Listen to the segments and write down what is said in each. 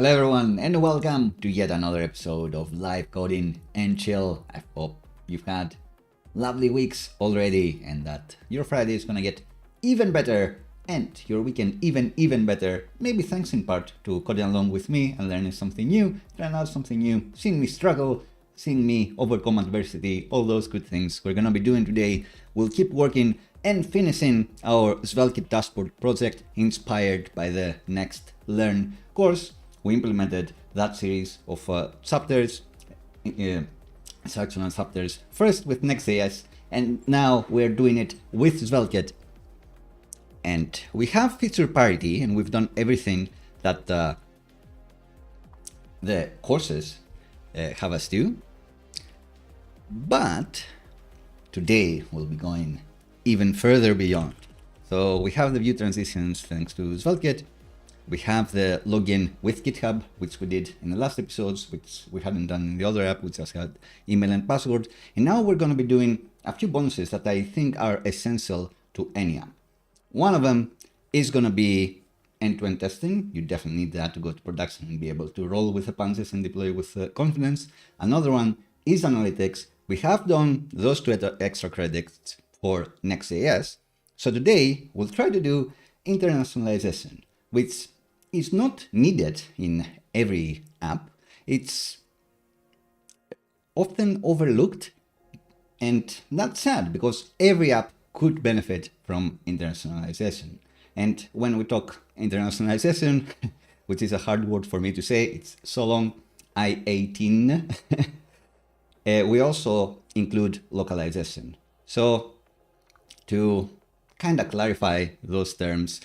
Hello everyone and welcome to yet another episode of Live Coding and Chill. I hope you've had lovely weeks already and that your Friday is gonna get even better and your weekend even better. Maybe thanks in part to coding along with me and learning something new, trying out something new, seeing me struggle, seeing me overcome adversity, all those good things we're gonna be doing today. We'll keep working and finishing our SvelteKit dashboard project inspired by the Next Learn course. We implemented that series of chapters, sectional chapters, first with Next.js, and now we're doing it with SvelteKit. And we have feature parity, and we've done everything that the courses have us do. But today we'll be going even further beyond. So we have the view transitions thanks to SvelteKit. We have the login with GitHub, which we did in the last episodes, which we hadn't done in the other app, which just had email and password. And now we're going to be doing a few bonuses that I think are essential to any app. One of them is going to be end-to-end testing. You definitely need that to go to production and be able to roll with the punches and deploy with confidence. Another one is analytics. We have done those two extra credits for Next.js. So today we'll try to do internationalization, which is not needed in every app. It's often overlooked, and that's sad because every app could benefit from internationalization. And when we talk internationalization, which is a hard word for me to say, it's so long, I-18, we also include localization. So to kind of clarify those terms,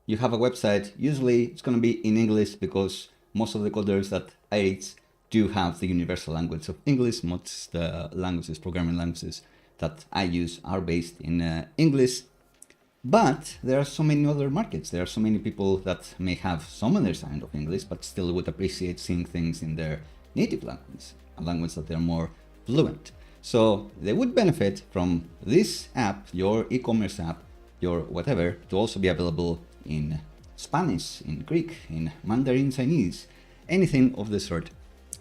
you have a website, usually it's going to be in English because most of the coders that I reach do have the universal language of English. Most languages, programming languages that I use are based in English. But there are so many other markets. There are so many people that may have some understanding of English, but still would appreciate seeing things in their native language, a language that they're more fluent. So they would benefit from this app, your e-commerce app, your whatever, to also be available in Spanish, in Greek, in Mandarin Chinese, anything of the sort.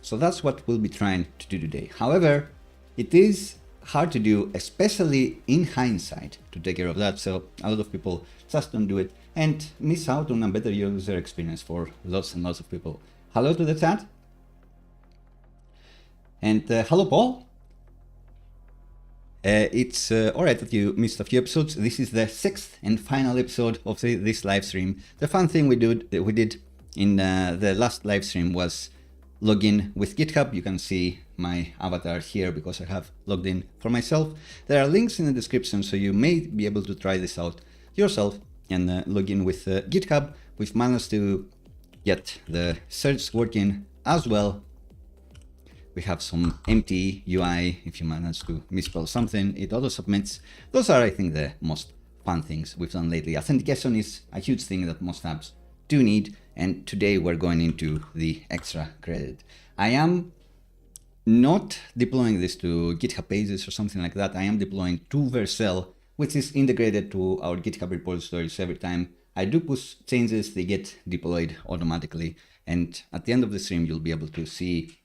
So that's what we'll be trying to do today. However, it is hard to do, especially in hindsight, to take care of that. So a lot of people just don't do it and miss out on a better user experience for lots and lots of people. Hello to the chat. And hello, Paul. It's all right that you missed a few episodes. This is the 6th and final episode of this live stream. The fun thing we did in the last live stream was log in with GitHub. You can see my avatar here because I have logged in for myself. There are links in the description, so you may be able to try this out yourself and log in with GitHub. We've managed to get the search working as well. We have some empty UI. If you manage to misspell something, it auto submits. Those are, I think, the most fun things we've done lately. Authentication is a huge thing that most apps do need. And today we're going into the extra credit. I am not deploying this to GitHub Pages or something like that. I am deploying to Vercel, which is integrated to our GitHub repository. So every time I do push changes, they get deployed automatically. And at the end of the stream, you'll be able to see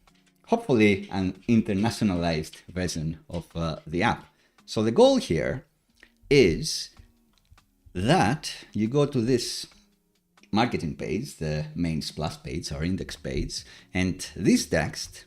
hopefully an internationalized version of the app. So the goal here is that you go to this marketing page, the main splash page or index page, and this text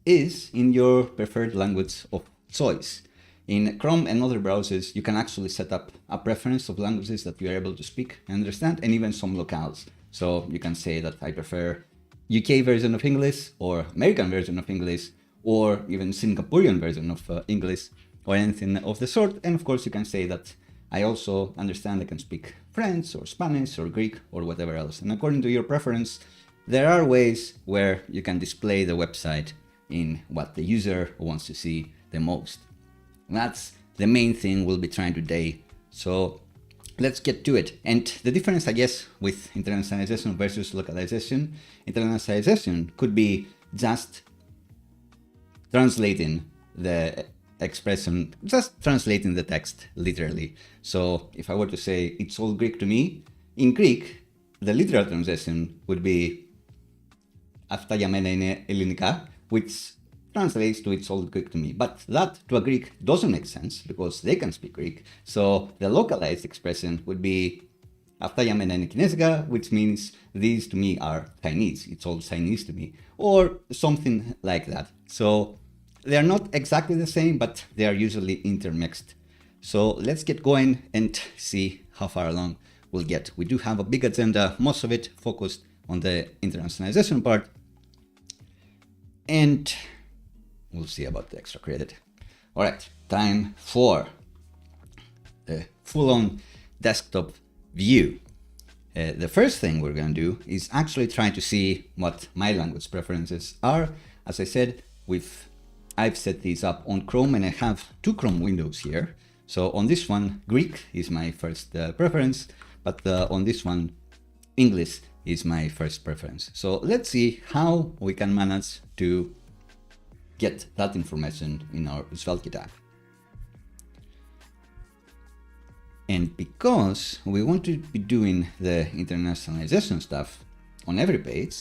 is in your preferred language of choice. In Chrome and other browsers, you can actually set up a preference of languages that you are able to speak and understand, and even some locales. So you can say that I prefer UK version of English or American version of English or even Singaporean version of English or anything of the sort. And of course you can say that I also understand I can speak French or Spanish or Greek or whatever else. And according to your preference, there are ways where you can display the website in what the user wants to see the most. That's the main thing we'll be trying today. So let's get to it. And the difference, I guess, with internationalization versus localization, internationalization could be just translating the expression, just translating the text literally. So if I were to say it's all Greek to me, in Greek, the literal translation would be Αυτά για μένα είναι ελληνικά, which translates to it's all Greek to me. But that to a Greek doesn't make sense because they can speak Greek. So the localized expression would be αυτά για μένα είναι κινέζικα, which means these to me are Chinese. It's all Chinese to me. Or something like that. So they are not exactly the same, but they are usually intermixed. So let's get going and see how far along we'll get. We do have a big agenda, most of it focused on the internationalization part. And we'll see about the extra credit. All right, time for the full-on desktop view. The first thing we're going to do is actually try to see what my language preferences are. As I said, I've set these up on Chrome and I have two Chrome windows here. So on this one, Greek is my first preference, but on this one, English is my first preference. So let's see how we can manage to get that information in our SvelteKit app. And because we want to be doing the internationalization stuff on every page,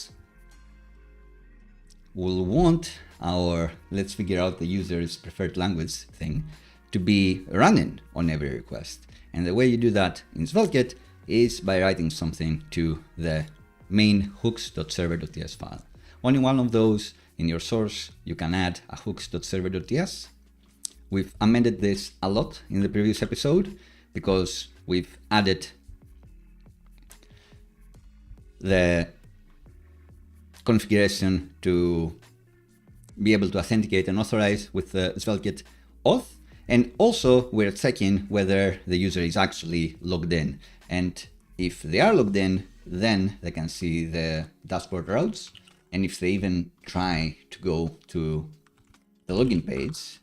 we'll want our let's figure out the user's preferred language thing to be running on every request. And the way you do that in SvelteKit is by writing something to the main hooks.server.ts file. Only one of those in your source, you can add a hooks.server.ts. We've amended this a lot in the previous episode because we've added the configuration to be able to authenticate and authorize with the SvelteKit auth. And also we're checking whether the user is actually logged in. And if they are logged in, then they can see the dashboard routes. And if they even try to go to the login page,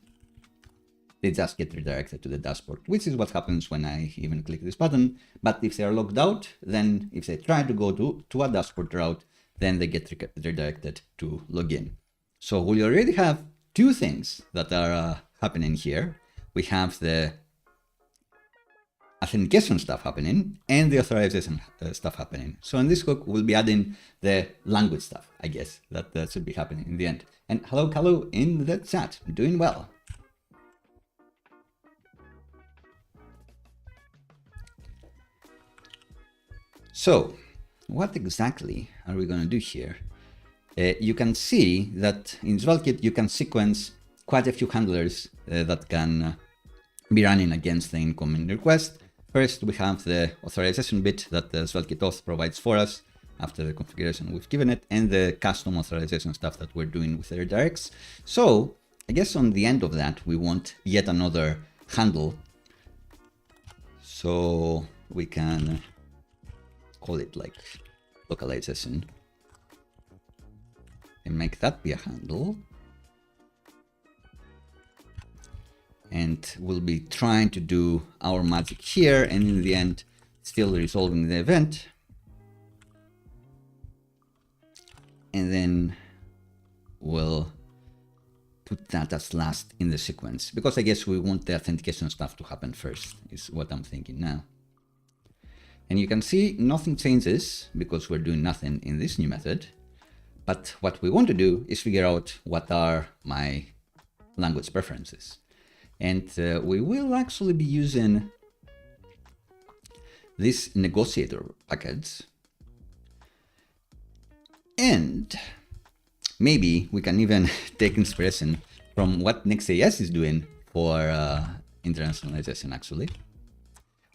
they just get redirected to the dashboard, which is what happens when I even click this button. But if they are logged out, then if they try to go to a dashboard route, then they get redirected to login. So we already have two things that are happening here. We have the authentication stuff happening and the authorization stuff happening. So in this hook, we'll be adding the language stuff, I guess, that should be happening in the end. And hello in the chat, doing well. So what exactly are we going to do here? You can see that in SvelteKit, you can sequence quite a few handlers that can be running against the incoming request. First, we have the authorization bit that the SvelteKit auth provides for us after the configuration we've given it, and the custom authorization stuff that we're doing with the redirects. So I guess on the end of that, we want yet another handle. So we can call it like localization and make that be a handle. And we'll be trying to do our magic here, and in the end, still resolving the event. And then we'll put that as last in the sequence, because I guess we want the authentication stuff to happen first, is what I'm thinking now. And you can see nothing changes because we're doing nothing in this new method. But what we want to do is figure out what are my language preferences. And we will actually be using this negotiator package. And maybe we can even take inspiration from what Next.js is doing for internationalization, actually.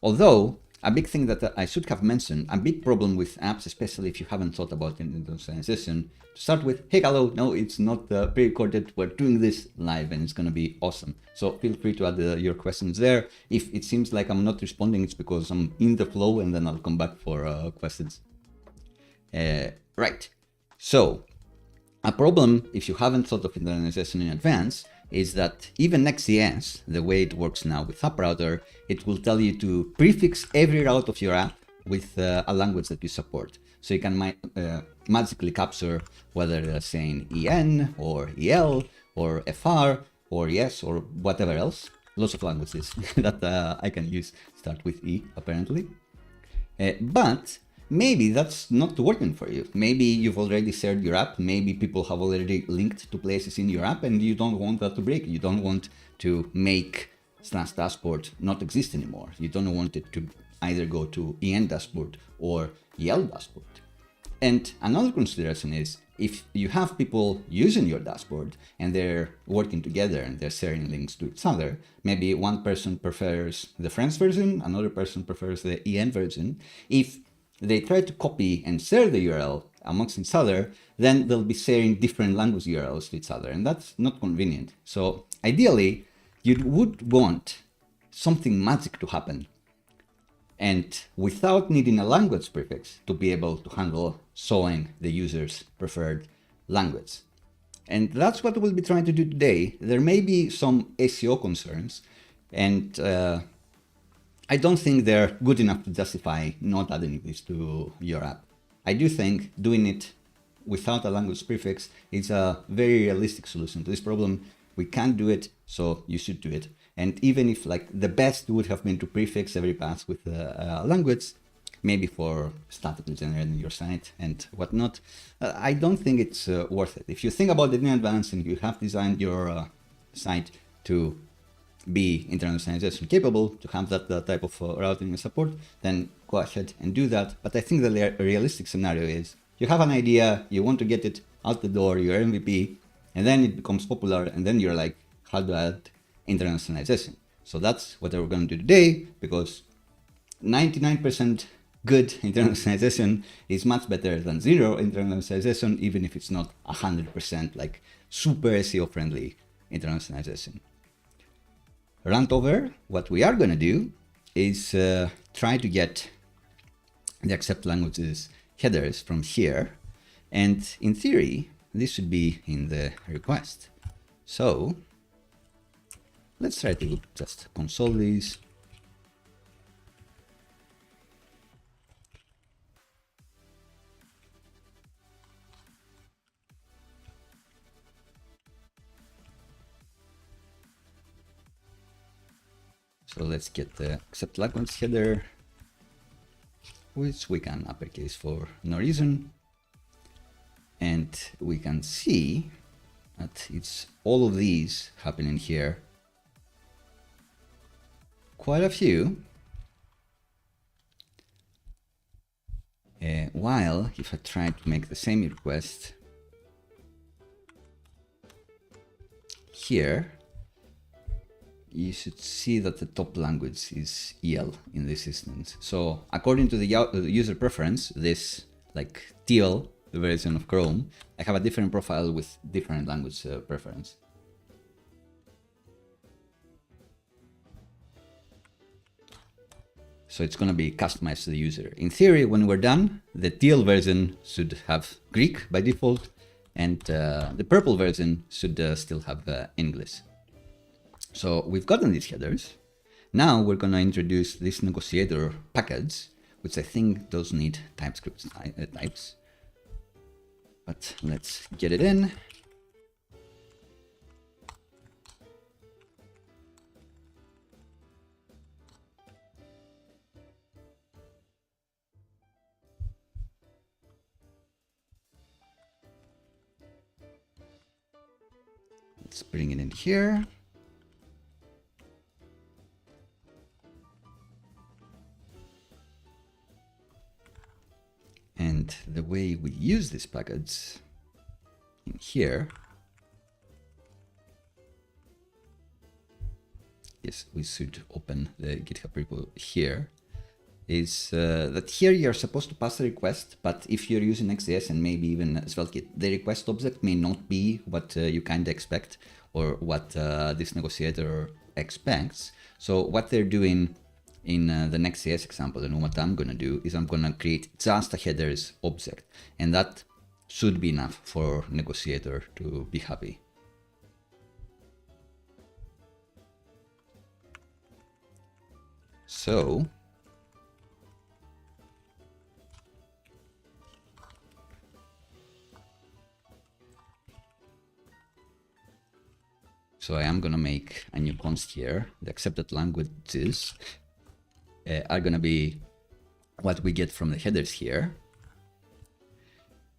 Although, a big thing that I should have mentioned, a big problem with apps, especially if you haven't thought about internationalization, to start with, hey, hello, no, it's not pre-recorded, we're doing this live and it's going to be awesome. So feel free to add your questions there. If it seems like I'm not responding, it's because I'm in the flow and then I'll come back for questions. Right. So a problem, if you haven't thought of internationalization in advance, is that even Next.js, the way it works now with App Router, it will tell you to prefix every route of your app with a language that you support. So you can magically capture whether they're saying EN or EL or FR or ES or whatever else. Lots of languages that I can use start with E, apparently. But maybe that's not working for you. Maybe you've already shared your app. Maybe people have already linked to places in your app and you don't want that to break. You don't want to make slash dashboard not exist anymore. You don't want it to either go to EN dashboard or EL dashboard. And another consideration is if you have people using your dashboard and they're working together and they're sharing links to each other, maybe one person prefers the French version, another person prefers the EN version. If they try to copy and share the URL amongst each other, then they'll be sharing different language URLs to each other, and that's not convenient. So ideally, you would want something magic to happen, and without needing a language prefix to be able to handle showing the user's preferred language. And that's what we'll be trying to do today. There may be some SEO concerns, and I don't think they're good enough to justify not adding this to your app. I do think doing it without a language prefix is a very realistic solution to this problem. We can't do it, so you should do it. And even if like the best would have been to prefix every path with a language, maybe for statically generating your site and whatnot, I don't think it's worth it. If you think about it in advance and you have designed your site to be internationalization capable, to have that type of routing and support, then go ahead and do that. But I think the realistic scenario is you have an idea, you want to get it out the door, your MVP, and then it becomes popular, and then you're like, how do I add internationalization? So that's what we're going to do today, because 99% good internationalization is much better than zero internationalization, even if it's not 100% like super SEO friendly internationalization. Rant over, what we are going to do is try to get the accept languages headers from here. And in theory, this should be in the request. So let's try to just console these. So let's get the accept language header, which we can uppercase for no reason. And we can see that it's all of these happening here. Quite a few. While if I try to make the same request here, you should see that the top language is EL in this instance. So according to the user preference, this like teal version of Chrome, I have a different profile with different language preference. So it's going to be customized to the user. In theory, when we're done, the teal version should have Greek by default, and the purple version should still have English. So we've gotten these headers. Now we're going to introduce this negotiator package, which I think does need TypeScript types. But let's get it in. Let's bring it in here. And the way we use this package in here is we should open the GitHub repo here. Is that here you're supposed to pass a request, but if you're using Next.js and maybe even SvelteKit, the request object may not be what you kind of expect or what this negotiator expects. So what they're doing in the Next.js example, and what I'm going to do is I'm going to create just a headers object, and that should be enough for negotiator to be happy. So I am going to make a new const here. The accepted languages are going to be what we get from the headers here.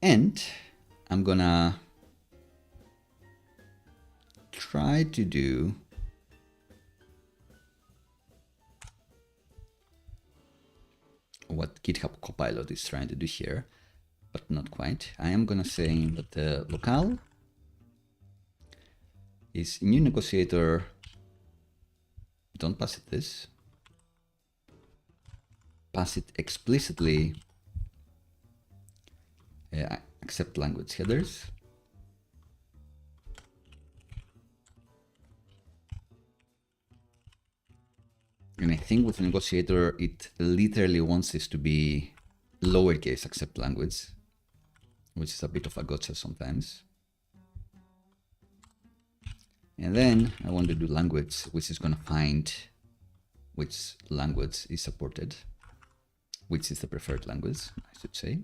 And I'm gonna try to do what GitHub Copilot is trying to do here, but not quite. I am gonna say that the locale is new negotiator. Don't pass it this. Pass it explicitly. Accept language headers. And I think with the negotiator, it literally wants this to be lowercase accept language, which is a bit of a gotcha sometimes. And then I want to do language, which is going to find which language is supported, which is the preferred language, I should say.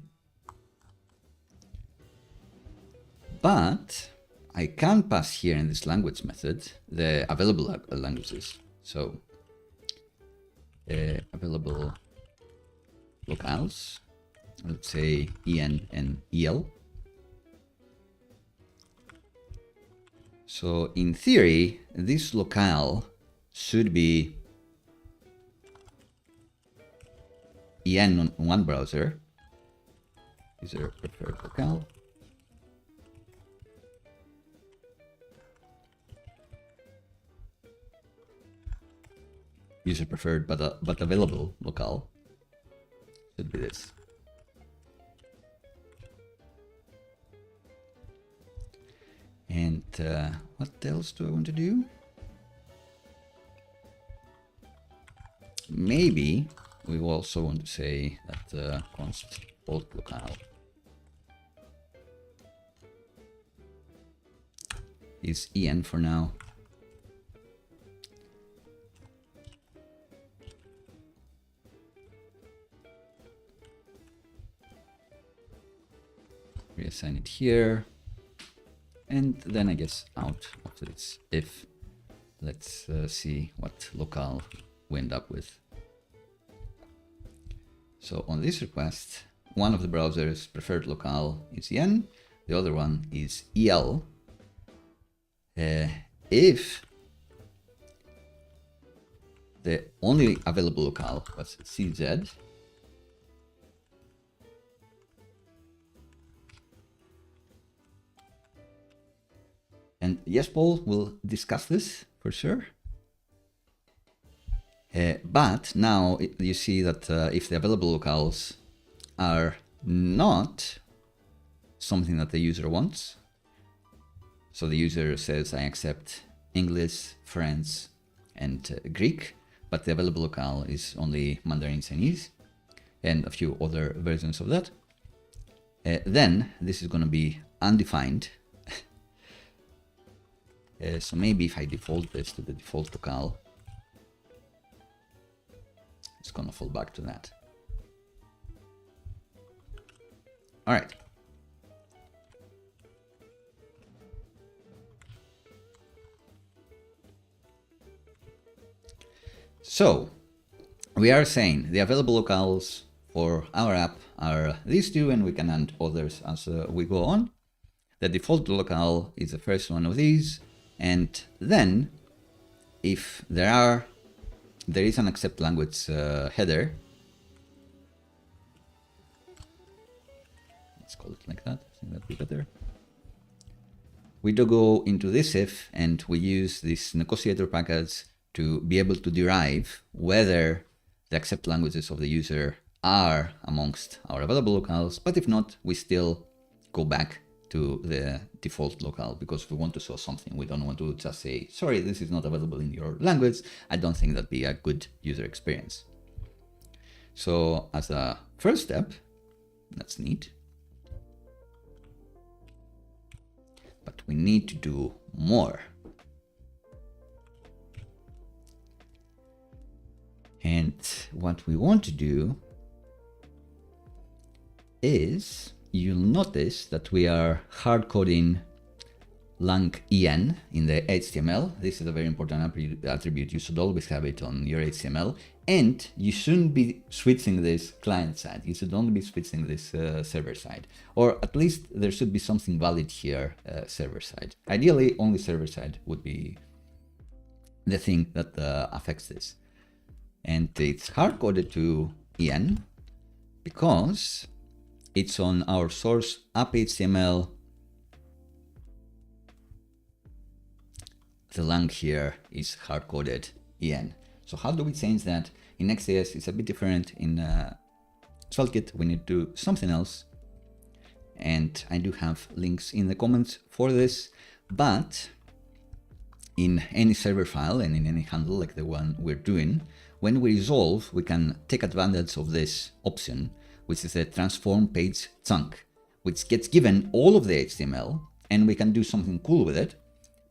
But I can pass here in this language method the available languages. So available locales, let's say EN and EL. So in theory, this locale should be EN on one browser. User preferred locale. User preferred but available locale should be this. And what else do I want to do? Maybe we also want to say that const default locale is EN for now. Reassign it here. And then I guess out after this if. Let's see what locale we end up with. So on this request, one of the browser's preferred locale is EN, the other one is EL. If the only available locale was CZ, and yes, Paul, we'll discuss this for sure. But now you see that if the available locales are not something that the user wants, so the user says, I accept English, French, and Greek, but the available locale is only Mandarin Chinese and a few other versions of that, then this is going to be undefined. So maybe if I default this to the default locale, it's going to fall back to that. All right. So we are saying the available locales for our app are these two, and we can add others as we go on. The default locale is the first one of these. And then if there is an accept language header, let's call it like that, I think that'd be better. We do go into this if, and we use this negotiator package to be able to derive whether the accept languages of the user are amongst our available locales, but if not, we still go back to the default locale because we want to show something. We don't want to just say, sorry, this is not available in your language. I don't think that'd be a good user experience. So as a first step, that's neat. But we need to do more. And what we want to do is, you'll notice that we are hard coding lang en in the HTML. This is a very important attribute. You should always have it on your HTML. And you shouldn't be switching this client side. You should only be switching this server side. Or at least there should be something valid here, server side. Ideally, only server side would be the thing that affects this. And it's hard-coded to en because it's on our source app HTML. The lang here is hard-coded en. So how do we change that? In Next.js, it's a bit different. In SvelteKit, we need to do something else. And I do have links in the comments for this. But in any server file and in any handle like the one we're doing, when we resolve, we can take advantage of this option, which is the transform page chunk, which gets given all of the HTML, and we can do something cool with it.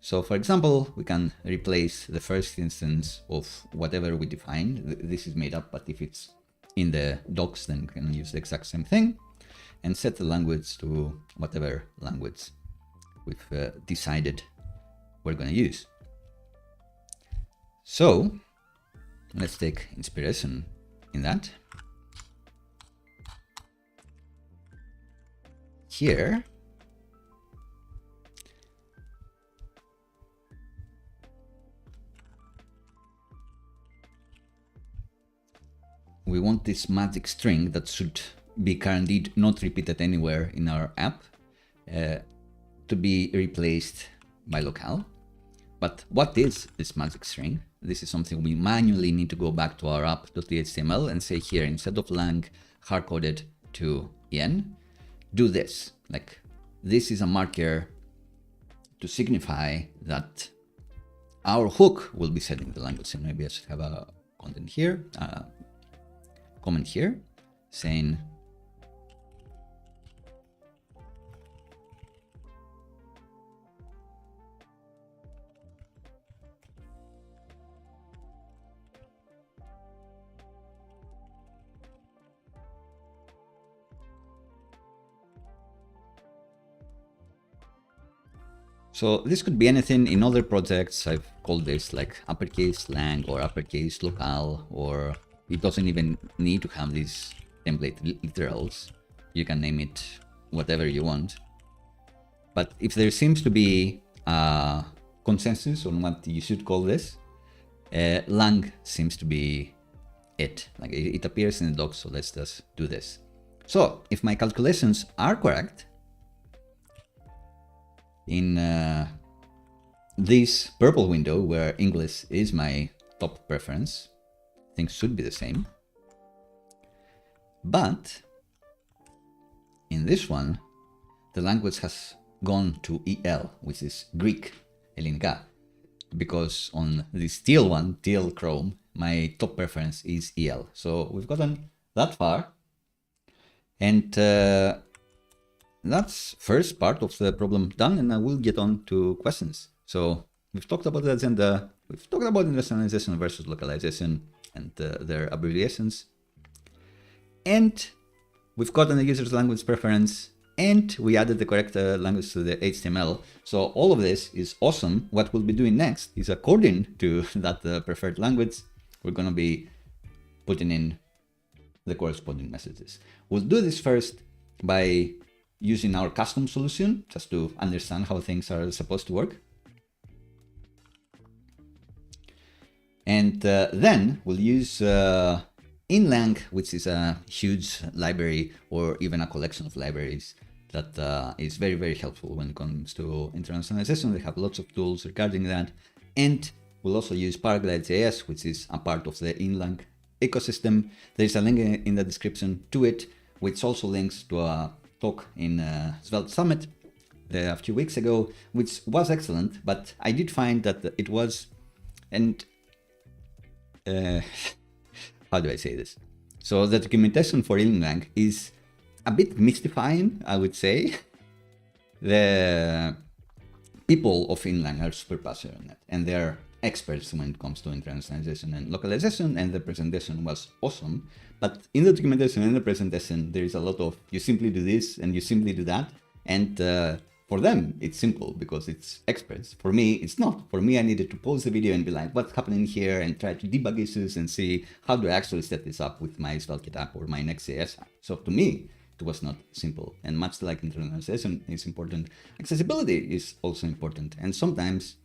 So for example, we can replace the first instance of whatever we defined. This is made up, but if it's in the docs, then we can use the exact same thing and set the language to whatever language we've decided we're going to use. So let's take inspiration in that. Here, we want this magic string that should be guaranteed not repeated anywhere in our app to be replaced by locale. But what is this magic string? This is something we manually need to go back to our app.html and say here, instead of lang hard-coded to en, do this. Like, this is a marker to signify that our hook will be setting the language. And maybe I should have a content here, comment here saying so this could be anything. In other projects, I've called this like uppercase lang or uppercase locale, or it doesn't even need to have these template literals. You can name it whatever you want. But if there seems to be a consensus on what you should call this, lang seems to be it. Like it appears in the docs, so let's just do this. So if my calculations are correct, in this purple window where English is my top preference, things should be the same. But in this one, the language has gone to EL, which is Greek, Ελληνικά, because on this teal one, teal Chrome, my top preference is EL. So we've gotten that far, and that's first part of the problem done, and I will get on to questions. So we've talked about the agenda, we've talked about internationalization versus localization and their abbreviations, and we've gotten the user's language preference, and we added the correct language to the HTML. So all of this is awesome. What we'll be doing next is, according to that preferred language, we're going to be putting in the corresponding messages. We'll do this first by using our custom solution, just to understand how things are supposed to work. And then we'll use inlang, which is a huge library or even a collection of libraries that is very, very helpful when it comes to internationalization. They have lots of tools regarding that. And we'll also use Paraglide.js, which is a part of the inlang ecosystem. There's a link in the description to it, which also links to a talk in Svelte Summit a few weeks ago, which was excellent, but I did find that it was, and how do I say this? So the documentation for inlang is a bit mystifying, I would say. The people of inlang are super passionate on it, and they're experts when it comes to internationalization and localization, and the presentation was awesome. But in the documentation and the presentation, there is a lot of, you simply do this and you simply do that. And for them, it's simple because it's Express. For me, it's not. For me, I needed to pause the video and be like, what's happening here, and try to debug issues and see how do I actually set this up with my SvelteKit app or my Next.js app. So to me, it was not simple. And much like internationalization is important, accessibility is also important. And sometimes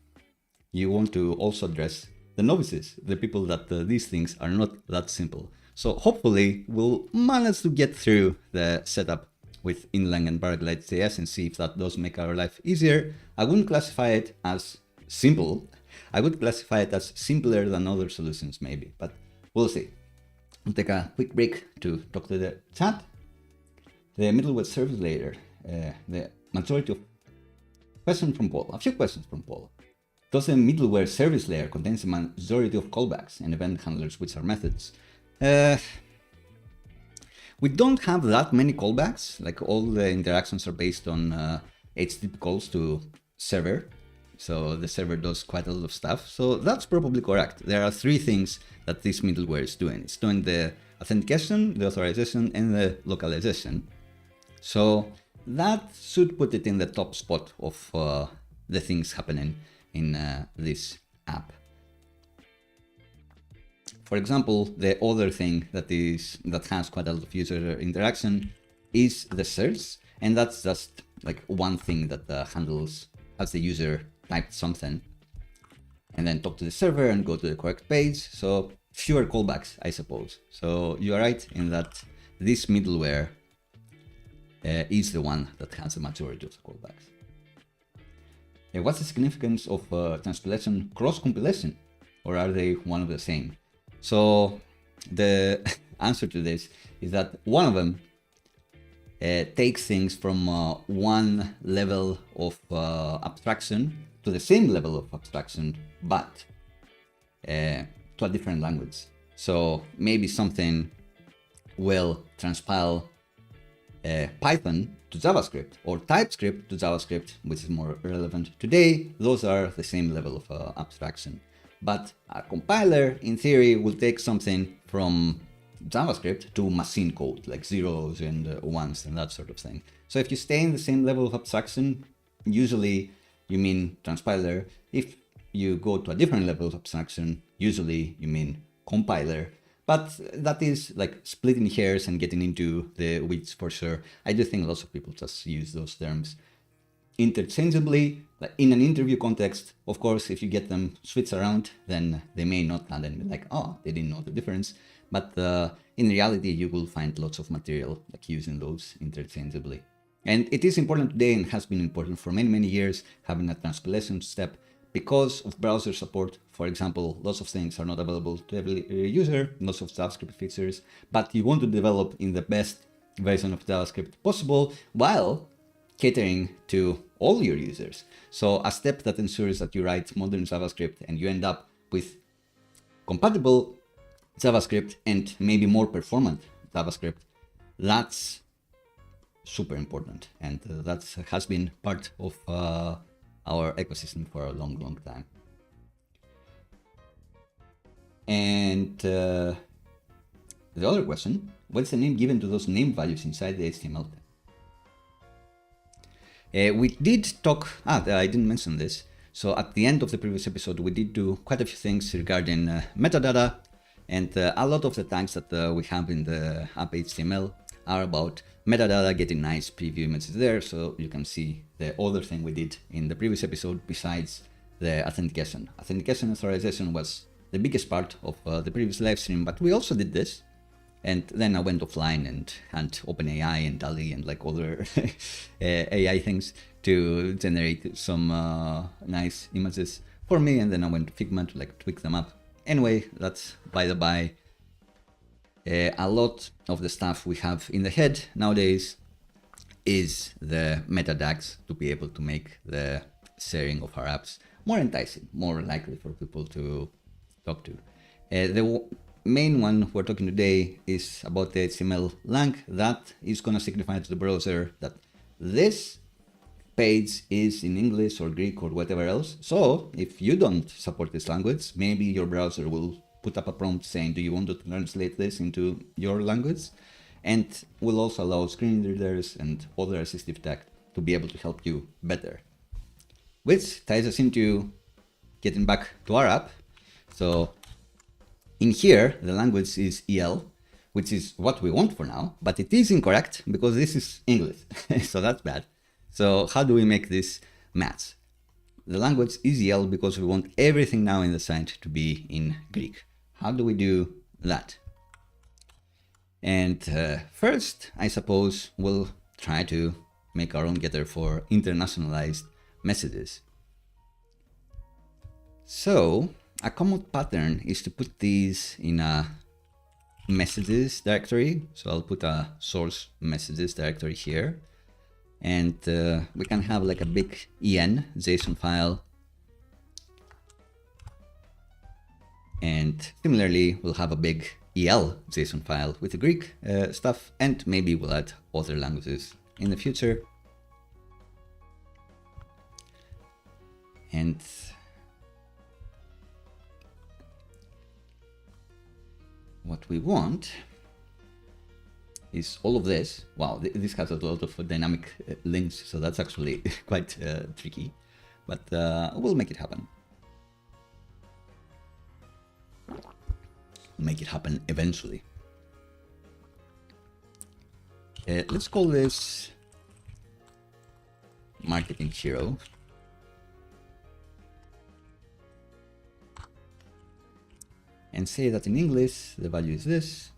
you want to also address the novices, the people that these things are not that simple. So hopefully we'll manage to get through the setup with inline and paraglide.js and see if that does make our life easier. I wouldn't classify it as simple. I would classify it as simpler than other solutions maybe, but we'll see. We'll take a quick break to talk to the chat. The middleware service layer, the majority of questions from Paul, a few questions from Paul. Does the middleware service layer contains a majority of callbacks and event handlers, which are methods? We don't have that many callbacks, like all the interactions are based on HTTP calls to server. So the server does quite a lot of stuff. So that's probably correct. There are three things that this middleware is doing. It's doing the authentication, the authorization, and the localization. So that should put it in the top spot of the things happening in this app. For example, the other thing that has quite a lot of user interaction is the search, and that's just like one thing that handles as the user typed something and then talk to the server and go to the correct page. So fewer callbacks, I suppose. So you are right in that this middleware is the one that has the majority of the callbacks. What's the significance of transpilation cross-compilation, or are they one of the same? So the answer to this is that one of them takes things from one level of abstraction to the same level of abstraction, but to a different language. So maybe something will transpile Python to JavaScript or TypeScript to JavaScript, which is more relevant today. Those are the same level of abstraction. But a compiler, in theory, will take something from JavaScript to machine code, like zeros and ones and that sort of thing. So if you stay in the same level of abstraction, usually you mean transpiler. If you go to a different level of abstraction, usually you mean compiler. But that is like splitting hairs and getting into the weeds for sure. I do think lots of people just use those terms interchangeably. Like in an interview context, of course, if you get them switched around, then they may not land and be like, oh, they didn't know the difference. But in reality, you will find lots of material like using those interchangeably. And it is important today and has been important for many, many years, having a transpilation step because of browser support. For example, lots of things are not available to every user, lots of JavaScript features, but you want to develop in the best version of JavaScript possible while catering to all your users. So a step that ensures that you write modern JavaScript and you end up with compatible JavaScript and maybe more performant JavaScript, that's super important. And that has been part of our ecosystem for a long, long time. And the other question, what's the name given to those name values inside the HTML? We did talk, I didn't mention this. So at the end of the previous episode, we did do quite a few things regarding metadata, and a lot of the tags that we have in the app HTML are about metadata, getting nice preview images there. So you can see the other thing we did in the previous episode besides the authentication. Authentication authorization was the biggest part of the previous live stream, but we also did this. And then I went offline and had OpenAI and DALL-E and like other AI things to generate some nice images for me. And then I went to Figma to like tweak them up. Anyway, that's by the by. A lot of the stuff we have in the head nowadays is the meta tags to be able to make the sharing of our apps more enticing, more likely for people to talk to. The main one we're talking today is about the HTML lang. That is going to signify to the browser that this page is in English or Greek or whatever else. So if you don't support this language, maybe your browser will put up a prompt saying, do you want to translate this into your language? And will also allow screen readers and other assistive tech to be able to help you better. Which ties us into getting back to our app. So in here, the language is EL, which is what we want for now, but it is incorrect because this is English. So that's bad. So how do we make this match? The language is EL because we want everything now in the site to be in Greek. How do we do that? And first, I suppose we'll try to make our own getter for internationalized messages. So a common pattern is to put these in a messages directory. So I'll put a source messages directory here. And we can have like a big en JSON file. And similarly, we'll have a big EL JSON file with the Greek stuff, and maybe we'll add other languages in the future. And what we want is all of this. Wow, this has a lot of dynamic links, so that's actually quite tricky, but we'll make it happen. Make it happen eventually. Let's call this marketing hero. And say that in English, the value is this.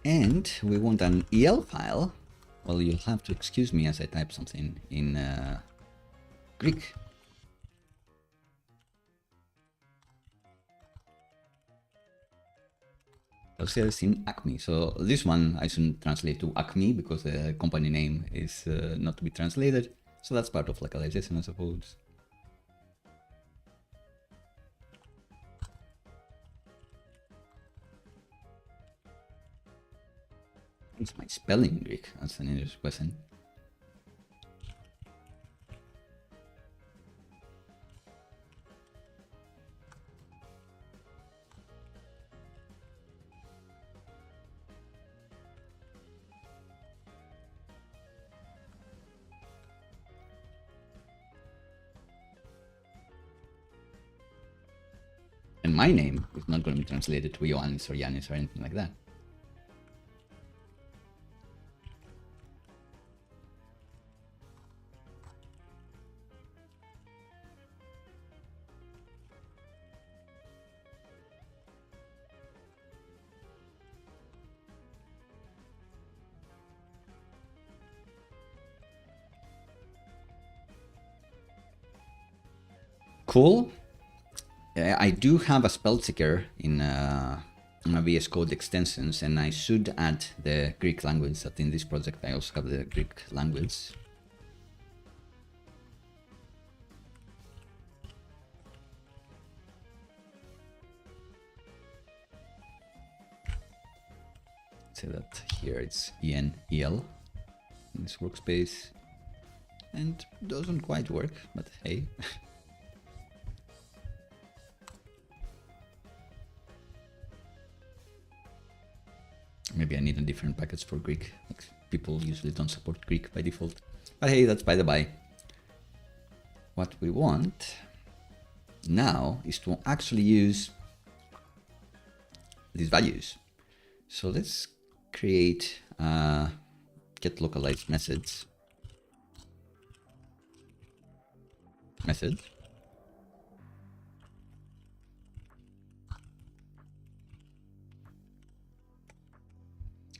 And we want an EL file. Well, you'll have to excuse me as I type something in Greek. Sales in Acme. So this one I shouldn't translate to Acme because the company name is not to be translated. So that's part of localization, I suppose. It's my spelling Greek. That's an interesting question. And my name is not going to be translated to Ioannis or Yannis or anything like that. Cool. I do have a spell checker in my VS Code extensions, and I should add the Greek language. That in this project I also have the Greek language. Say that here it's EN-EL in this workspace, and doesn't quite work, but hey. Maybe I need a different package for Greek. Like, people usually don't support Greek by default. But hey, that's by the by. What we want now is to actually use these values. So let's create a get localized method.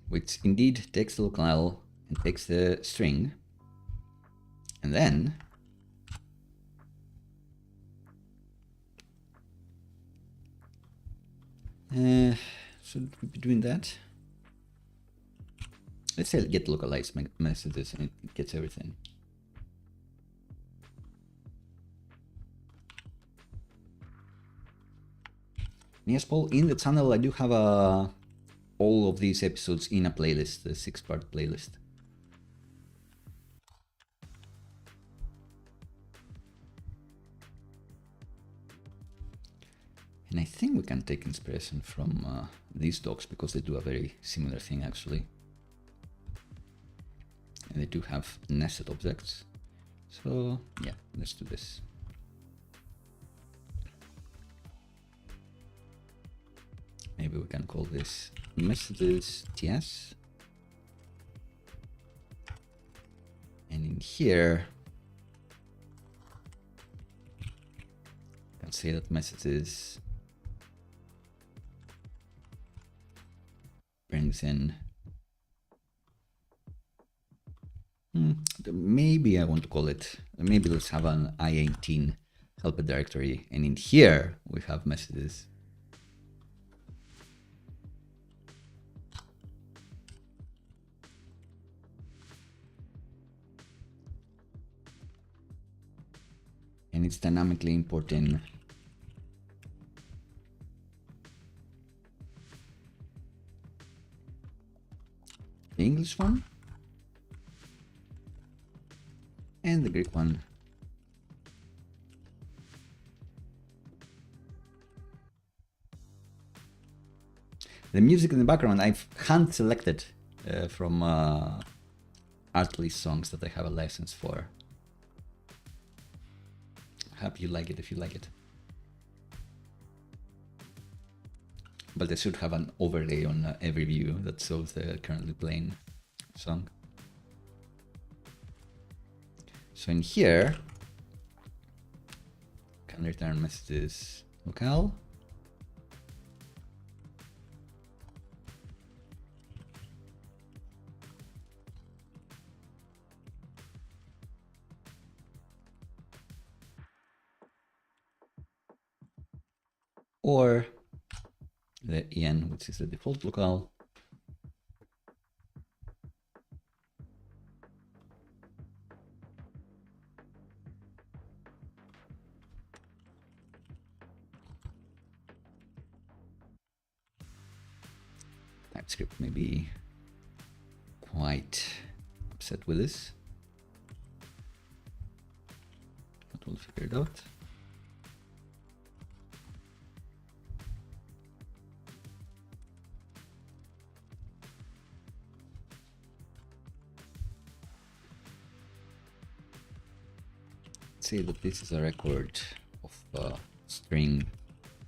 Which indeed takes the locale and takes the string, and then should we be doing that? Let's say get localized messages and it gets everything. Yes, Paul, in the channel I do have all of these episodes in a playlist, the 6-part playlist. And I think we can take inspiration from these docs because they do a very similar thing actually. And they do have nested objects. So yeah, let's do this. Maybe we can call this messages TS. And in here, I can say that messages brings in, maybe I want to call it, maybe let's have an I18 helper directory. And in here, we have messages. And it's dynamically importing the English one and the Greek one. The music in the background I've hand selected from artlist songs that I have a license for. Hope you like it if you like it. But I should have an overlay on every view that shows the currently playing song. So in here, can return messages locale. Or the en, which is the default locale. TypeScript may be quite upset with this, but we'll figure it out. Say that this is a record of string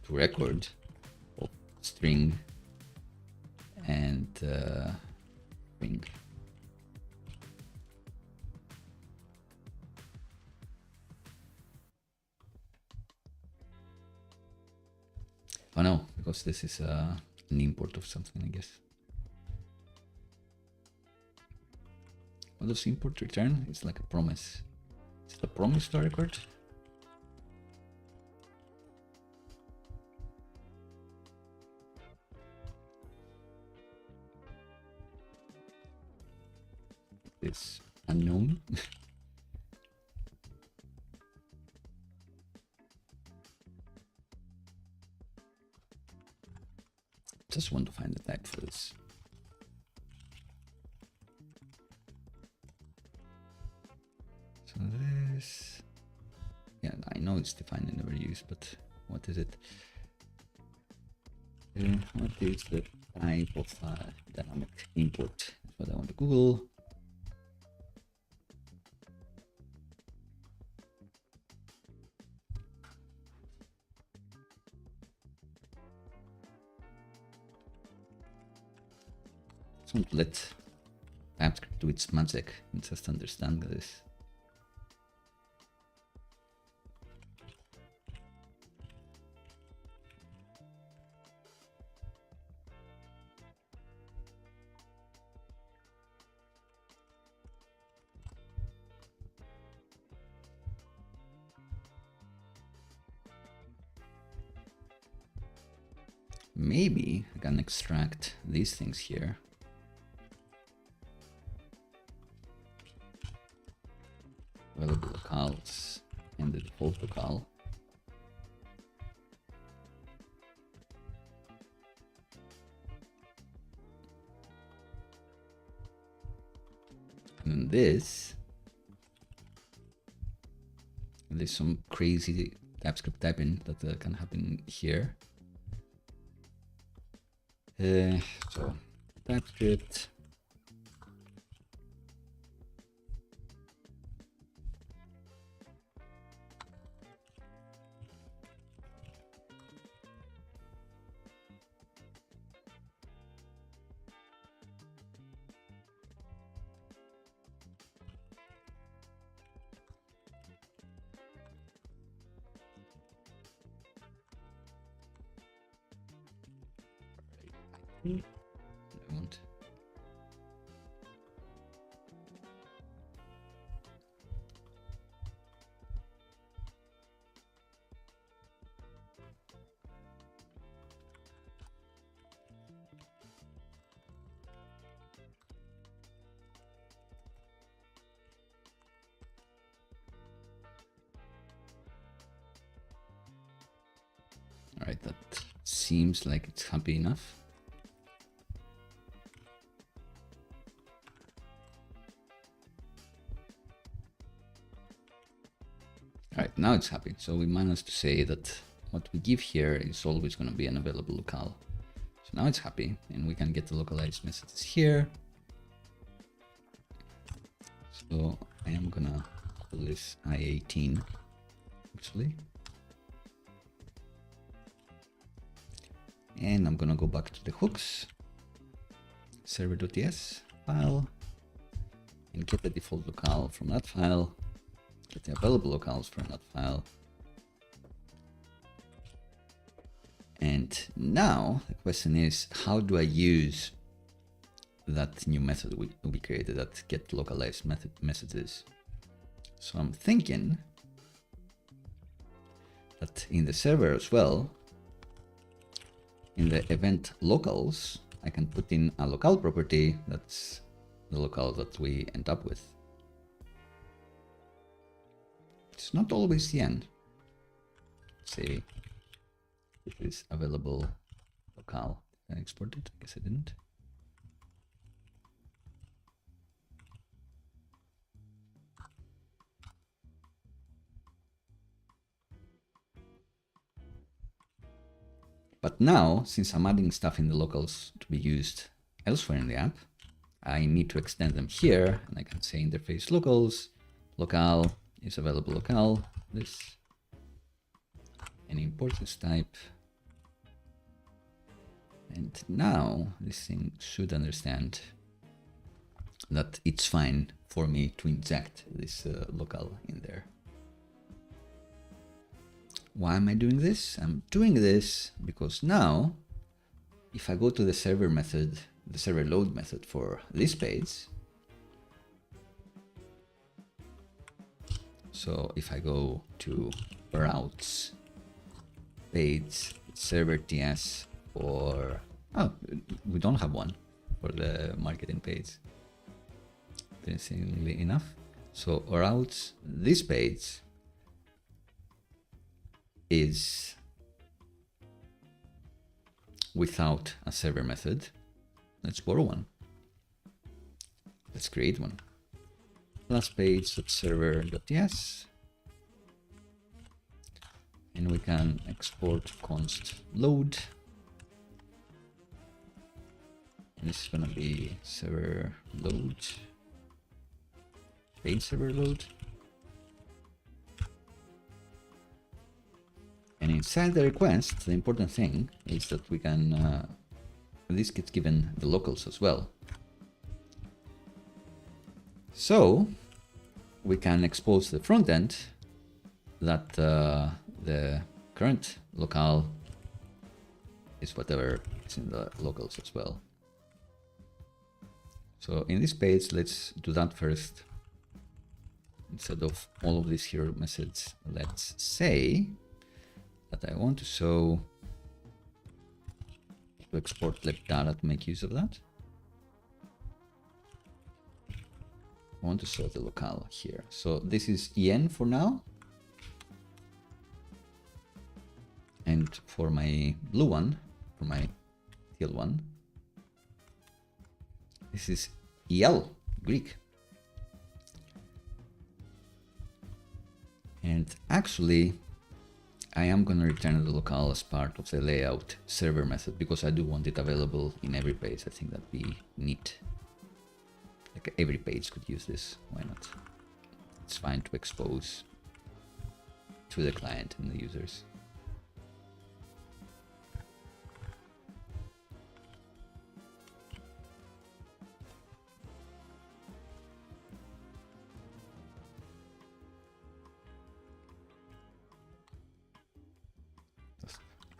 to record of string and string. Oh no, because this is an import of something, I guess. What does import return? It's like a promise. Is it a promise to a record? It's unknown. Just want to find the type for this. So this, yeah, I know it's defined and never used, but what is it? What is the type of dynamic import? That's what I want to Google. So let TypeScript do its magic and just understand this. Maybe I can extract these things here. Available locales and the default locale. And then this, there's some crazy TypeScript typing that can happen here. So TypeScript. I want. All right, that seems like it's happy enough. All right, now it's happy. So we managed to say that what we give here is always going to be an available locale. So now it's happy, and we can get the localized messages here. So I am gonna call this I18 actually. And I'm gonna go back to the hooks, server.ts file, and get the default locale from that file, get the available locales from that file. And now the question is, how do I use that new method we created, that get localized messages? So I'm thinking that in the server as well, in the event locals, I can put in a locale property that's the locale that we end up with. It's not always the end. Say it is available locale. Can I export it? I guess I didn't. But now, since I'm adding stuff in the locals to be used elsewhere in the app, I need to extend them here, and I can say interface locals, locale is available locale, this, and import this type. And now this thing should understand that it's fine for me to inject this locale in there. Why am I doing this? I'm doing this because now, if I go to the server method, the server load method for this page, so if I go to routes page server TS for, oh, we don't have one for the marketing page, interestingly enough. So routes, this page is without a server method. Let's borrow one. Let's create one. Class page.server.ts, and we can export const load. And this is gonna be server load, page server load. And inside the request, the important thing is that we can, this gets given the locals as well. So we can expose the front end that the current locale is whatever is in the locals as well. So in this page, let's do that first. Instead of all of these hero messages, let's say that I want to show, to export lib data to make use of that. I want to show the locale here. So this is en for now. And for my blue one, for my teal one, this is el, Greek. And actually, I am going to return the local as part of the layout server method because I do want it available in every page. I think that'd be neat. Like every page could use this. Why not? It's fine to expose to the client and the users.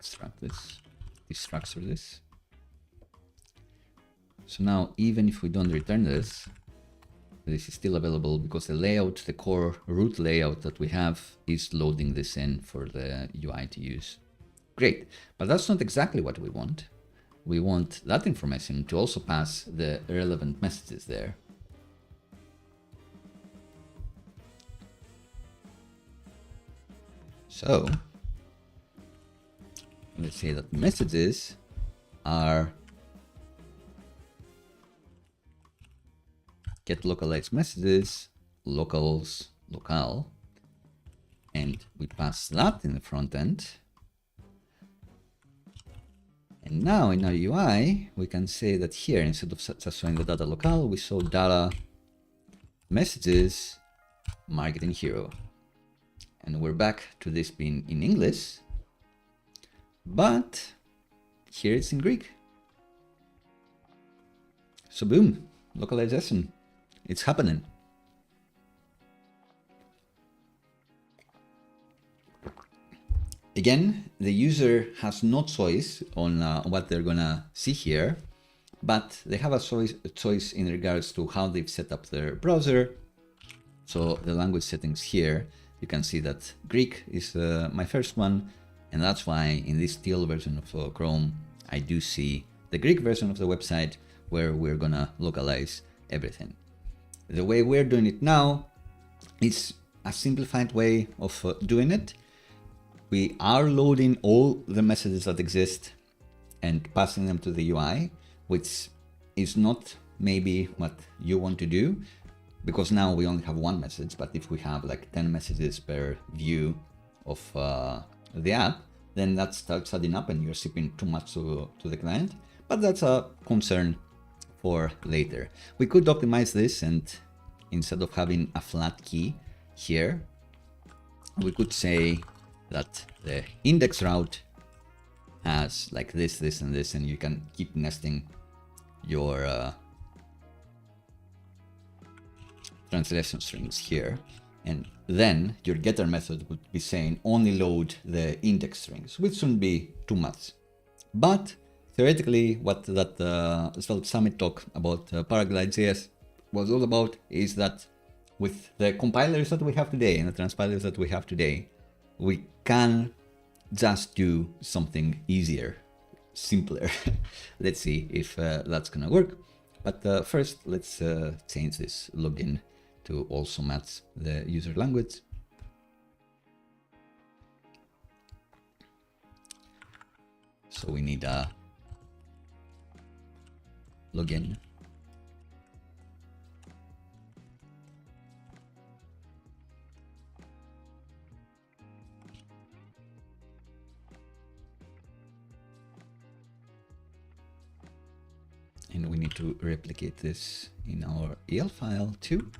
Extract this, destructure this. So now, even if we don't return this, this is still available because the layout, the core root layout that we have is loading this in for the UI to use. Great, but that's not exactly what we want. We want that information to also pass the relevant messages there. So let's say that messages are get localized messages, locals, local, and we pass that in the front end. And now in our UI, we can say that here, instead of just showing the data locale, we show data messages marketing hero. And we're back to this being in English, but here it's in Greek. So boom, localization, it's happening. Again, the user has no choice on what they're gonna see here, but they have a choice in regards to how they've set up their browser. So the language settings here, you can see that Greek is my first one, and that's why in this teal version of Chrome, I do see the Greek version of the website where we're gonna localize everything. The way we're doing it now is a simplified way of doing it. We are loading all the messages that exist and passing them to the UI, which is not maybe what you want to do, because now we only have one message, but if we have like 10 messages per view of the app, then that starts adding up and you're shipping too much to the client. But that's a concern for later. We could optimize this, and instead of having a flat key here, we could say that the index route has like this, this, and this, and you can keep nesting your translation strings here. And then your getter method would be saying only load the index strings, which shouldn't be too much. But theoretically, what that Svelte Summit talk about Paraglide.js was all about is that with the compilers that we have today and the transpilers that we have today, we can just do something easier, simpler. Let's see if that's gonna work. But first, let's change this login to also match the user language. So we need a login. And we need to replicate this in our EL file too.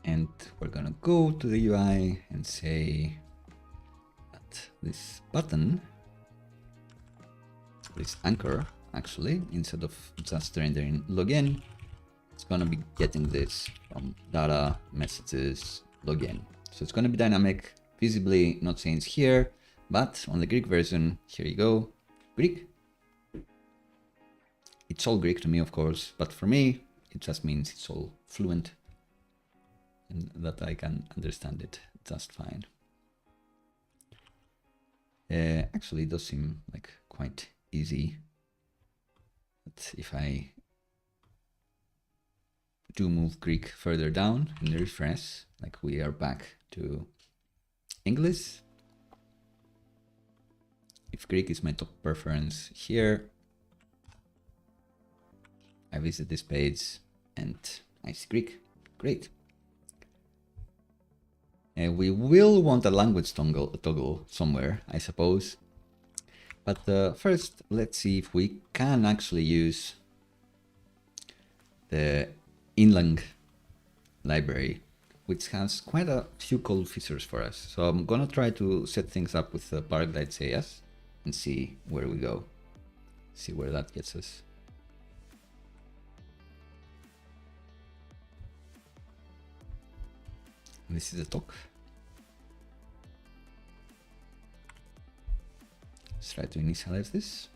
And we're gonna go to the UI and say that this button, this anchor, actually, instead of just rendering login, it's gonna be getting this from data messages login. So it's gonna be dynamic, visibly not changed here, but on the Greek version, here you go, Greek. It's all Greek to me, of course, but for me, it just means it's all fluent and that I can understand it just fine. Actually, it does seem like quite easy. But if I do move Greek further down and refresh, like we are back to English. if Greek is my top preference here, I visit this page and I see Greek. Great. We will want a language toggle somewhere, I suppose. But first, let's see if we can actually use the inlang library, which has quite a few cool features for us. So I'm gonna try to set things up with Paraglide.js and see where we go. See where that gets us. This is a talk. Let's try to initialize this.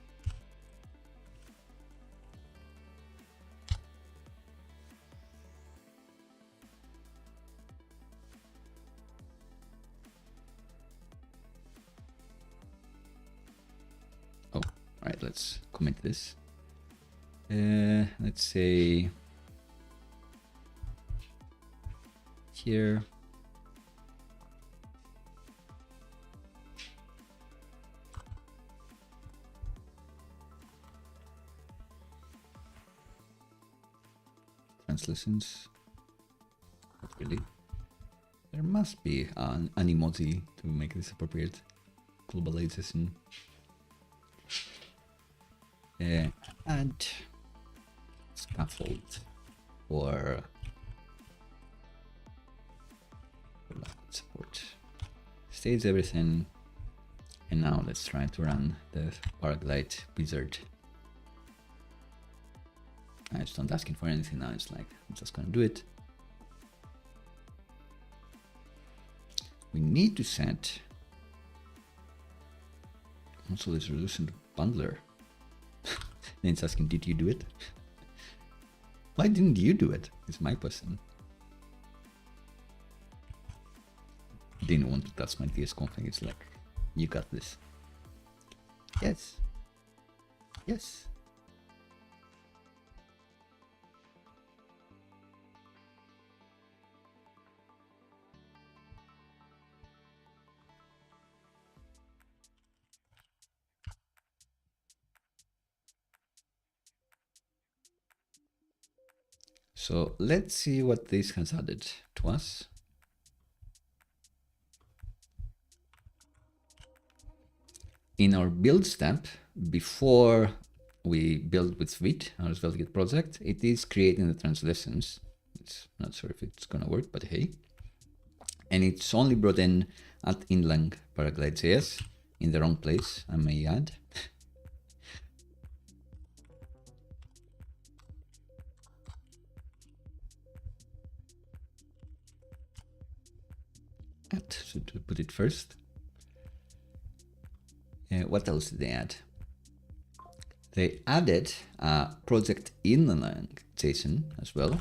Oh, all right, let's commit this. Let's say here. Translations. Not really. There must be an emoji to make this appropriate. Globalization. Add scaffold for support. Saves everything. And now let's try to run the Paraglide wizard. I just don't asking for anything now. It's like, I'm just gonna do it. We need to set also this resolution to bundler. Then it's asking, did you do it? Why didn't you do it? It's my question. Didn't want to touch my DS config. It's like, you got this. Yes. Yes. So let's see what this has added to us. In our build step, before we build with Vite, our SvelteKit project, it is creating the translations. It's not sure if it's gonna work, but hey. And it's only brought in at inlang Paraglide.js in the wrong place, I may add. So to put it first. What else did they add? They added a project inlang JSON as well.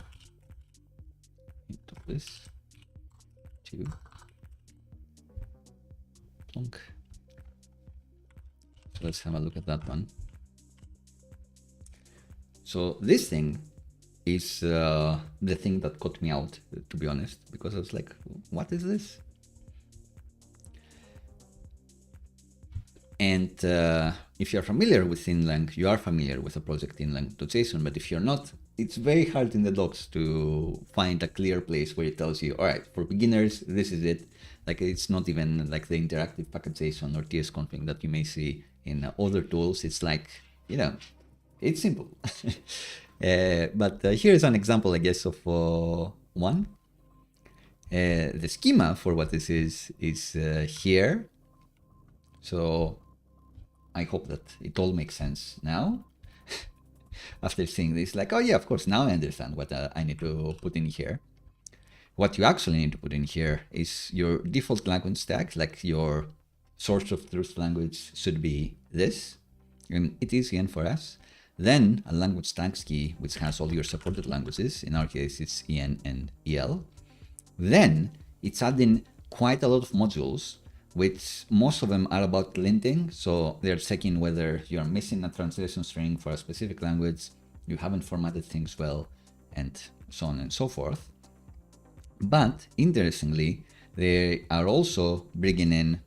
Into this. Two. Plonk. So let's have a look at that one. So this thing is the thing that caught me out, to be honest, because I was like, what is this? And if you're familiar with inlang, you are familiar with a project inlang.json, but if you're not, it's very hard in the docs to find a clear place where it tells you, all right, for beginners, this is it. Like, it's not even like the interactive package.json or tsconfig that you may see in other tools. It's like, you know, it's simple. But here's an example, I guess, of one. The schema for what this is here. So I hope that it all makes sense now. After seeing this, like, oh yeah, of course, now I understand what I need to put in here. What you actually need to put in here is your default language stack, like your source of truth language should be this, and it is EN for us. Then a language stacks key, which has all your supported languages. In our case, it's EN and EL. Then it's adding quite a lot of modules, which most of them are about linting. So they're checking whether you're missing a translation string for a specific language, you haven't formatted things well, and so on and so forth. But interestingly, they are also bringing in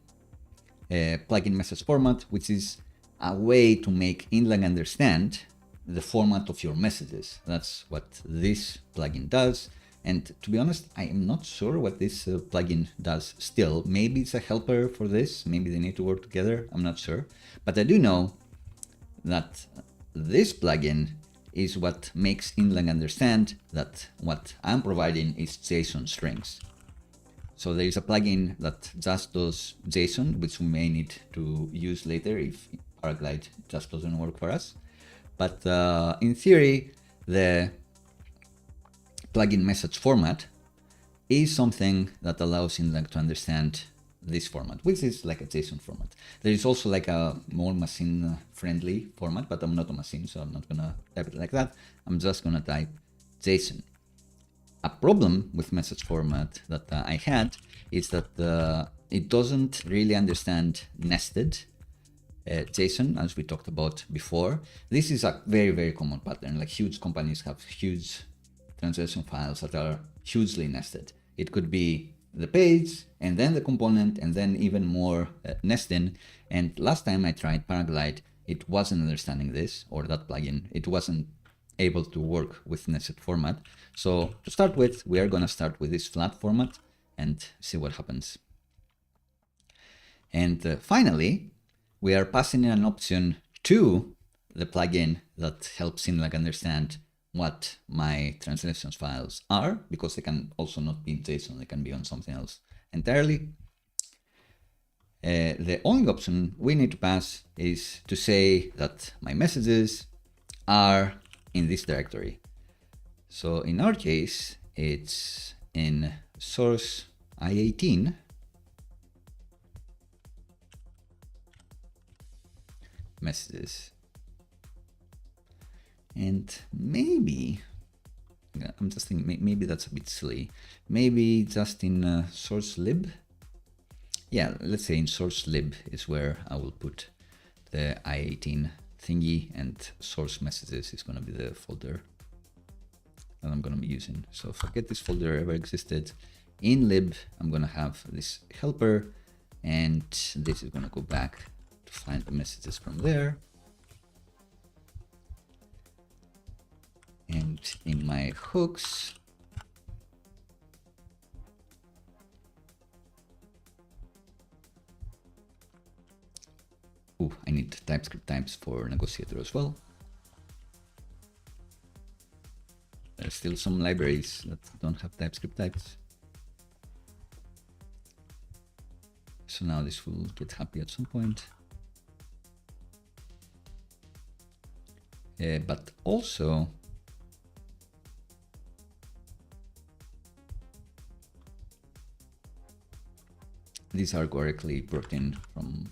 plugin message format, which is a way to make Inline understand the format of your messages. That's what this plugin does. And to be honest, I am not sure what this plugin does still. Maybe it's a helper for this. Maybe they need to work together. I'm not sure. But I do know that this plugin is what makes Inline understand that what I'm providing is JSON strings. So there is a plugin that just does JSON, which we may need to use later if Paraglide just doesn't work for us. But in theory, the plugin message format is something that allows Inline to understand this format, which is like a JSON format. There is also like a more machine-friendly format, but I'm not a machine, so I'm not gonna type it like that. I'm just gonna type JSON. A problem with message format that I had is that it doesn't really understand nested JSON, as we talked about before. This is a very, very common pattern. Like huge companies have huge transaction files that are hugely nested. It could be the page and then the component and then even more nesting. And last time I tried Paraglide, it wasn't understanding this, or that plugin. It wasn't able to work with nested format. So to start with, we are going to start with this flat format and see what happens. And finally, we are passing in an option to the plugin that helps Inline understand what my translations files are, because they can also not be in JSON, they can be on something else entirely. The only option we need to pass is to say that my messages are in this directory. So in our case, it's in source i18 messages. And maybe, I'm just thinking, maybe that's a bit silly. Maybe just in source lib. Yeah, let's say in source lib is where I will put the i18 thingy, and source messages is going to be the folder that I'm going to be using. So forget this folder ever existed. In lib, I'm going to have this helper, and this is going to go back to find the messages from there. And in my hooks, I need TypeScript types for negotiator as well. There's still some libraries that don't have TypeScript types. So now this will get happy at some point. But also, these are correctly brought in from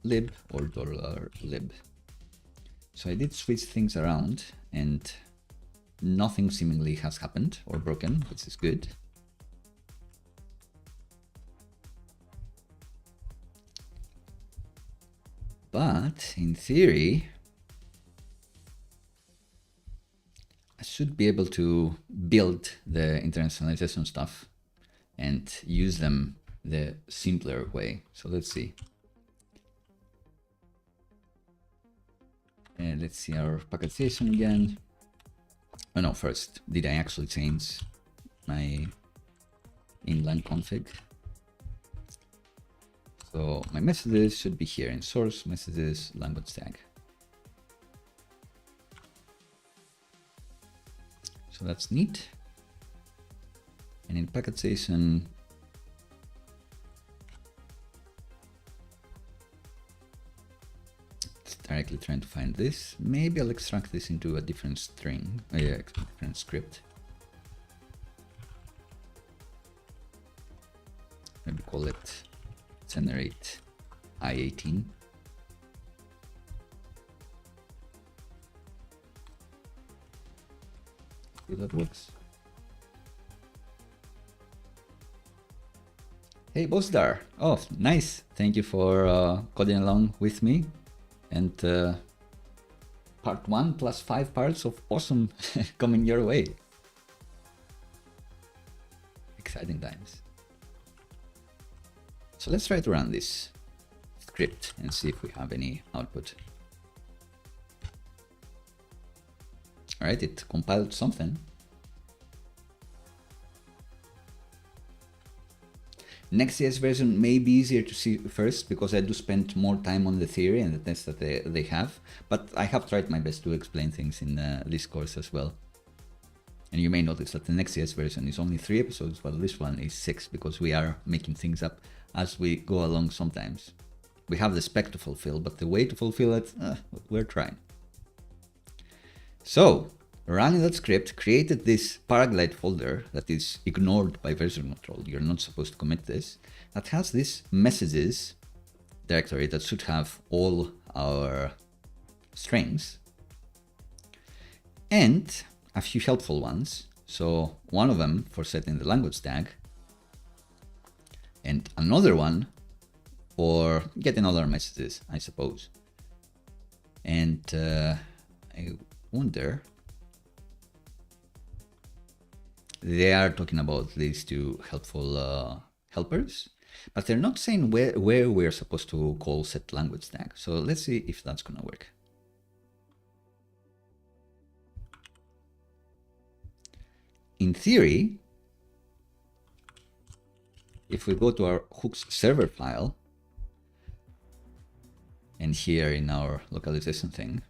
lib or $lib. So I did switch things around and nothing seemingly has happened or broken, which is good. But in theory, I should be able to build the internationalization stuff and use them the simpler way. So let's see. Let's see our packaging again. Oh no, first, did I actually change my inline config? So my messages should be here in source messages language tag. So that's neat. And in packaging, directly trying to find this. Maybe I'll extract this into a different string, different script. Maybe call it generate i18. If that works. Hey, Bosdar. Oh, nice. Thank you for coding along with me. And part 1 plus 5 parts of awesome coming your way. Exciting times. So let's try to run this. script and see if we have any output. All right, it compiled something. Next.js version may be easier to see first because I do spend more time on the theory and the tests that they have, but I have tried my best to explain things in this course as well. And you may notice that the Next.js version is only 3 episodes, while this one is 6 because we are making things up as we go along sometimes. We have the spec to fulfill, but the way to fulfill it, we're trying. So, running that script created this paraglide folder that is ignored by version control. You're not supposed to commit this. That has this messages directory that should have all our strings and a few helpful ones. So one of them for setting the language tag and another one for getting other messages, I suppose. And I wonder, they are talking about these two helpful helpers, but they're not saying where we're supposed to call set language tag. So let's see if that's gonna work. In theory, if we go to our hooks server file, and here in our localization thing,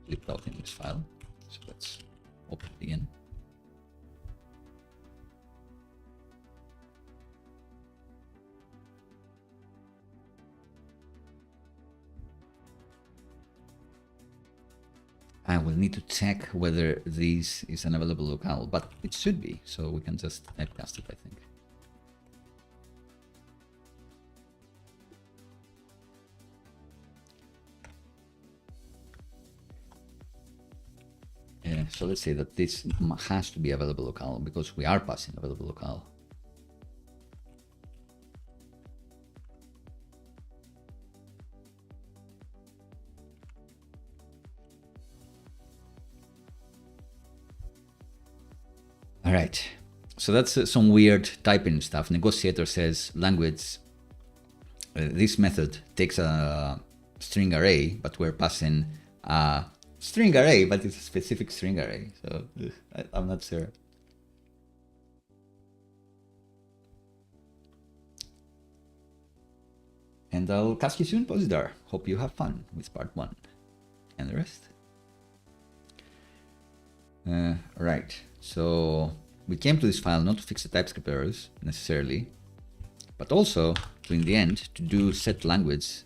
flipped out in this file, so let's open it again. I will need to check whether this is an available locale, but it should be, so we can just typecast it, I think. So let's say that this has to be available locale because we are passing available locale. All right, so that's some weird typing stuff. Negotiator says language, this method takes a string array, but we're passing a string array, but it's a specific string array. So I'm not sure. And I'll catch you soon, Posidar. Hope you have fun with part 1 and the rest. Right, so we came to this file not to fix the TypeScript errors necessarily, but also to, in the end, to do set language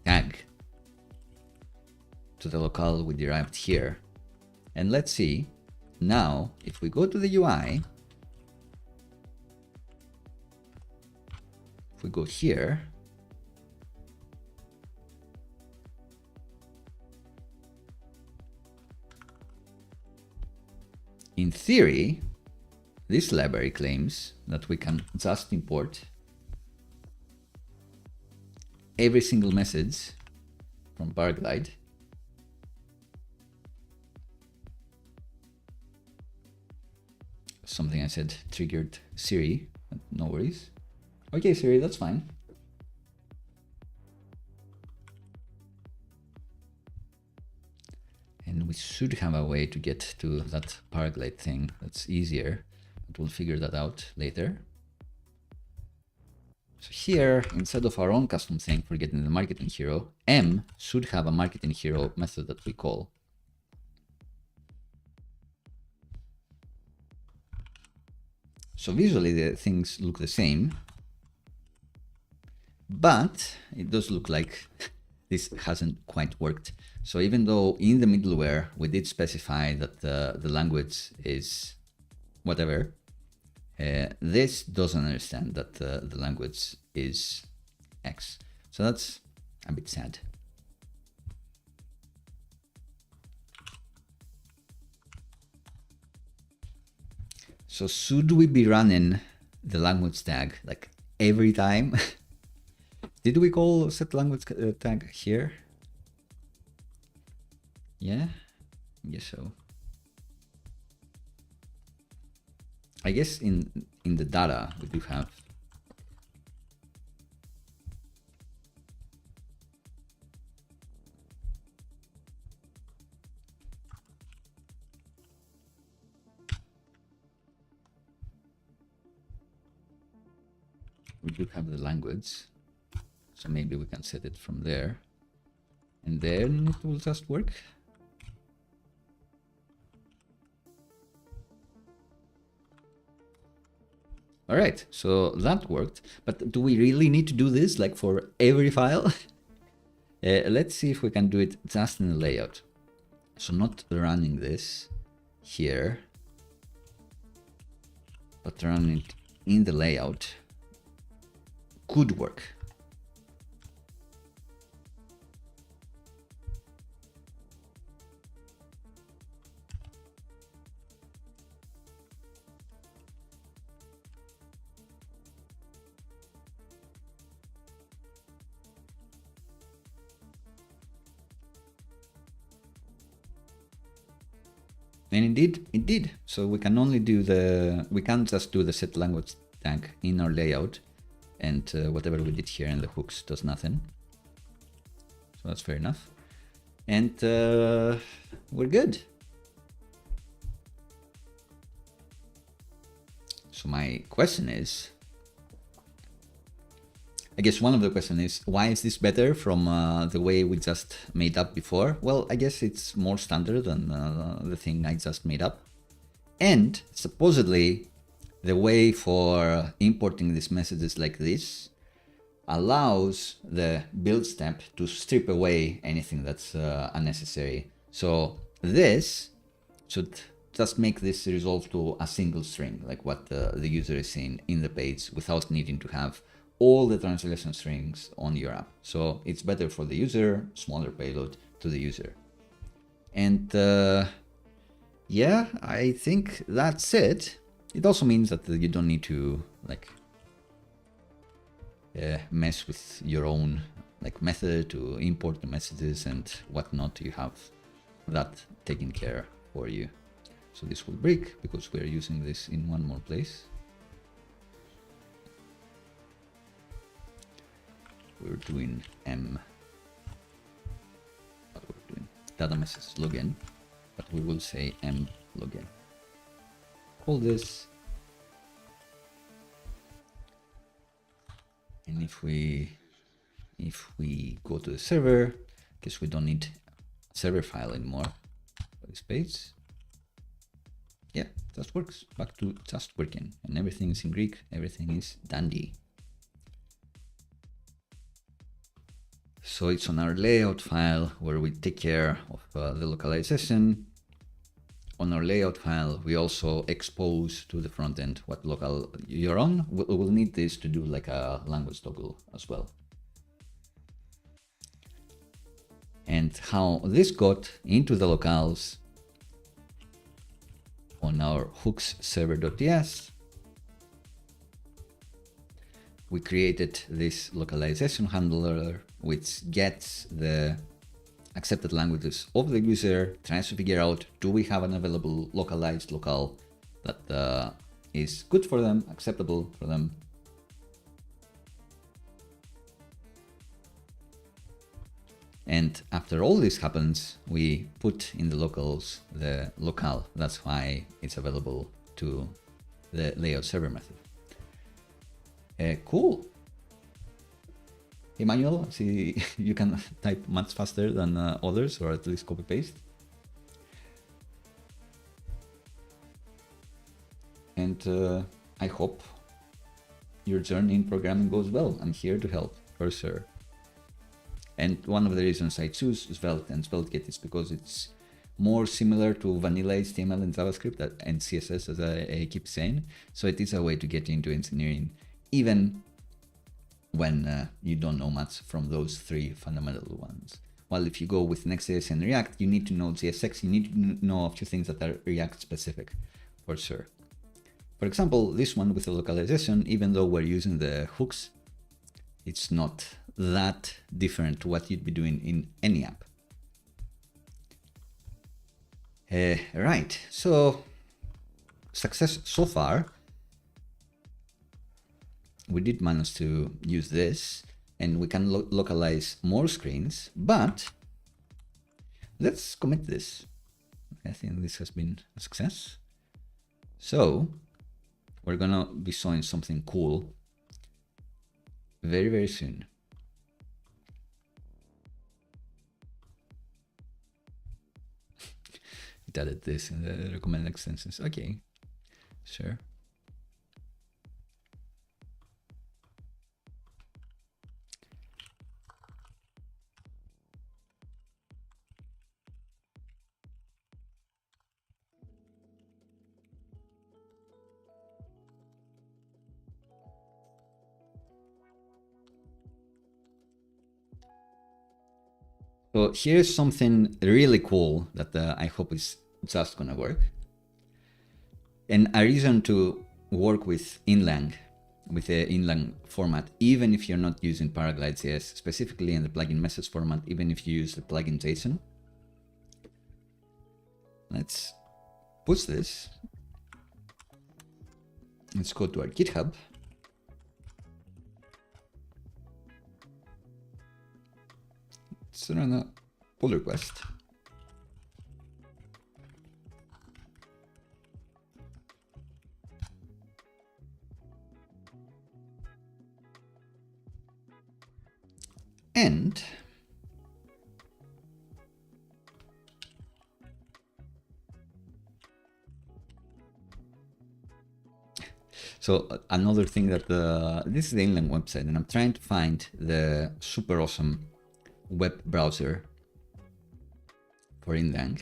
tag to the locale we derived here. And let's see now if we go to the UI, if we go here, in theory, this library claims that we can just import every single message from Paraglide something I said triggered Siri, but no worries. Okay, Siri, that's fine. And we should have a way to get to that Paraglide thing that's easier, but we'll figure that out later. So here, instead of our own custom thing for getting the marketing hero, M should have a marketing hero method that we call. So visually the things look the same, but it does look like this hasn't quite worked. So even though in the middleware we did specify that the language is whatever, this doesn't understand that the language is X. So that's a bit sad. So should we be running the language tag like every time? Did we call set language tag here? Yeah, I guess so. I guess in the data we do have. We do have the language, so maybe we can set it from there, and then it will just work. All right, so that worked, but do we really need to do this like for every file? Let's see if we can do it just in the layout. So not running this here, but running it in the layout could work. And indeed, it did. So we can only do we can't just do the set language tag in our layout, and whatever we did here in the hooks does nothing. So that's fair enough. And we're good. So my question is, I guess one of the questions is, why is this better from the way we just made up before? Well, I guess it's more standard than the thing I just made up. And supposedly, the way for importing these messages like this allows the build step to strip away anything that's unnecessary. So this should just make this resolve to a single string, like what the user is saying in the page, without needing to have all the translation strings on your app. So it's better for the user, smaller payload to the user. And yeah, I think that's it. It also means that you don't need to like mess with your own like method to import the messages and whatnot. You have that taken care for you. So this will break because we're using this in one more place. We're doing data message login, but we will say m login. Call this, and if we go to the server, because we don't need a server file anymore for this page. Yeah, that works. Back to just working, and everything is in Greek. Everything is dandy. So it's on our layout file where we take care of the localization. On our layout file, we also expose to the front end what local you're on. We'll need this to do like a language toggle as well. And how this got into the locales on our hooks server.ts, we created this localization handler which gets the accepted languages of the user, tries to figure out, do we have an available localized locale that is good for them, acceptable for them. And after all this happens, we put in the locals the locale. That's why it's available to the layout server method. Cool. Emmanuel, see, you can type much faster than others, or at least copy paste. And I hope your journey in programming goes well. I'm here to help, for sure. And one of the reasons I choose Svelte and SvelteKit is because it's more similar to vanilla HTML and JavaScript and CSS, as I keep saying. So it is a way to get into engineering, even when you don't know much from those three fundamental ones. While if you go with Next.js and React, you need to know JSX, you need to know a few things that are React specific, for sure. For example, this one with the localization, even though we're using the hooks, it's not that different to what you'd be doing in any app. Right, so success so far. We did manage to use this, and we can localize more screens, but let's commit this. I think this has been a success. So we're gonna be showing something cool very, very soon. It added this in the recommended extensions. Okay, sure. So here's something really cool that I hope is just gonna work. And a reason to work with inlang, with the inlang format, even if you're not using Paraglide.js, specifically in the plugin message format, even if you use the plugin JSON. Let's push this. Let's go to our GitHub. Let's run a pull request. And so another thing that this is the inland website, and I'm trying to find the super awesome web browser for inlang,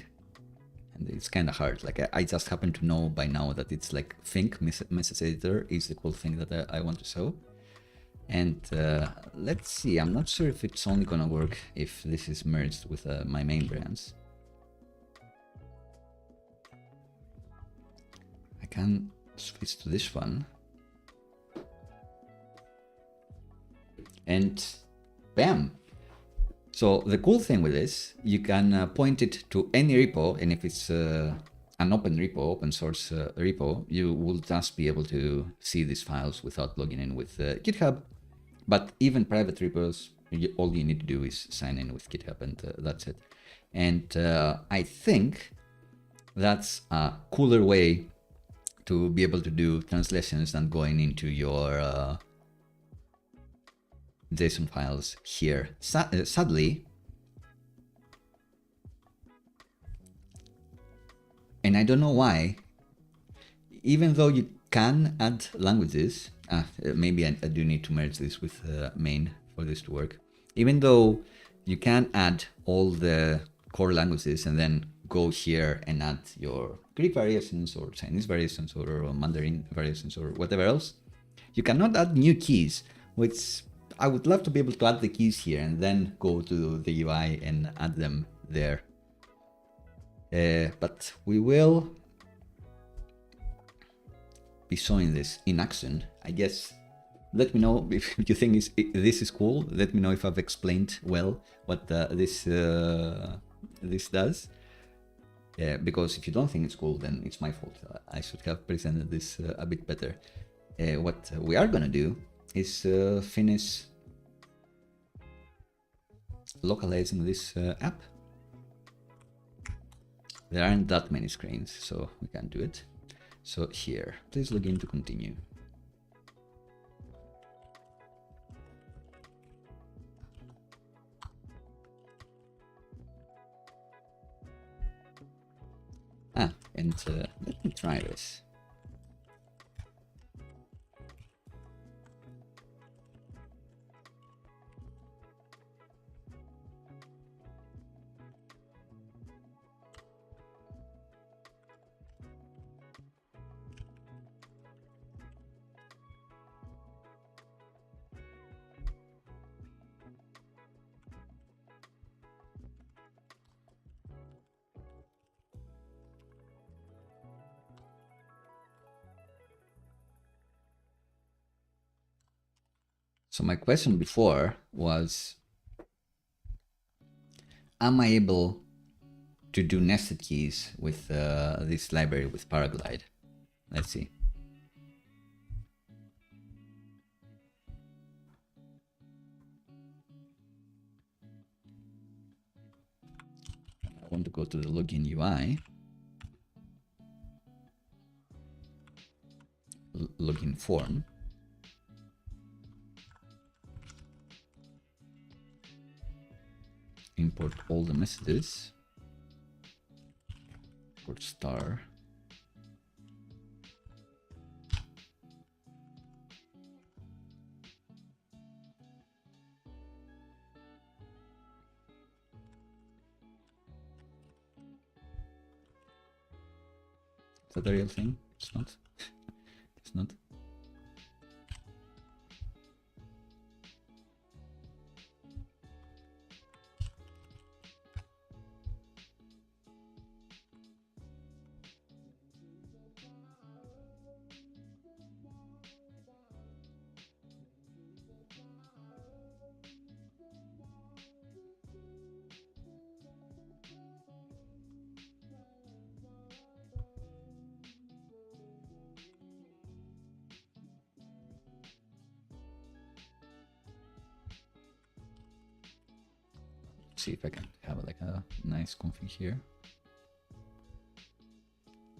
and it's kind of hard. Like I just happen to know by now that it's like Think message editor is the cool thing that I want to show. And let's see, I'm not sure if it's only gonna work if this is merged with my main brands. I can switch to this one. And bam! So the cool thing with this, you can point it to any repo, and if it's an open repo, open source repo, you will just be able to see these files without logging in with GitHub. But even private repos, all you need to do is sign in with GitHub, and that's it. And I think that's a cooler way to be able to do translations than going into your JSON files here. Sadly, and I don't know why, even though you can add languages, maybe I do need to merge this with main for this to work. Even though you can add all the core languages and then go here and add your Greek variations or Chinese variations or Mandarin variations or whatever else, you cannot add new keys, which I would love to be able to add the keys here and then go to the UI and add them there. But we will be showing this in action, I guess. Let me know if you think this is cool. Let me know if I've explained well what this does. Because if you don't think it's cool, then it's my fault. I should have presented this a bit better. What we are gonna do is finish localizing this app. There aren't that many screens, so we can do it. So here, please log in to continue. And let me try this. So my question before was, am I able to do nested keys with this library with Paraglide? Let's see. I want to go to the login UI. Login form. Import all the messages. Import star. Is that a real thing? It's not. It's not. See if I can have like a nice config here.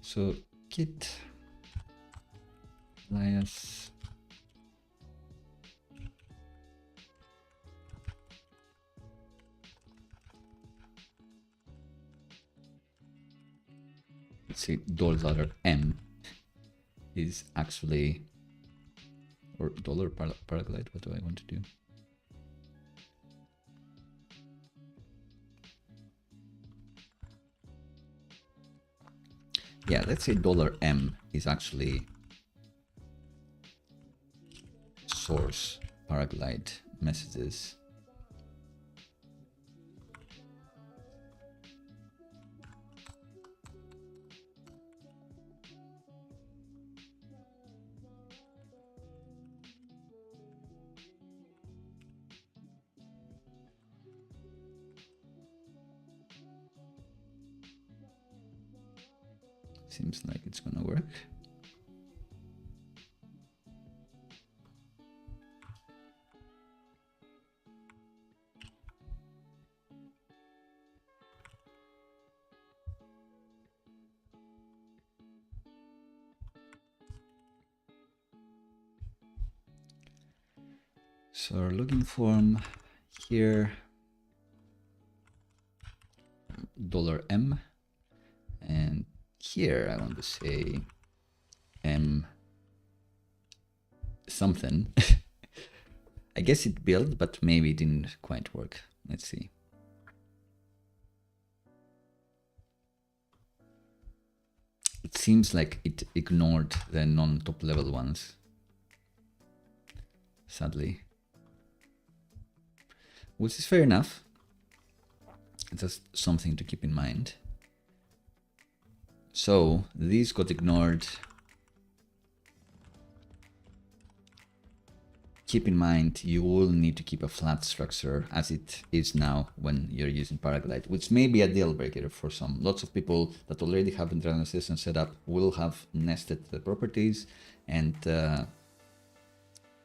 So git alias let's see, $M is actually, or $paraglide, what do I want to do? Yeah, let's say $M is actually source Paraglide messages. Seems like it's gonna work. So our login form here, $M, and here I want to say M something. I guess it built, but maybe it didn't quite work. Let's see. It seems like it ignored the non-top level ones, sadly. Which is fair enough. It's just something to keep in mind. So these got ignored. Keep in mind, you will need to keep a flat structure as it is now when you're using Paraglide, which may be a deal breaker for some. Lots of people that already have Internationalization set up will have nested the properties, and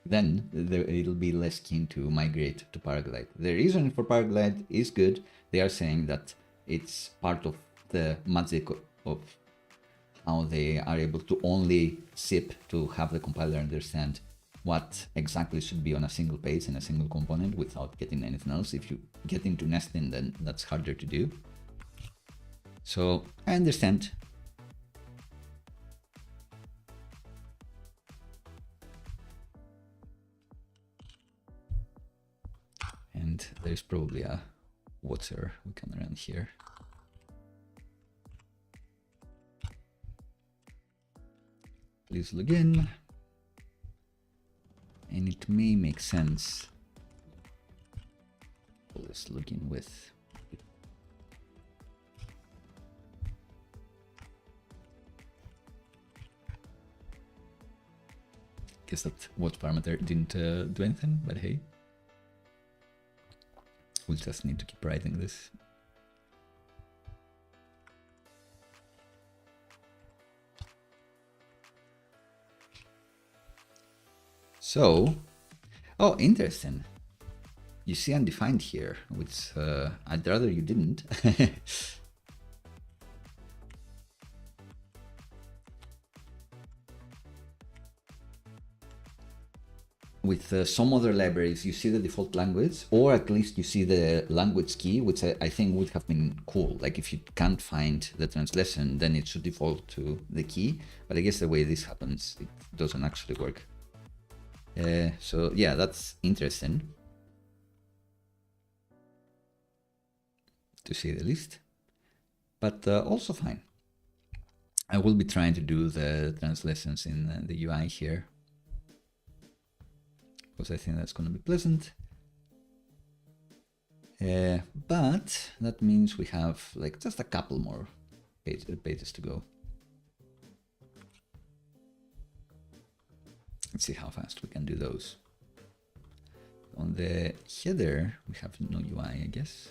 then it'll be less keen to migrate to Paraglide. The reason for Paraglide is good. They are saying that it's part of the magic of how they are able to only zip to have the compiler understand what exactly should be on a single page in a single component without getting anything else. If you get into nesting, then that's harder to do. So I understand. And there's probably a water we can run here. Please log in. And it may make sense. Let's log in with. guess that what parameter didn't do anything, but hey. We'll just need to keep writing this. So, oh, interesting. You see undefined here, which I'd rather you didn't. With some other libraries, you see the default language, or at least you see the language key, which I think would have been cool. Like if you can't find the translation, then it should default to the key. But I guess the way this happens, it doesn't actually work. So yeah, that's interesting to say the least, but also fine. I will be trying to do the translations in the UI here, because I think that's going to be pleasant. But that means we have like just a couple more pages to go. Let's see how fast we can do those. On the header, we have no UI, I guess.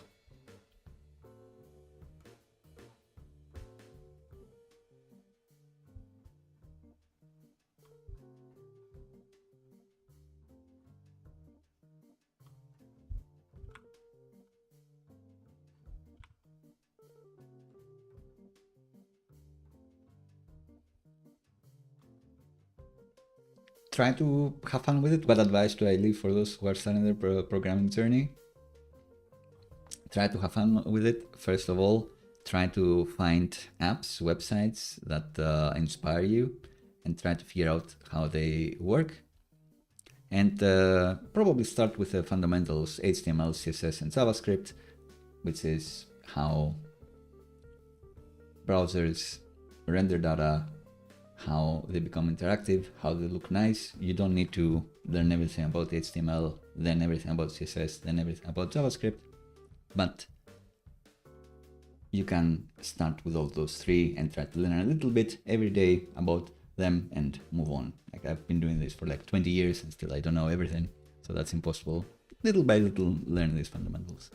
Try to have fun with it. What advice do I leave for those who are starting their programming journey? Try to have fun with it. First of all, try to find apps, websites that inspire you, and try to figure out how they work. And probably start with the fundamentals, HTML, CSS, and JavaScript, which is how browsers render data, how they become interactive, how they look nice. You don't need to learn everything about HTML, then everything about CSS, then everything about JavaScript, but you can start with all those three and try to learn a little bit every day about them and move on. Like I've been doing this for like 20 years and still I don't know everything, so that's impossible. Little by little, learn these fundamentals.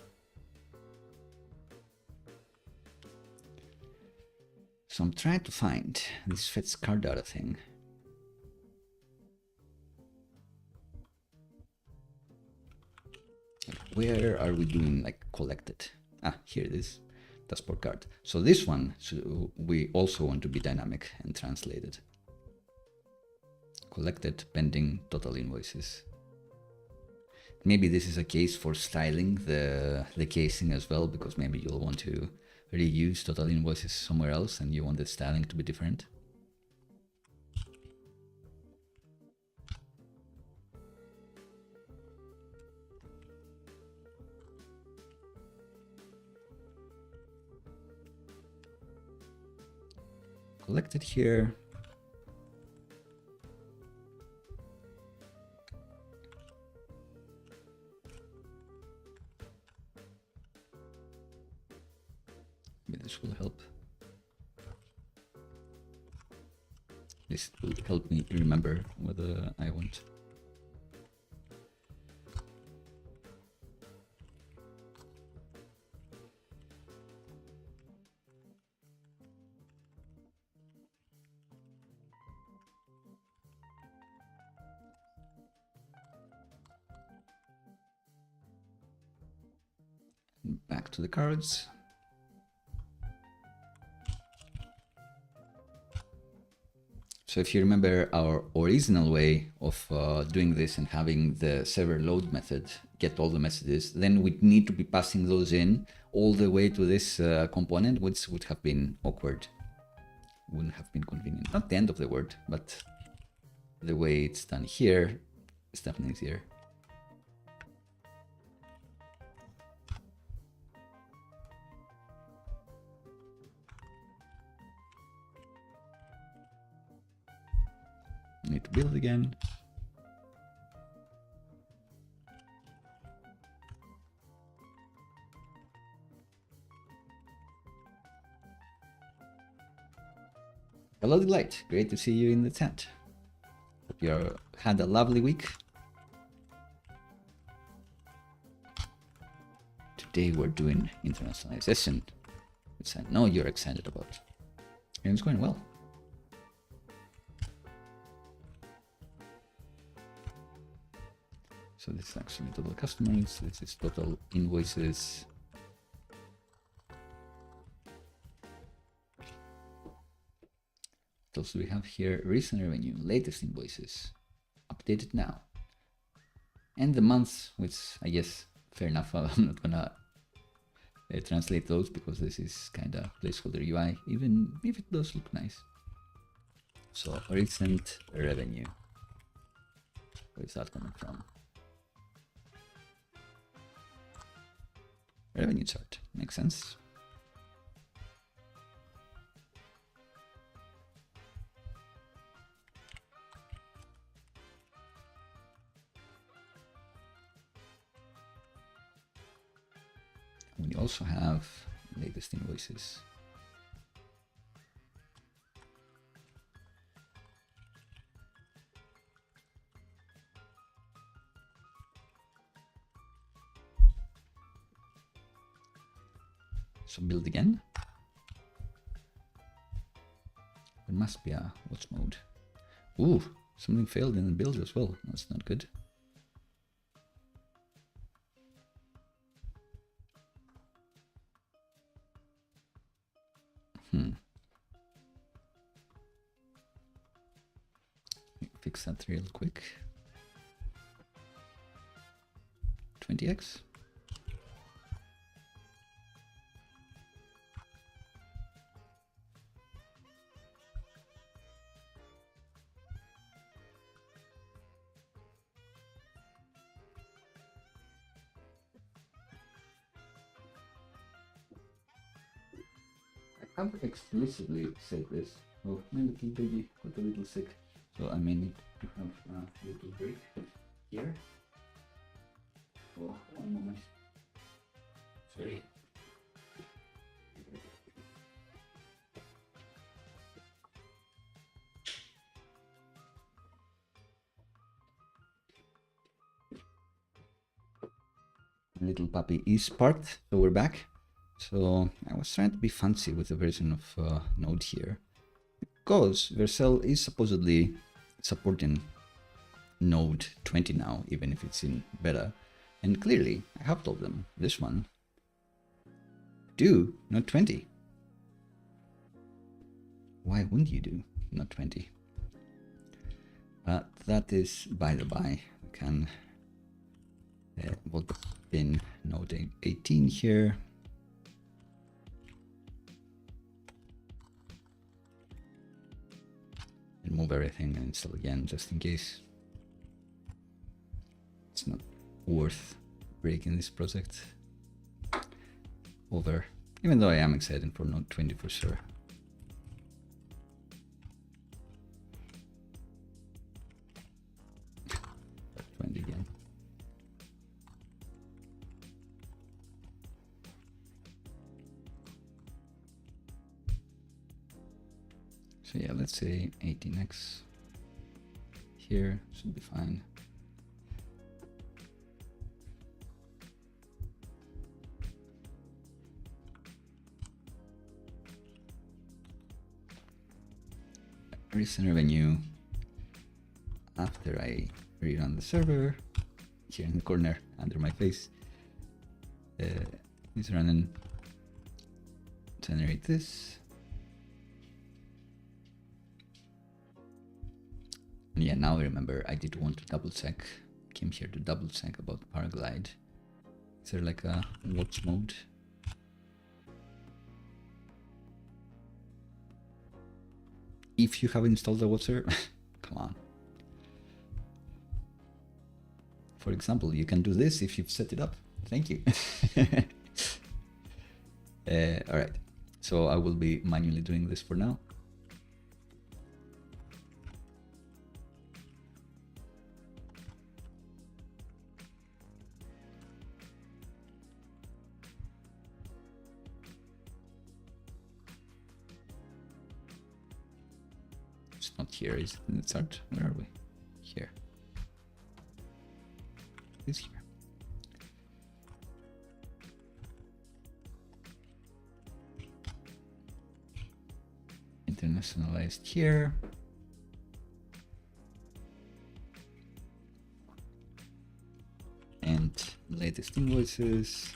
So I'm trying to find this fetch card data thing. Where are we doing like collected? Ah, here it is, dashboard card. So this one, we also want to be dynamic and translated. Collected pending total invoices. Maybe this is a case for styling the casing as well, because maybe you'll want to reuse total invoices somewhere else and you want the styling to be different. Collected here. Maybe this will help. This will help me remember what I want. Back to the cards. So if you remember our original way of doing this and having the server load method get all the messages, then we need to be passing those in all the way to this component, which would have been awkward. Wouldn't have been convenient. Not the end of the word, but the way it's done here is definitely easier. Need to build again. Hello, Delight. Great to see you in the chat. hope you had a lovely week. Today we're doing internationalization, which I know you're excited about. And it's going well. So this is actually total customers, this is total invoices. What else do we have here? Recent revenue, latest invoices, updated now. And the months, which I guess, fair enough, I'm not gonna translate those because this is kind of placeholder UI, even if it does look nice. So recent revenue, where is that coming from? Revenue chart, makes sense. We also have latest invoices. So build again. There must be a watch mode. Ooh, something failed in the build as well. That's not good. Fix that real quick. 20x. I haven't explicitly said this. Oh, my little baby got a little sick, so I may need to have a little break here. Oh, one moment. Sorry. My little puppy is parked, so we're back. So I was trying to be fancy with the version of Node here, because Vercel is supposedly supporting Node 20 now, even if it's in beta. And clearly, I have told them this one, do Node 20. Why wouldn't you do Node 20? But that is by the by. We can we'll put in Node 18 here. And move everything and install again, just in case. It's not worth breaking this project over, even though I am excited for Node 20 for sure. Node 20 again. So yeah, let's say 18x here should be fine. Recent revenue after I rerun the server here in the corner under my face is running. Generate this. And yeah, now I remember I did want to double check. Came here to double check about Paraglide. Is there like a watch mode? If you have installed the watcher, come on. For example, you can do this if you've set it up. Thank you. All right, so I will be manually doing this for now. It's not here, is it? In the chart? Where are we? here. This here. Internationalized here. And latest invoices.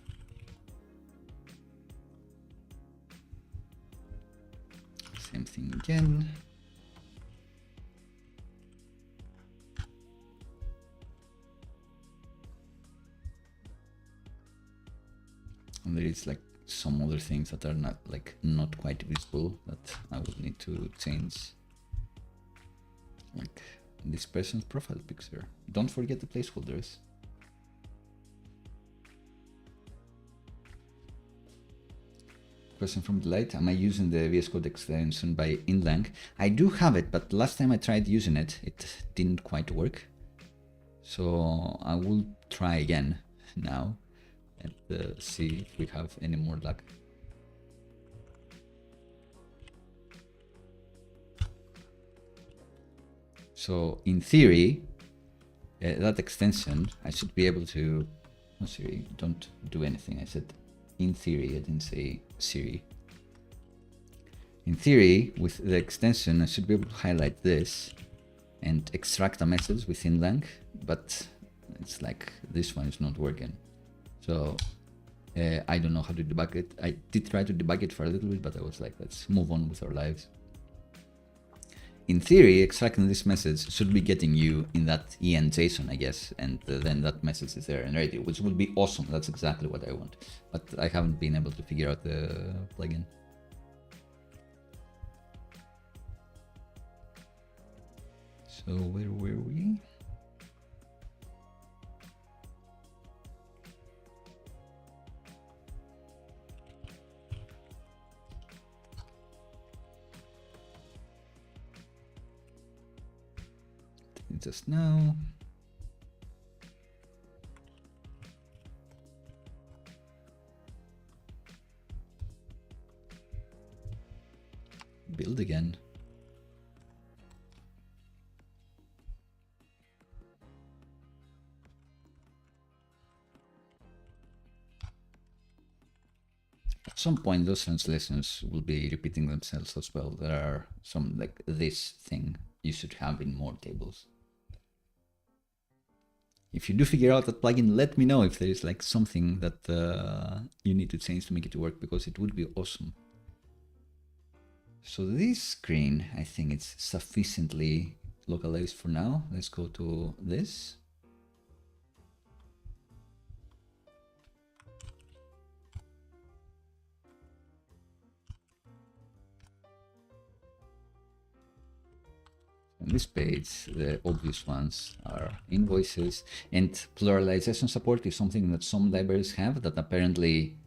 Same thing again. And there is like some other things that are not quite visible that I will need to change. Like this person's profile picture. Don't forget the placeholders. Question from Delight: am I using the VS Code extension by Inlang? I do have it, but last time I tried using it, it didn't quite work. So I will try again now and see if we have any more luck. So in theory, that extension, I should be able to, oh Siri, don't do anything. I said in theory, I didn't say Siri. In theory, with the extension, I should be able to highlight this and extract a message within Lang, but it's like this one is not working. So I don't know how to debug it. I did try to debug it for a little bit, but I was like, let's move on with our lives. In theory, extracting this message should be getting you in that EN JSON, I guess, and then that message is there and ready, which would be awesome. That's exactly what I want, but I haven't been able to figure out the plugin. So where were we? Just now. Build again. At some point, those translations will be repeating themselves as well. There are some like this thing you should have in more tables. If you do figure out that plugin, let me know if there is like something that you need to change to make it work, because it would be awesome. So this screen, I think it's sufficiently localized for now. Let's go to this. On this page, the obvious ones are invoices, and pluralization support is something that some libraries have that apparently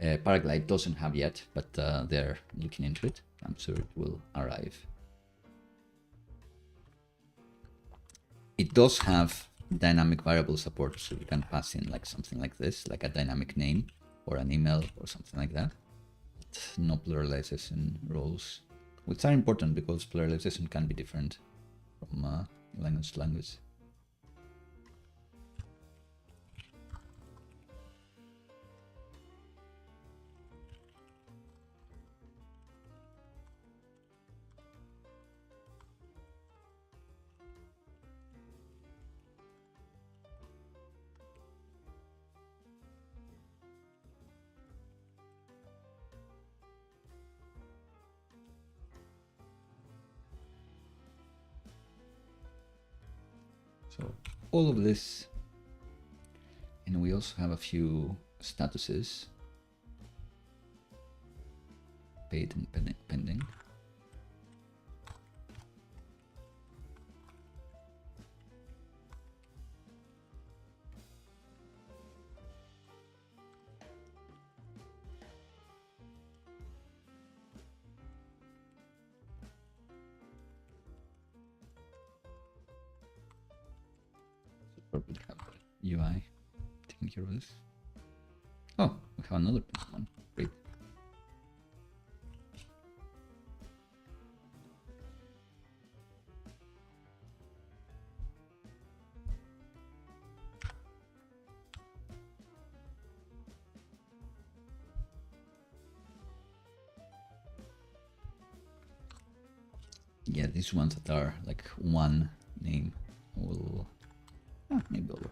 Paraglide doesn't have yet, but they're looking into it. I'm sure it will arrive. It does have dynamic variable support, so you can pass in like something like this, like a dynamic name or an email or something like that. But no pluralization roles, which are important because pluralization can be different from language to language. So all of this, and we also have a few statuses, paid and pending. Probably have UI taking care of this. Oh, we have another one. Great. Yeah, these ones that are like one name will maybe I'll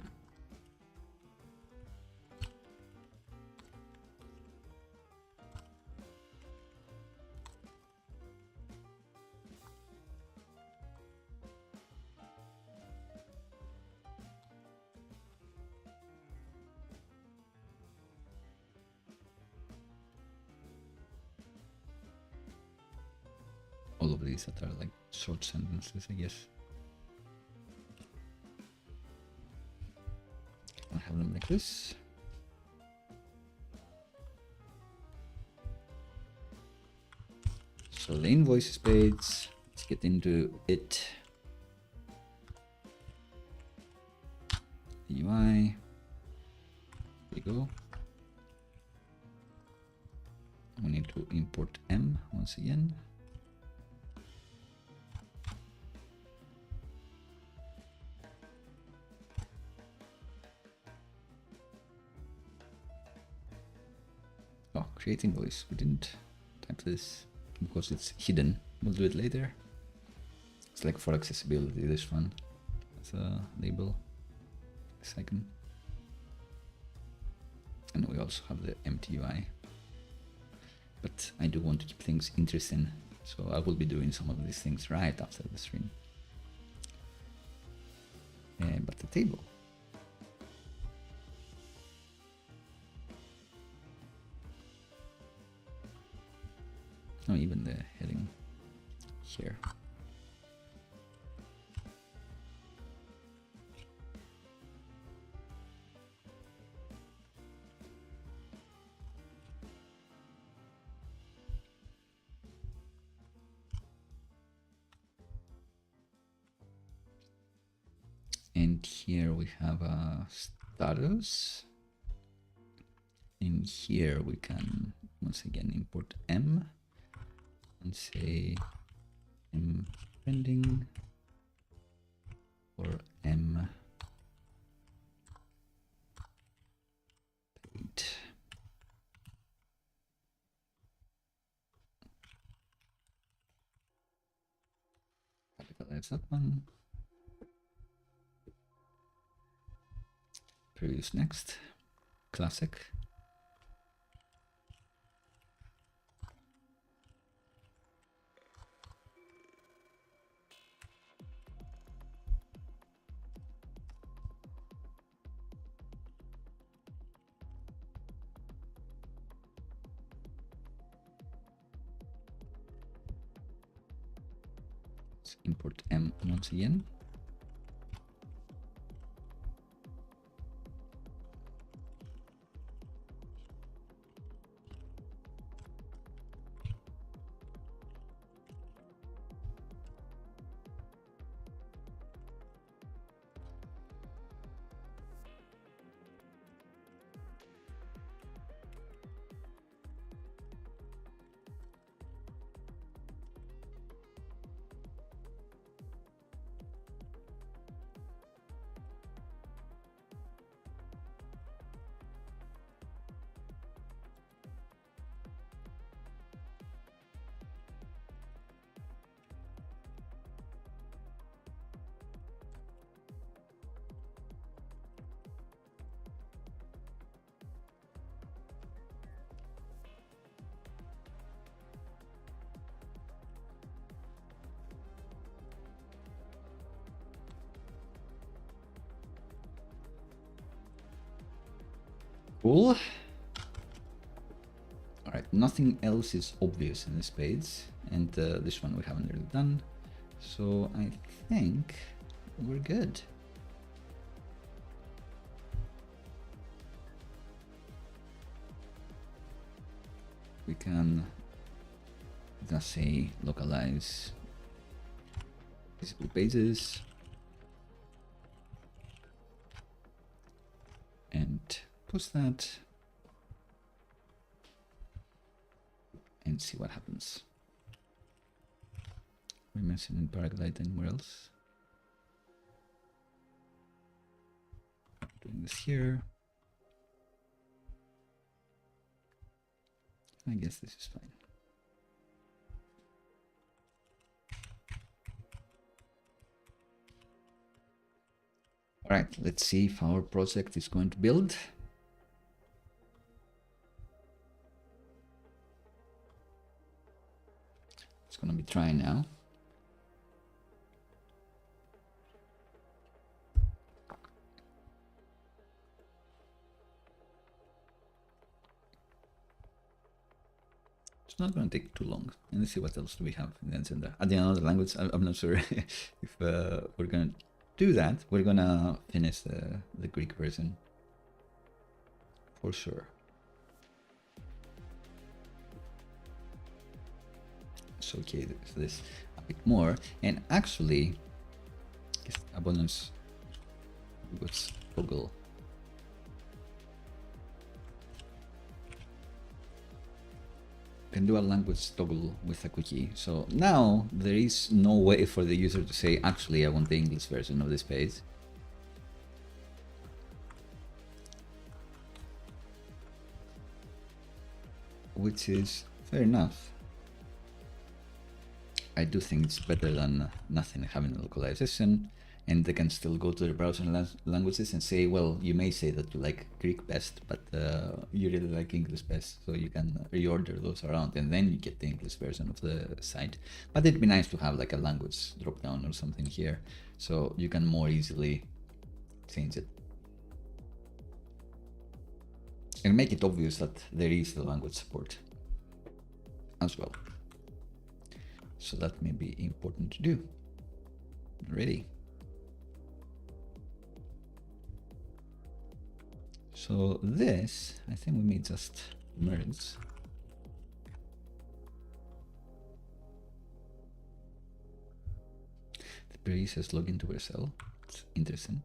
all of these that are like short sentences, I guess. I'll have them like this. So the invoices page, let's get into it. The UI. There you go. We need to import M once again. Oh, create invoice. We didn't type this because it's hidden. We'll do it later. It's like for accessibility, this one as a label. Second. And we also have the empty UI. But I do want to keep things interesting, so I will be doing some of these things right after the stream. But the table. No, even the heading here. And here we have a status. In here we can once again import M and say M trending or M paid. Capitalize that one. Previous next. Classic. Let's import M once again. Cool. Alright, nothing else is obvious in this page, and this one we haven't really done, so I think we're good. We can just say localize visible pages and post that and see what happens. We mentioned paraglide anywhere else. Doing this here. I guess this is fine. All right, let's see if our project is going to build. It's going to be trying now. It's not going to take too long. And let's see what else do we have in the agenda. Adding another language. I'm not sure if we're going to do that. We're going to finish the Greek version for sure. So okay, this a bit more, and actually, a bonus was toggle. Can do a language toggle with a quickie. So now there is no way for the user to say, actually, I want the English version of this page. Which is fair enough. I do think it's better than nothing having a localization, and they can still go to the browser languages and say, well, you may say that you like Greek best, but you really like English best, so you can reorder those around, and then you get the English version of the site. But it'd be nice to have like a language drop down or something here, so you can more easily change it. And make it obvious that there is the language support as well. So that may be important to do. Ready. So this, I think we may just merge. The query says login to Vercel. It's interesting.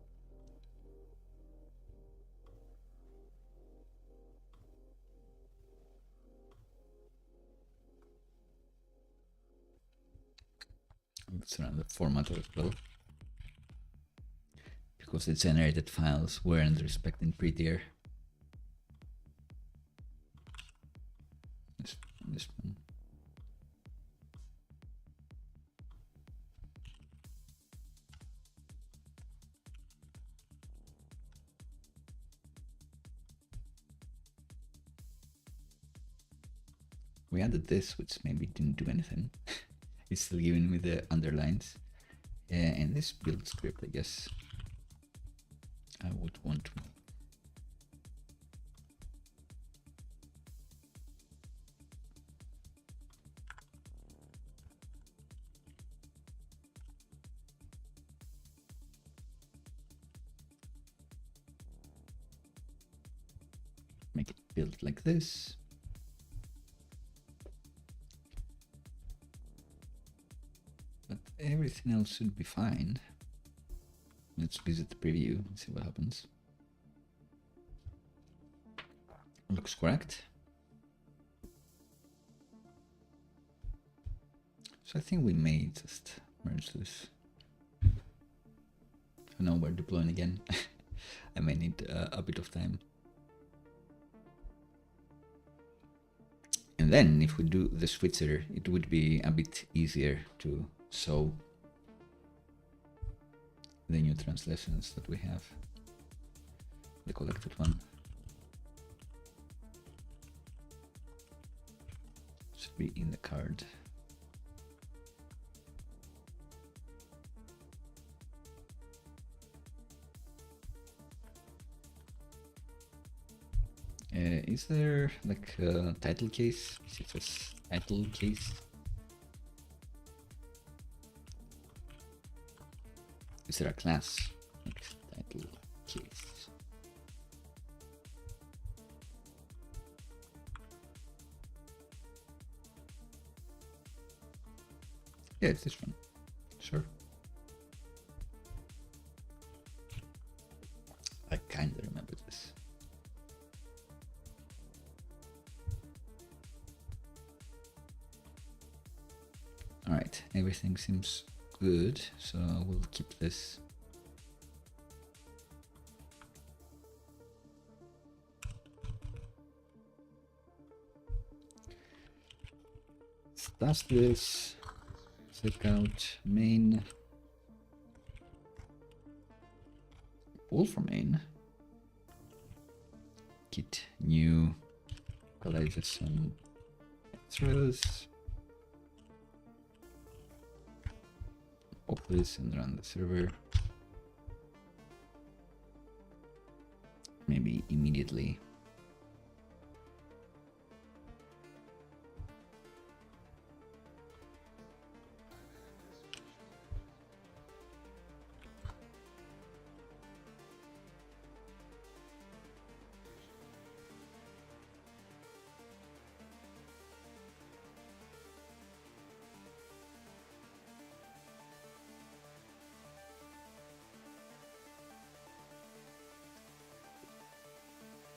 Let's run the formatter as well, because the generated files weren't respecting prettier. This one. We added this, which maybe didn't do anything. It's still giving me the underlines. And this build script, I guess I would want to make it build like this. But everything else should be fine. Let's visit the preview and see what happens. Looks correct. So I think we may just merge this. I know we're deploying again. I may need a bit of time. And then if we do the switcher, it would be a bit easier to show the new translations that we have. The collected one. Should be in the card. Is there like a title case? Is it just title case? Is there a class like title case? Yeah, it's this one. Sure. I kind of remember this. All right, everything seems good, so we'll keep this. That's this. Check out main pull from main. Git new localization throws. Pop this and run the server. Maybe immediately.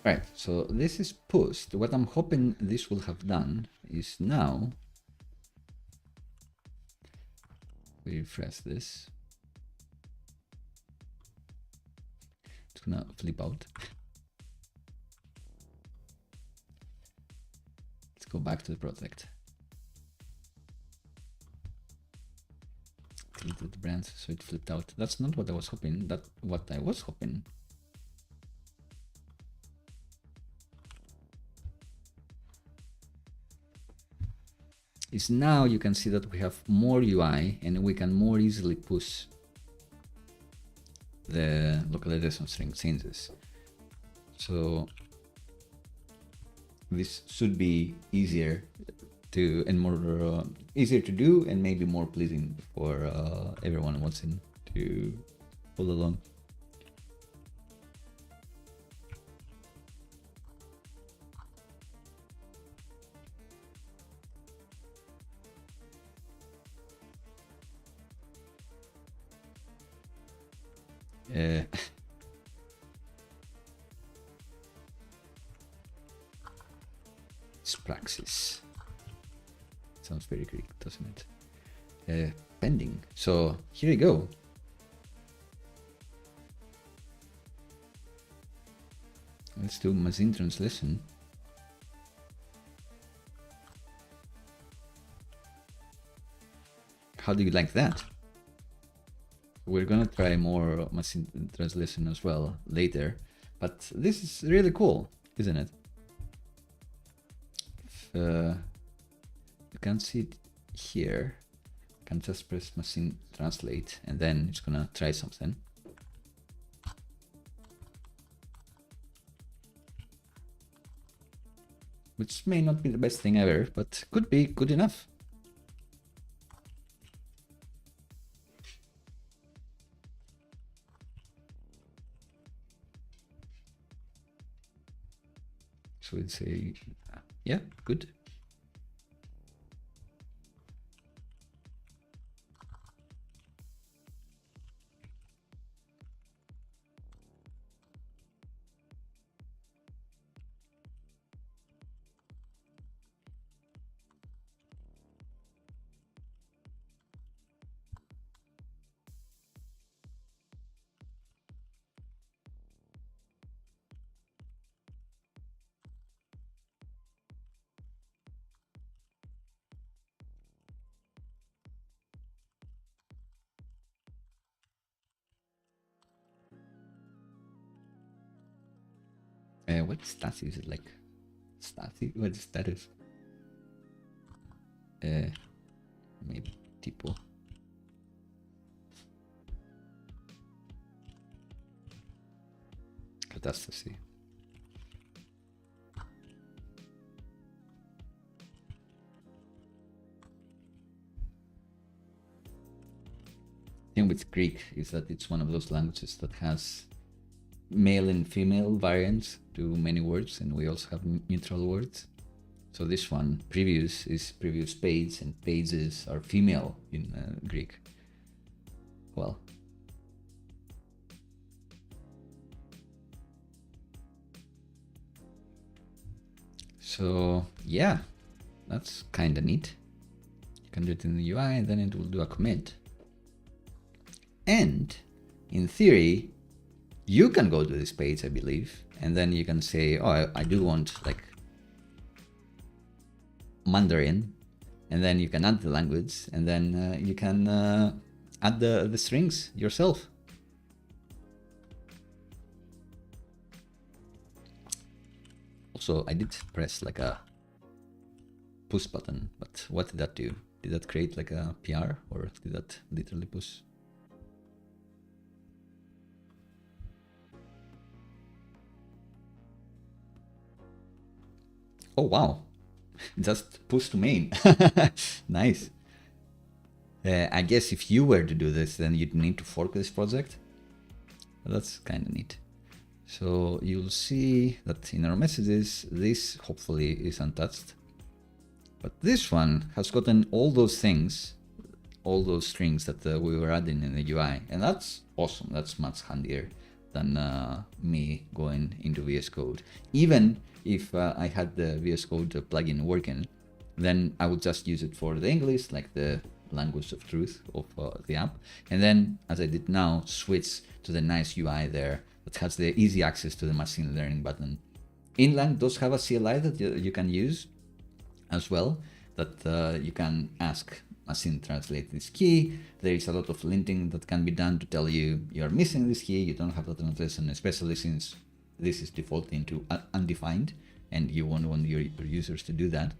Right, so this is pushed. What I'm hoping this will have done is now we refresh this. It's gonna flip out. Let's go back to the project. Deleted the branch, so it flipped out. That's not what I was hoping. That's what I was hoping. Is now you can see that we have more UI and we can more easily push the localization string changes. So this should be easier to and more easier to do and maybe more pleasing for everyone watching to follow along. It's praxis. Sounds very Greek, doesn't it? Pending. So here you go. Let's do machine translation. How do you like that? We're gonna try more machine translation as well later, but this is really cool, isn't it? If you can see it here, you can just press machine translate and then it's gonna try something. Which may not be the best thing ever, but could be good enough. So we'd say, yeah, good. What status is it like? Status? What status? Maybe tipo. Catastrophe. The thing with Greek is that it's one of those languages that has male and female variants to many words, and we also have neutral words. So this one, previous, is previous page, and pages are female in Greek. Well, so yeah, that's kind of neat. You can do it in the UI and then it will do a commit. And in theory, you can go to this page, I believe, and then you can say, oh, I do want like Mandarin, and then you can add the language, and then you can add the strings yourself. Also, I did press like a push button, but what did that do? Did that create like a PR, or did that literally push? Oh wow, just push to main. Nice. I guess if you were to do this, then you'd need to fork this project. But that's kind of neat. So you'll see that in our messages, this hopefully is untouched. But this one has gotten all those things, all those strings that we were adding in the UI. And that's awesome. That's much handier than me going into VS Code. Even if I had the VS Code plugin working, then I would just use it for the English, like the language of truth of the app. And then, as I did now, switch to the nice UI there that has the easy access to the machine learning button. Inlang does have a CLI that you can use as well, that you can ask machine translate this key. There is a lot of linting that can be done to tell you you're missing this key, you don't have the translation, especially since this is defaulting to undefined and you won't want your users to do that.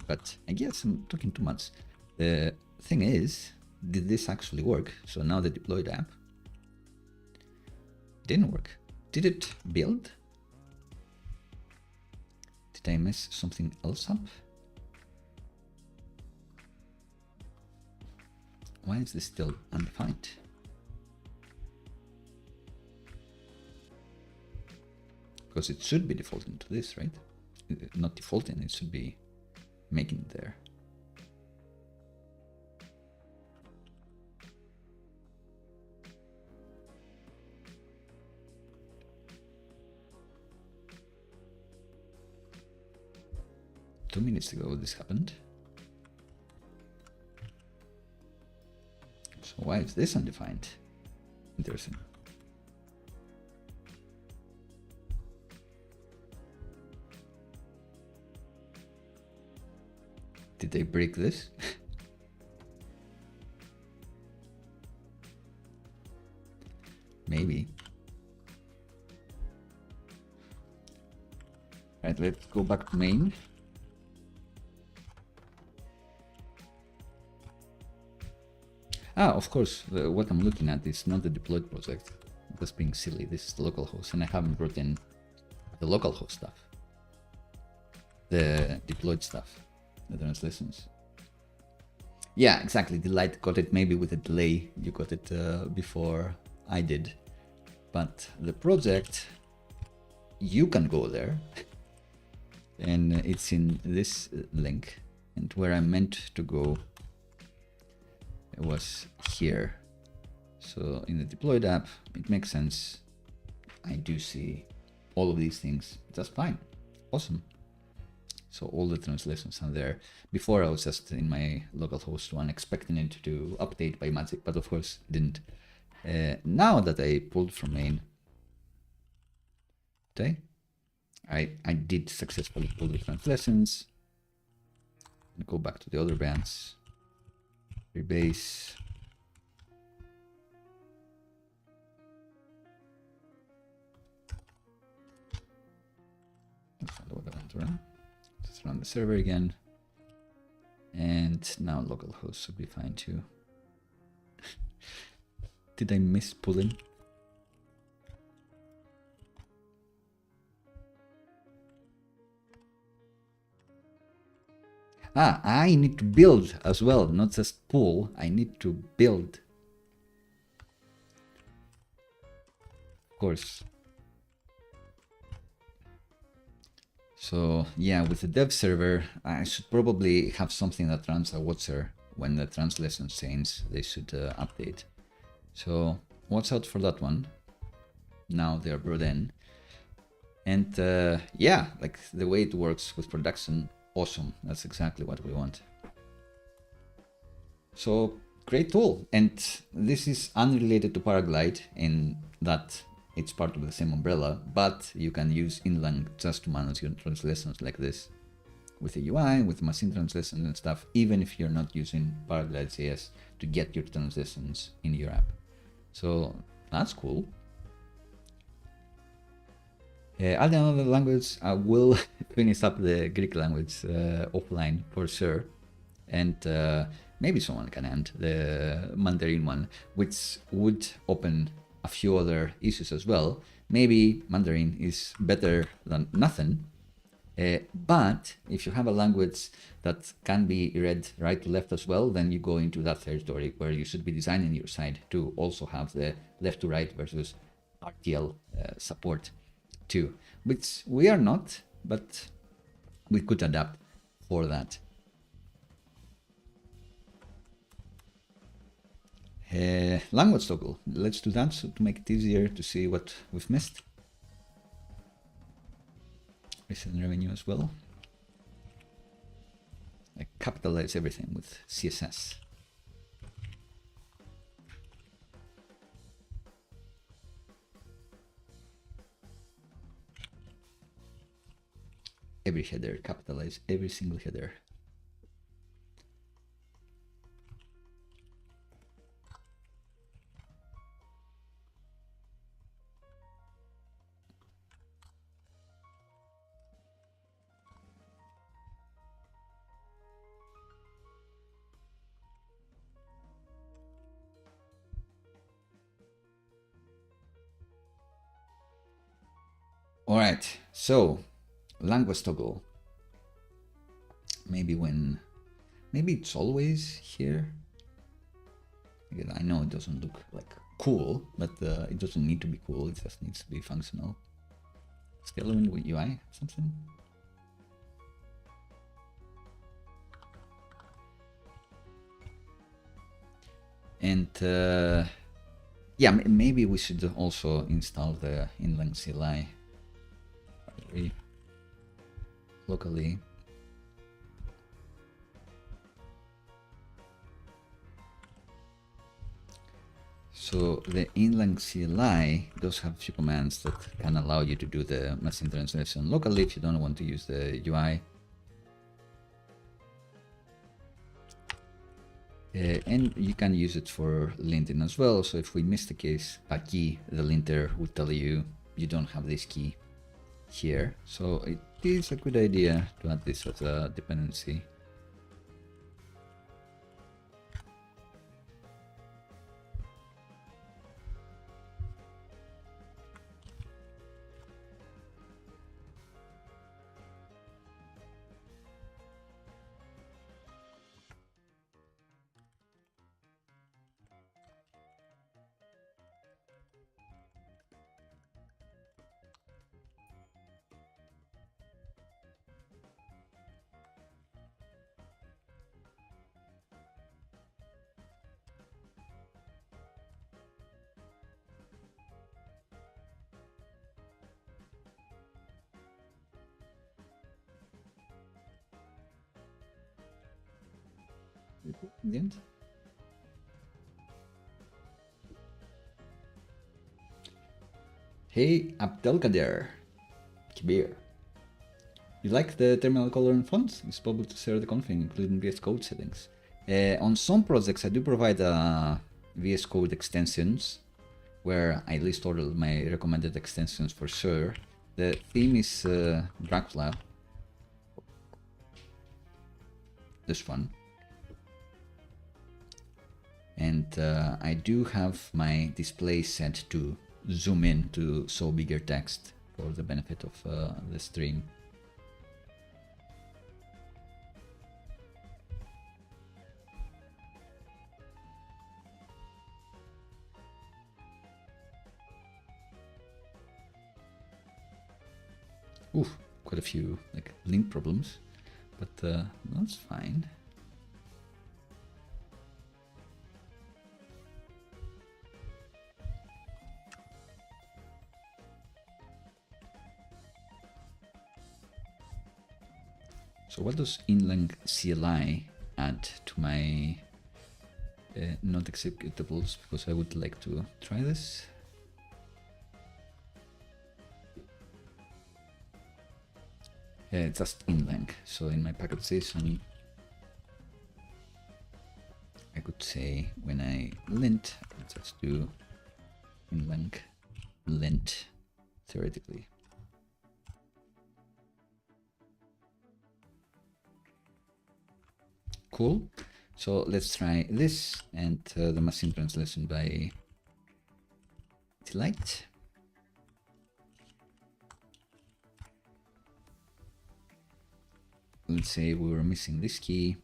But I guess I'm talking too much. The thing is, did this actually work? So now the deployed app didn't work. Did it build? Did I mess something else up? Why is this still undefined? Because it should be defaulting to this, right? Not defaulting, it should be making it there. Two minutes ago this happened. So why is this undefined? Interesting. Did they break this? Maybe. Right, let's go back to main. Of course, what I'm looking at is not the deployed project. That's being silly. This is the localhost, and I haven't brought in the localhost stuff. The deployed stuff, the translations. Yeah, exactly. Delight got it maybe with a delay. You got it before I did. But the project, you can go there. And it's in this link. And where I meant to go, it was here. So in the deployed app, it makes sense. I do see all of these things just fine. Awesome. So all the translations are there. Before I was just in my localhost one expecting it to update by magic, but of course it didn't. Now that I pulled from main, okay, I did successfully pull the translations. And go back to the other bands. Rebase. Let's run the server again. And now localhost should be fine too. Did I miss pulling? I need to build as well, not just pull. I need to build. Of course. So yeah, with the dev server, I should probably have something that runs a watcher when the translation change. They should update. So watch out for that one. Now they're brought in. And yeah, like the way it works with production, awesome. That's exactly what we want. So great tool. And this is unrelated to Paraglide in that it's part of the same umbrella, but you can use Inlang just to manage your translations like this with the UI, with machine translation and stuff, even if you're not using Paraglide.js to get your translations in your app. So that's cool. Add another language. I will finish up the Greek language offline for sure, and maybe someone can add the Mandarin one, which would open a few other issues as well. Maybe Mandarin is better than nothing, but if you have a language that can be read right to left as well, then you go into that territory where you should be designing your site to also have the left to right versus RTL support too, which we are not, but we could adapt for that. Language toggle. Let's do that so to make it easier to see what we've missed. Recent revenue as well. I capitalize everything with CSS. Every header, capitalize every single header. All right, so language toggle. Maybe it's always here. Again, I know it doesn't look like cool, but it doesn't need to be cool. It just needs to be functional. Scalable with UI, something. And yeah, maybe we should also install the inline CLI locally. So the inline CLI does have a few commands that can allow you to do the machine translation locally if you don't want to use the UI. And you can use it for linting as well. So if we miss the case, a key, the linter will tell you you don't have this key here. So it is a good idea to add this as a dependency. In the end. Hey, Abdelkader, Kibir. You like the terminal color and font? It's possible to share the config, including VS Code settings. On some projects, I do provide VS Code extensions, where I list all my recommended extensions for sure. The theme is Dracula. This one. And I do have my display set to zoom in to show bigger text for the benefit of the stream. Oof, quite a few like link problems, but that's fine. So what does inline CLI add to my not executables? Because I would like to try this. It's just inline. So in my packetization, I could say when I lint, let's just do inline lint theoretically. cool. So let's try this and the machine translation by Delight. Let's say we were missing this key.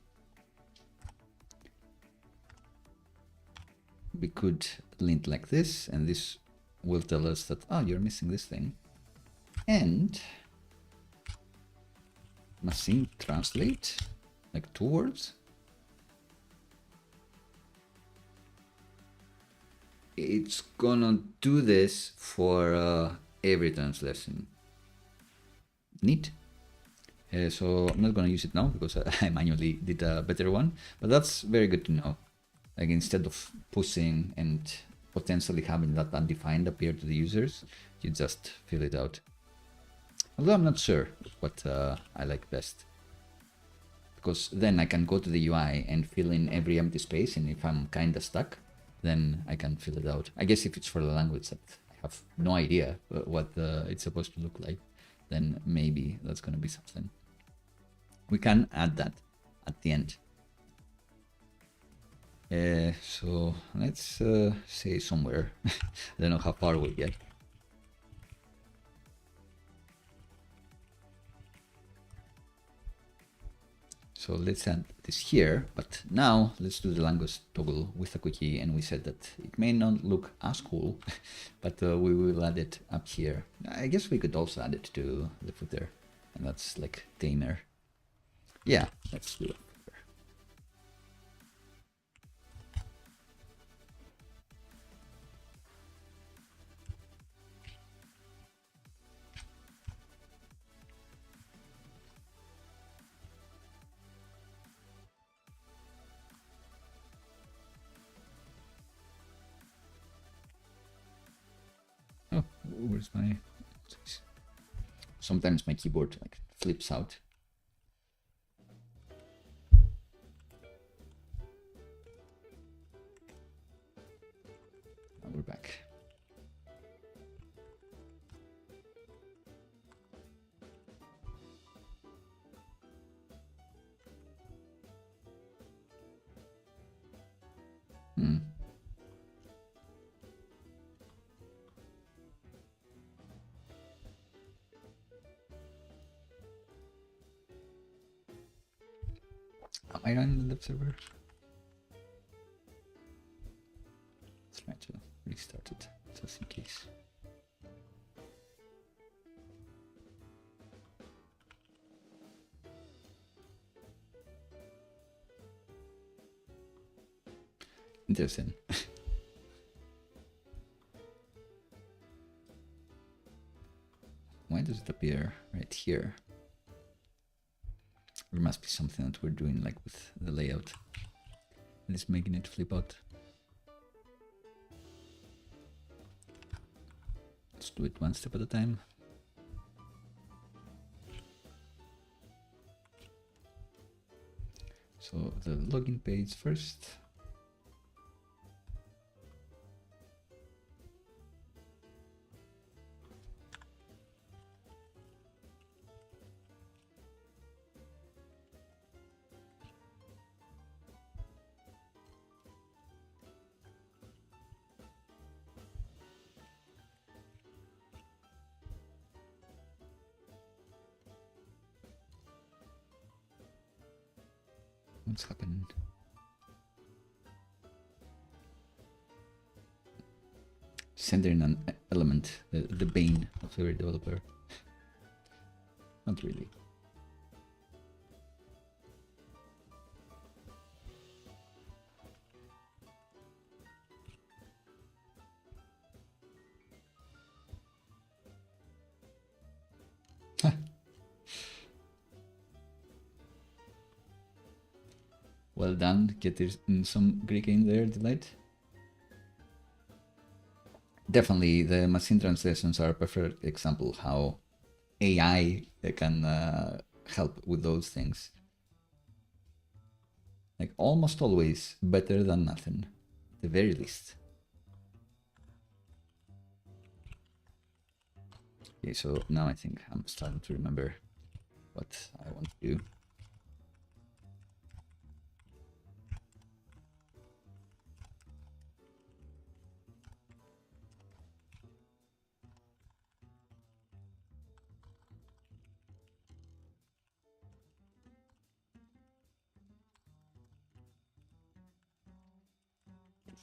We could lint like this, and this will tell us that, oh, you're missing this thing. And machine translate, like 2 words. It's gonna do this for every translation. Neat. So I'm not gonna use it now because I manually did a better one, but that's very good to know. Like instead of pushing and potentially having that undefined appear to the users, you just fill it out. Although I'm not sure what I like best, because then I can go to the UI and fill in every empty space, and if I'm kinda stuck, then I can fill it out. I guess if it's for the language that I have no idea what it's supposed to look like, then maybe that's gonna be something. We can add that at the end. So let's say somewhere. I don't know how far we'll get. So let's add this here, but now let's do the language toggle with a quickie, and we said that it may not look as cool, but we will add it up here. I guess we could also add it to the footer, and that's like tamer. Yeah, let's do it. Oh, where's my... Sometimes my keyboard like flips out. Now we're back. Am I running the server? Let's try to restart it just in case. Interesting. Why does it appear right here? There must be something that we're doing like with the layout that is making it flip out. Let's do it one step at a time. So the login page first. What's happening? Centering an element, the bane of every developer. Not really. Well done, get some Greek in there, Delight. Definitely, the machine translations are a perfect example how AI can help with those things. Like almost always better than nothing, at the very least. Okay, so now I think I'm starting to remember what I want to do.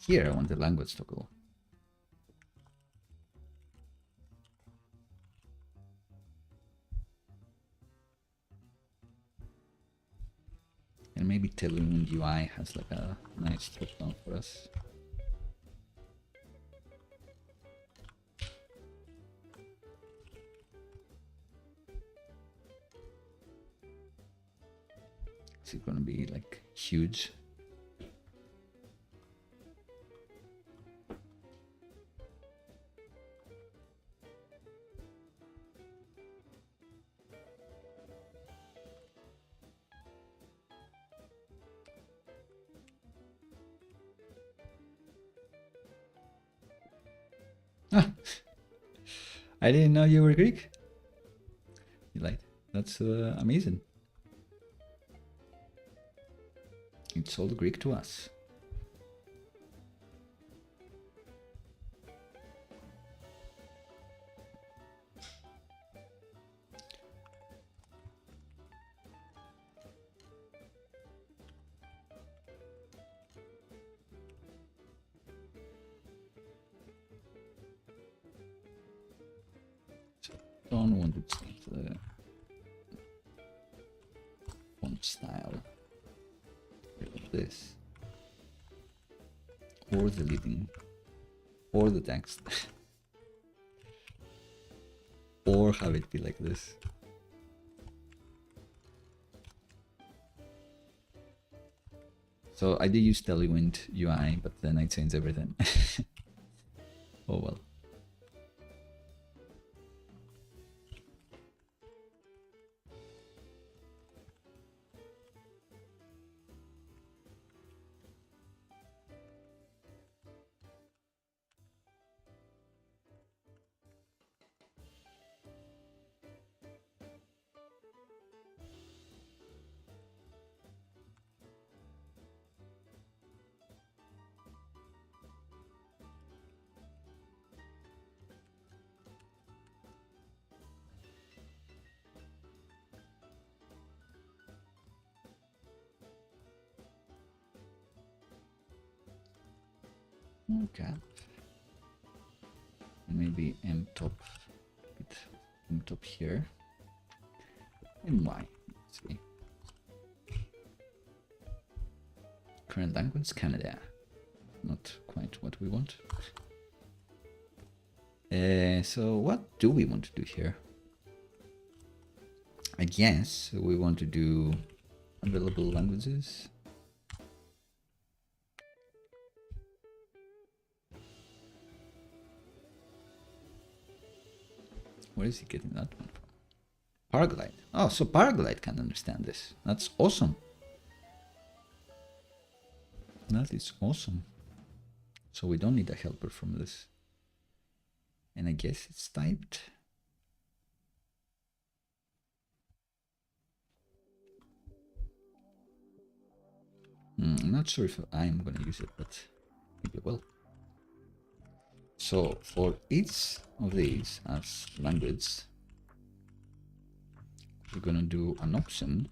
here I want the language toggle. And maybe Tailwind UI has like a nice drop down for us. Is it gonna be like huge? Ah, I didn't know you were Greek. You lied. That's amazing. It's all Greek to us. Don't want to change the font style. This, or the leading, or the text, or have it be like this. So I did use Tailwind UI, but then I changed everything. Oh well. Okay. Maybe M top here. And Y. Let's see. Current language Canada. Not quite what we want. So what do we want to do here? I guess we want to do available languages. Where is he getting that one from? Paraglide. Oh, so Paraglide can understand this. That's awesome. That is awesome. So we don't need a helper from this. And I guess it's typed. I'm not sure if I'm going to use it, but maybe I will. So for each of these as language, we're going to do an option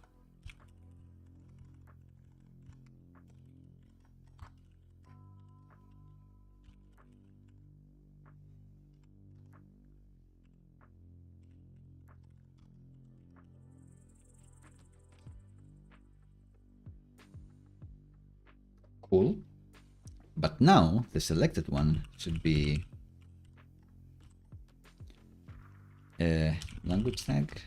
cool. But now the selected one should be a language tag.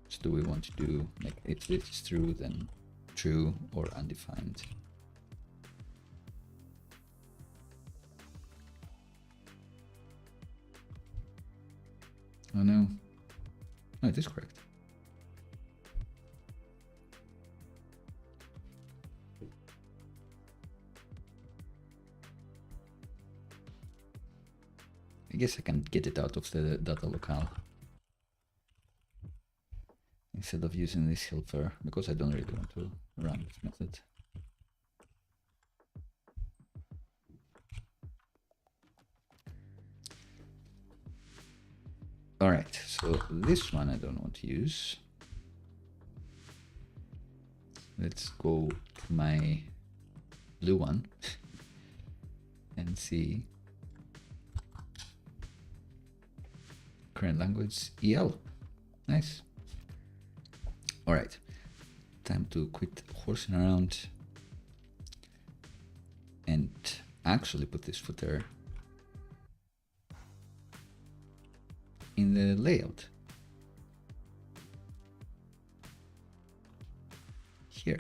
So do we want to do like if this is true, then true or undefined? Oh no. No, it is correct. I guess I can get it out of the data locale. instead of using this helper, because I don't really want to run this method. All right, so this one I don't want to use. Let's go to my blue one and see. Current language EL. Nice. All right, time to quit horsing around and actually put this footer in the layout here.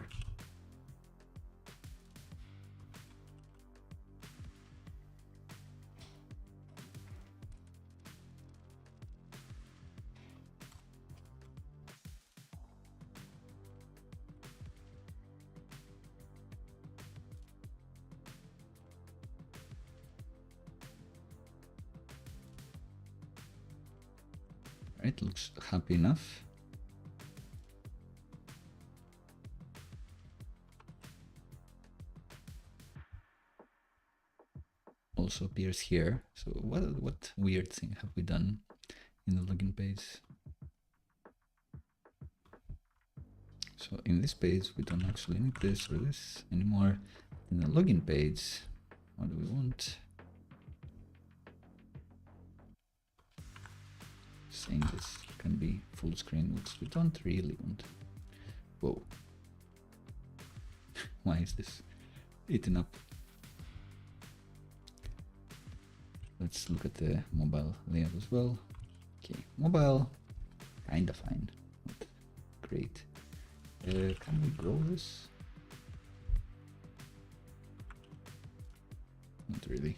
Right, looks happy enough. Also appears here. So what weird thing have we done in the login page? So in this page we don't actually need this or this anymore. In the login page, what do we want? Saying this can be full screen, which we don't really want. Whoa. Why is this eaten up? Let's look at the mobile layout as well. Okay, mobile, kinda fine, not great. Can we grow this? Not really.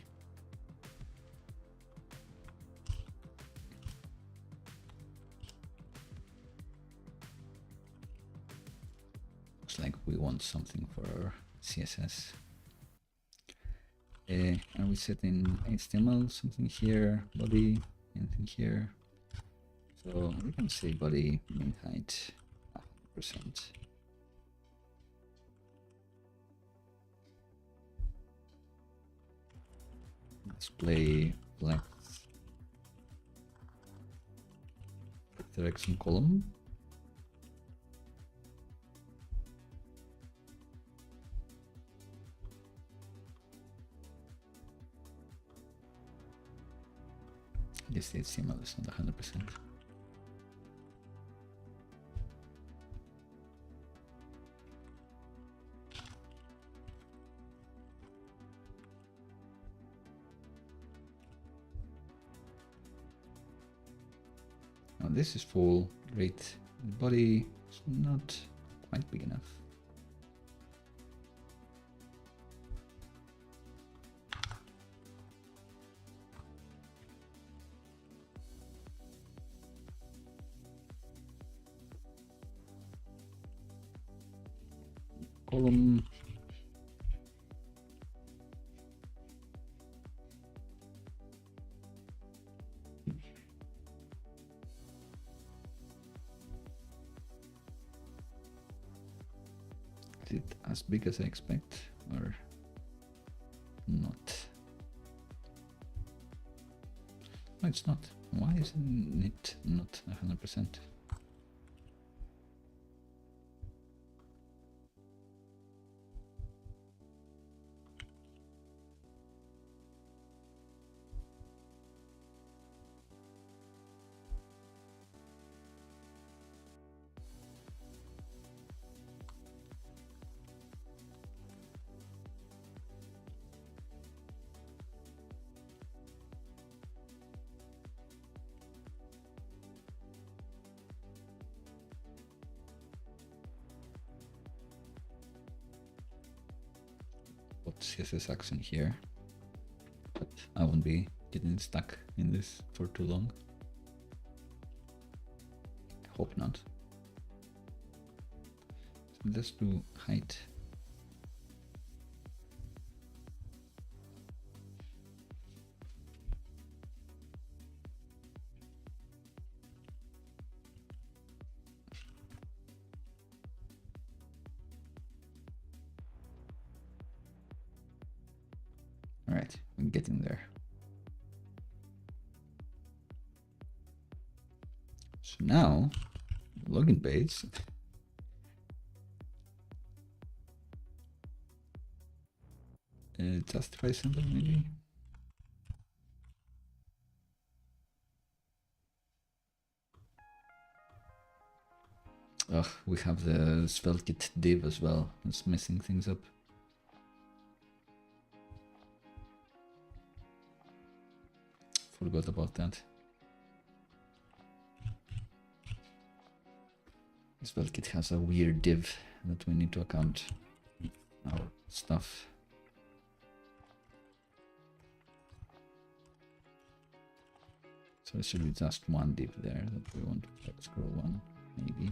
Looks like we want something for our CSS. Are we setting HTML, something here, body, anything here? So we can say body min height 100%. Display flex direction column. I guess the HTML is not 100%. Now this is full, great. The body is not quite big enough. Column. Is it as big as I expect or not? No, it's not. Why isn't it not 100%? Put CSS action here, but I won't be getting stuck in this for too long. I hope not. So let's do height. All right, I'm getting there. So now, login page. Justify symbol maybe. Oh, we have the SvelteKit div as well. It's messing things up. Forgot about that. SvelteKit has a weird div that we need to account our stuff. So it should be just one div there that we want to scroll one, maybe.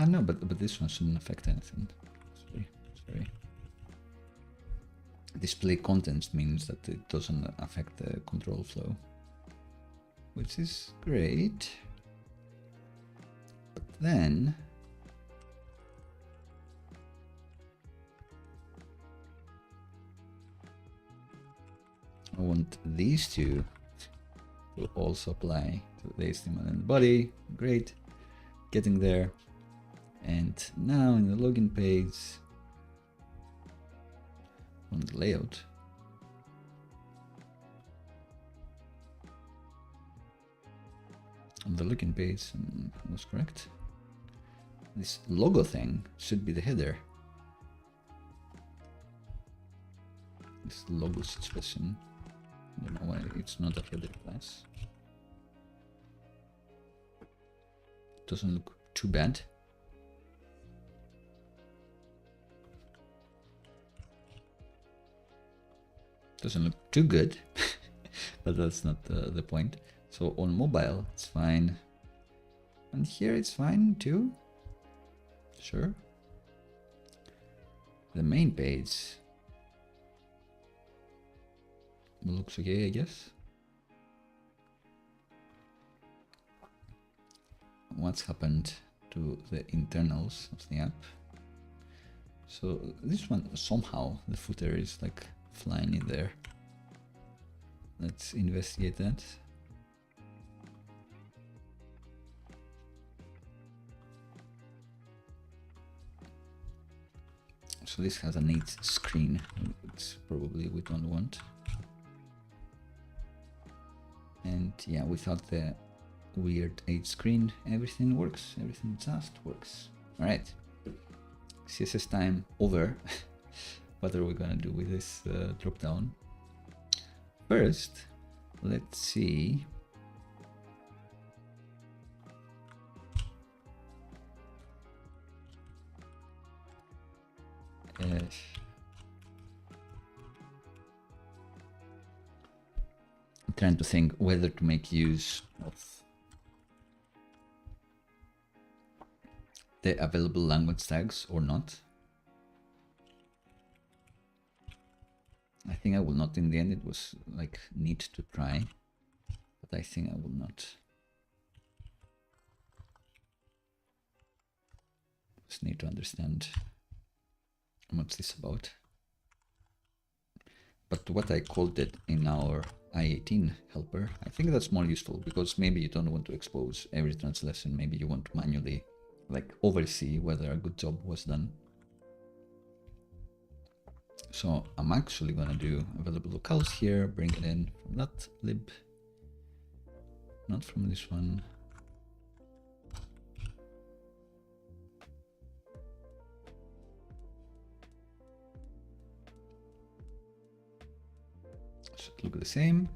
No, but this one shouldn't affect anything. Sorry. Display contents means that it doesn't affect the control flow, which is great. But then I want these two to also apply to the HTML and the body. Great, getting there. And now in the login page, on the layout, on the login page, was correct. This logo thing should be the header. This logo expression. I don't know why it's not a header class. Doesn't look too bad. Doesn't look too good, but that's not the point. So on mobile, it's fine. And here it's fine too. Sure. The main page looks okay, I guess. What's happened to the internals of the app? So this one, somehow the footer is like flying in there. Let's investigate that. So this has a neat screen, which probably we don't want. And yeah, without the weird 8 screen, everything works. Everything just works. All right, CSS time over. What are we gonna do with this drop down? First, let's see. I'm trying to think whether to make use of the available language tags or not. I think I will not in the end. It was like neat to try, but I think I will not. Just need to understand what's this about. But what I called it in our I18 helper, I think that's more useful because maybe you don't want to expose every translation. Maybe you want to manually like oversee whether a good job was done. So I'm actually going to do available locales here, bring it in from that lib, not from this one. Should look the same,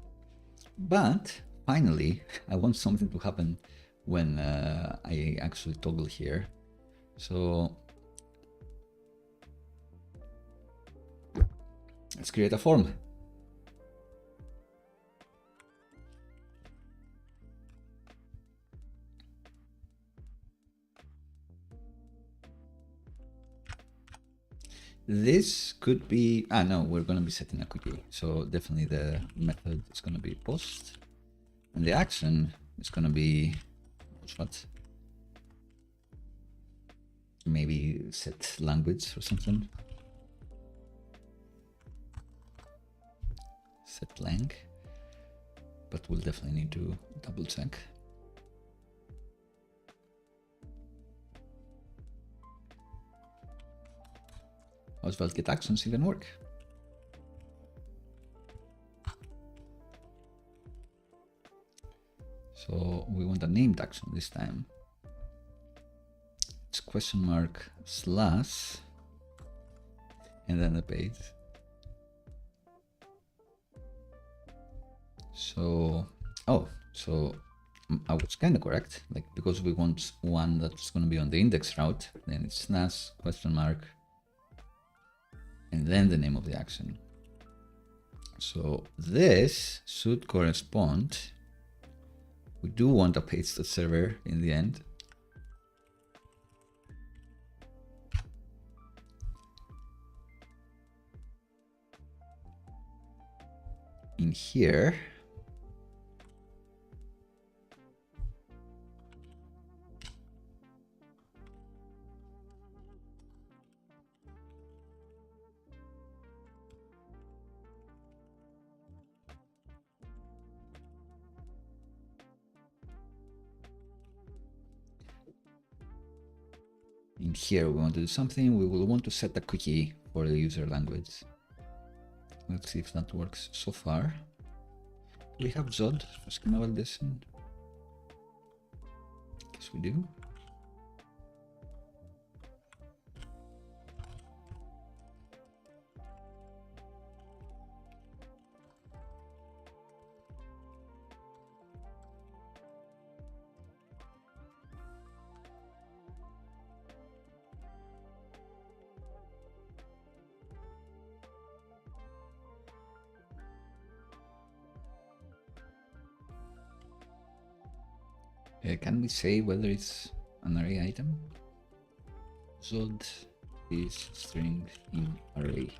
but finally I want something to happen when I actually toggle here. So let's create a form. This could be, no, we're going to be setting a quickie. So definitely the method is going to be post and the action is going to be what? maybe set language or something. Set lang, but we'll definitely need to double check. How SvelteKit actions even work? So we want a named action this time. It's question mark slash and then the page. So, so I was kind of correct, like, because we want one that's going to be on the index route, then it's slash question mark and then the name of the action. So this should correspond. We do want a page.server in the end. In here, we want to do something. We will want to set a cookie for the user language. Let's see if that works so far. Do we have Zod for schema validation? Guess we do. Can we say whether it's an array item? Zod is string in array.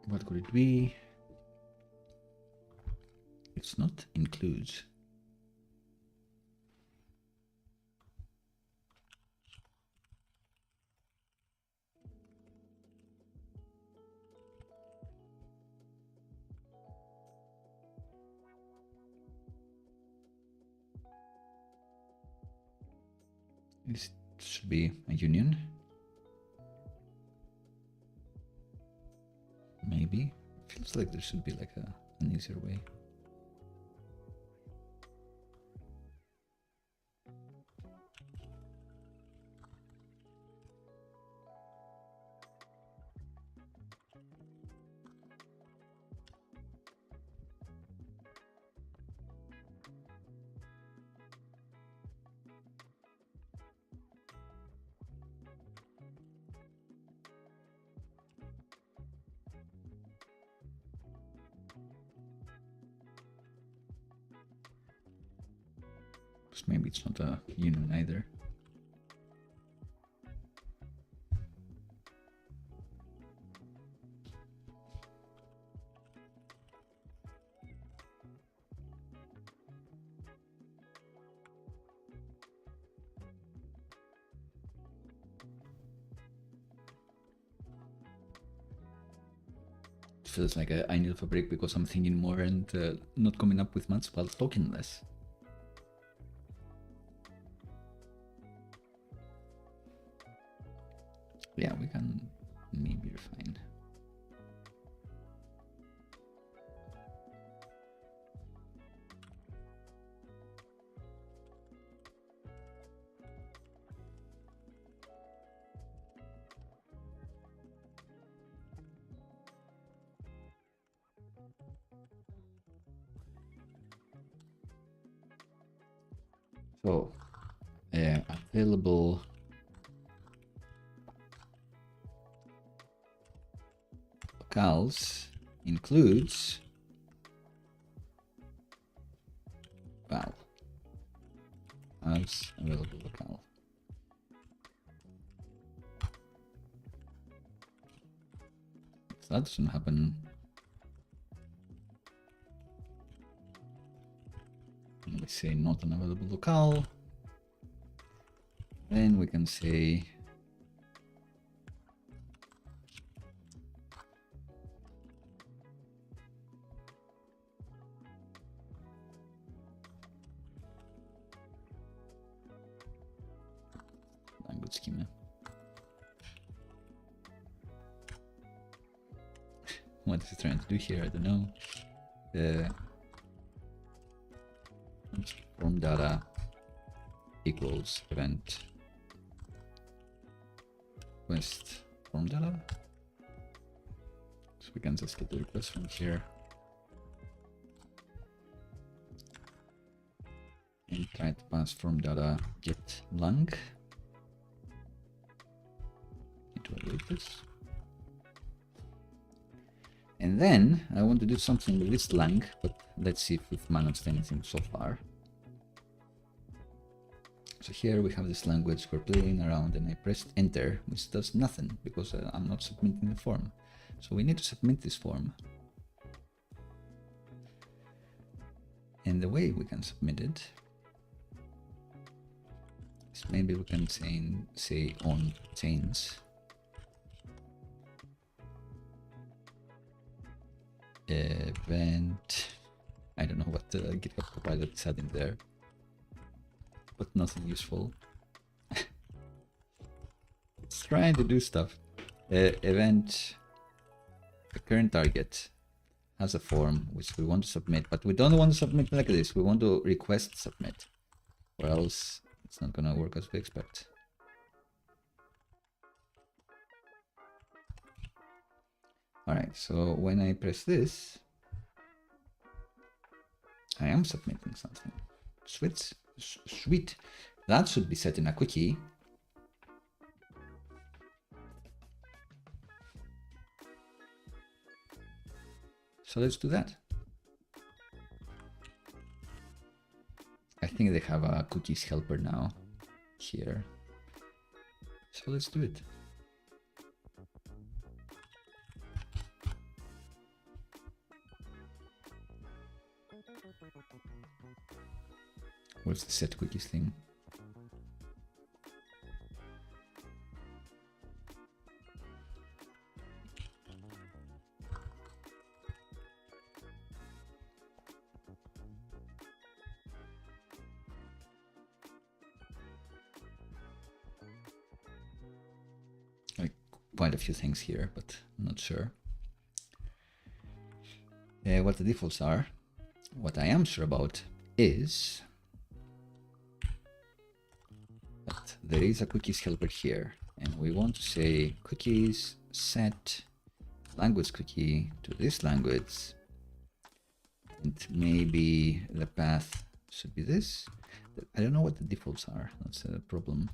What could it be? It's not includes. This should be a union. Maybe. Feels like there should be like an easier way. Maybe it's not a union either. It feels like I need a break because I'm thinking more and not coming up with much while talking less. Yeah, we can maybe refine. So, available locales includes val as available locale. If that doesn't happen, we say not an available locale. Then we can say language schema. What is it trying to do here? I don't know. Form data equals event request form data. So we can just get the request from here and try to pass form data get lang. Need to avoid this. And then I want to do something with this lang, but let's see if we've managed anything so far. So here we have this language, we're playing around, and I pressed enter, which does nothing because I'm not submitting the form. So we need to submit this form. And the way we can submit it is maybe we can say on chains. Event, I don't know what the GitHub Copilot said in there, but nothing useful. It's trying to do stuff. Event, the current target has a form which we want to submit, but we don't want to submit like this. We want to request submit, or else it's not gonna work as we expect. All right, so when I press this, I am submitting something. Sweet. That should be set in a cookie. So let's do that. I think they have a cookies helper now here. So let's do it. What's the set cookies thing? Like quite a few things here, but I'm not sure what the defaults are. What I am sure about is that there is a cookies helper here, and we want to say cookies set language cookie to this language, and maybe the path should be this. I don't know what the defaults are. That's a problem.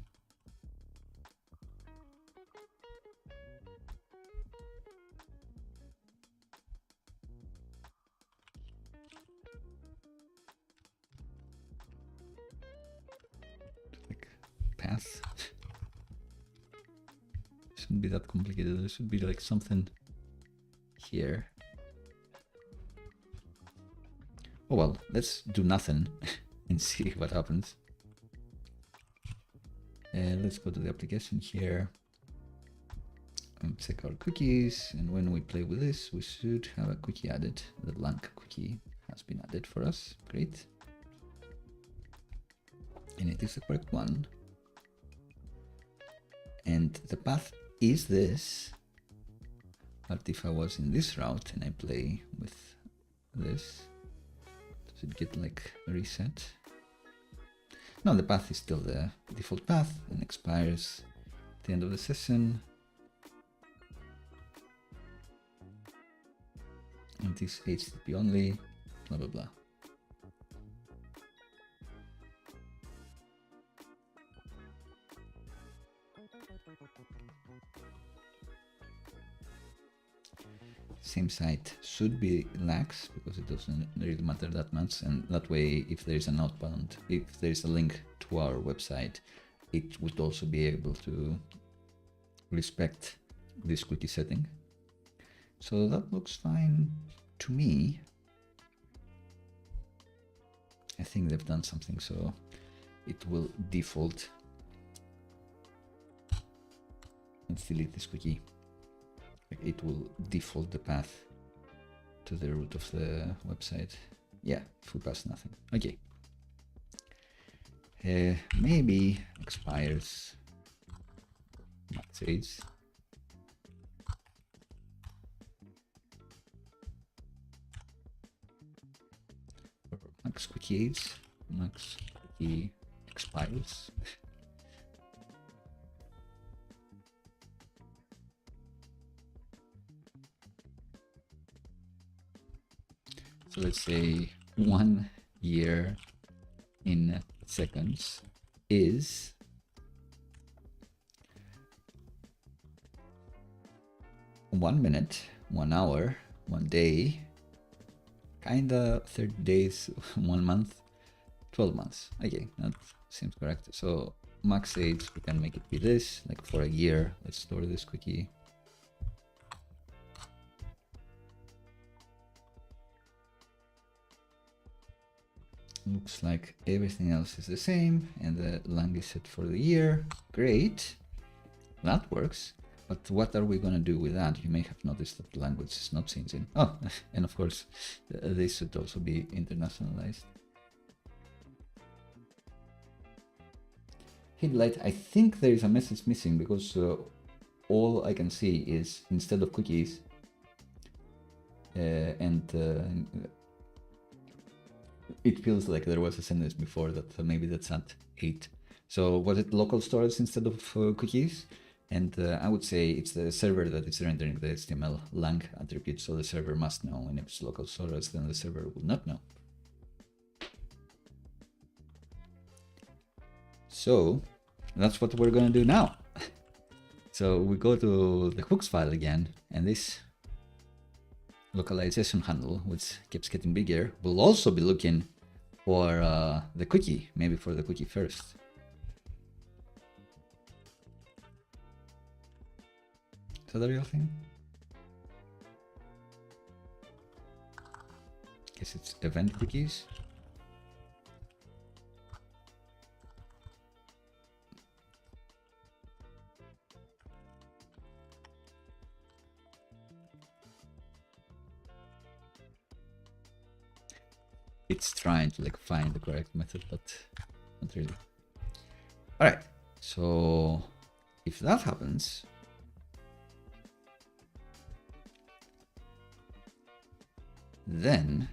Path shouldn't be that complicated. There should be like something here. Oh well, let's do nothing and see what happens. Let's go to the application here and check our cookies, and when we play with this we should have a cookie added. The lang cookie has been added for us. Great. And it is the correct one. And the path is this, but if I was in this route and I play with this, does it get like reset? No, the path is still the default path and expires at the end of the session. And it is HTTP only, blah blah blah. same site should be lax because it doesn't really matter that much, and that way if there's an outbound, if there's a link to our website, it would also be able to respect this cookie setting. So that looks fine to me. I think they've done something, so it will default. Let's delete this cookie. It will default the path to the root of the website. Yeah, if we pass nothing. Okay. Maybe expires max age. Or max cookie age. Max cookie expires. So let's say 1 year in seconds is one minute, 1 hour, 1 day, kinda 30 days, 1 month, 12 months. Okay, that seems correct. So max age, we can make it be this, like for a year. Let's store this cookie. Looks like everything else is the same, and the lang is set for the year. Great, that works. But what are we going to do with that? You may have noticed that the language is not changing. Oh, and of course, this should also be internationalized. Headlight, I think there is a message missing because all I can see is instead of cookies it feels like there was a sentence before that maybe that's at 8. So was it local storage instead of cookies? And I would say it's the server that is rendering the HTML lang attribute, so the server must know. And if it's local storage, then the server will not know. So that's what we're going to do now. So we go to the hooks file again, and this localization handle, which keeps getting bigger, will also be looking for the cookie, maybe for the cookie first. Is that the real thing? Guess it's event cookies. It's trying to like find the correct method, but not really. All right, so if that happens, then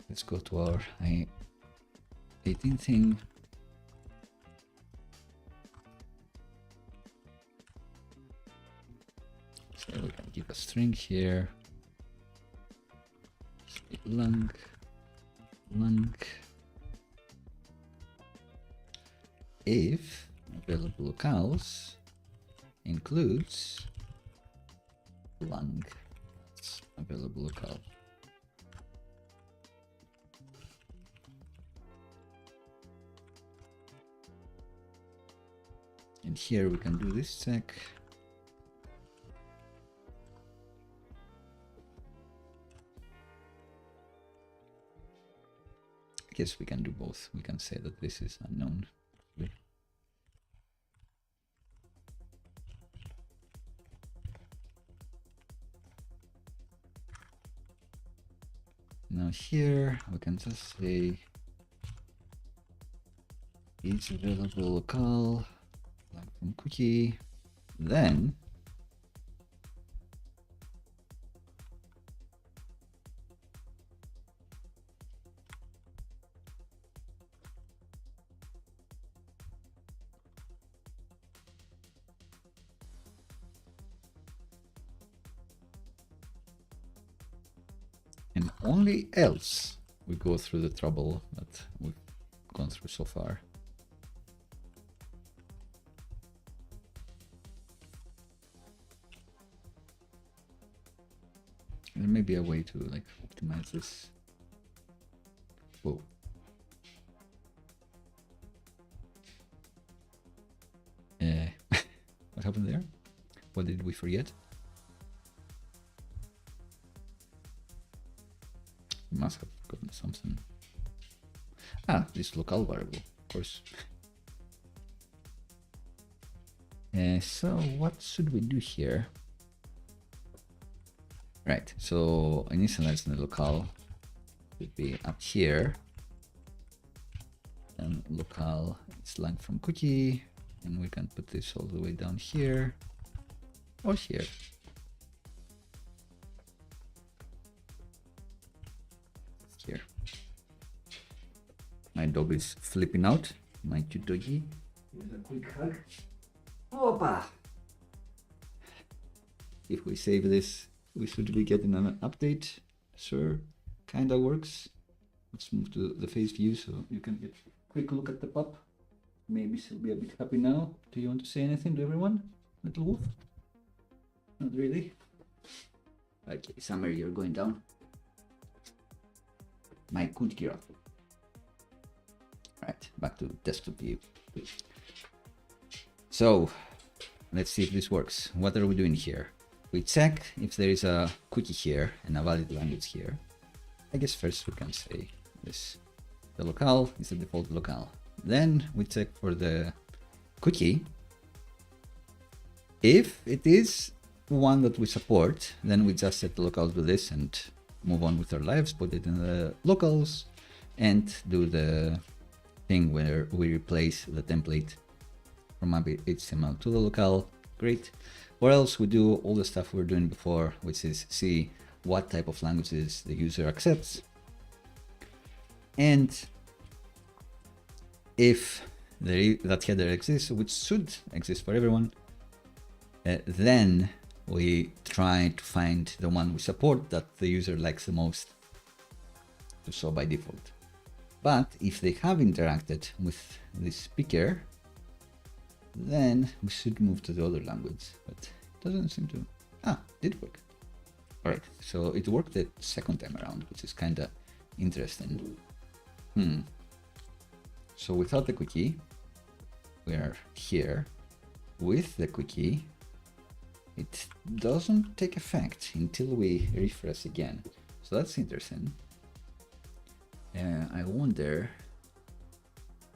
let's go to our 18 thing. So we can give a string here. Lang. If available locales includes lang. It's available locale. And here we can do this check. I guess we can do both. We can say that this is unknown. Now here we can just say is available locale like from cookie, then and only else we go through the trouble that we've gone through so far. There may be a way to like optimize this. Whoa. What happened there? What did we forget? We must have forgotten something. Ah, this local variable, of course. So what should we do here? Right, so initializing the local would be up here, and local is lang from cookie, and we can put this all the way down here or here. Here. My dog is flipping out. My cute doggy. Here's a quick hug. Opa! If we save this, we should be getting an update. Sure, kinda works. Let's move to the face view so you can get a quick look at the pup. Maybe she'll be a bit happy now. Do you want to say anything to everyone, little wolf? Not really. Okay, Summer, you're going down. My good girl. Right, back to desktop view. So, let's see if this works. What are we doing here? We check if there is a cookie here and a valid language here. I guess first we can say this. The locale is the default locale. Then we check for the cookie. If it is one that we support, then we just set the locale to this and move on with our lives, put it in the locals, and do the thing where we replace the template from HTML to the locale. Great. Or else we do all the stuff we were doing before, which is see what type of languages the user accepts. And if that header exists, which should exist for everyone, then we try to find the one we support that the user likes the most to show by default. But if they have interacted with this speaker, then we should move to the other language, but it doesn't seem to. Did work. All right, so it worked the second time around, which is kind of interesting. So without the cookie, we are here. With the cookie, it doesn't take effect until we refresh again. So that's interesting. I wonder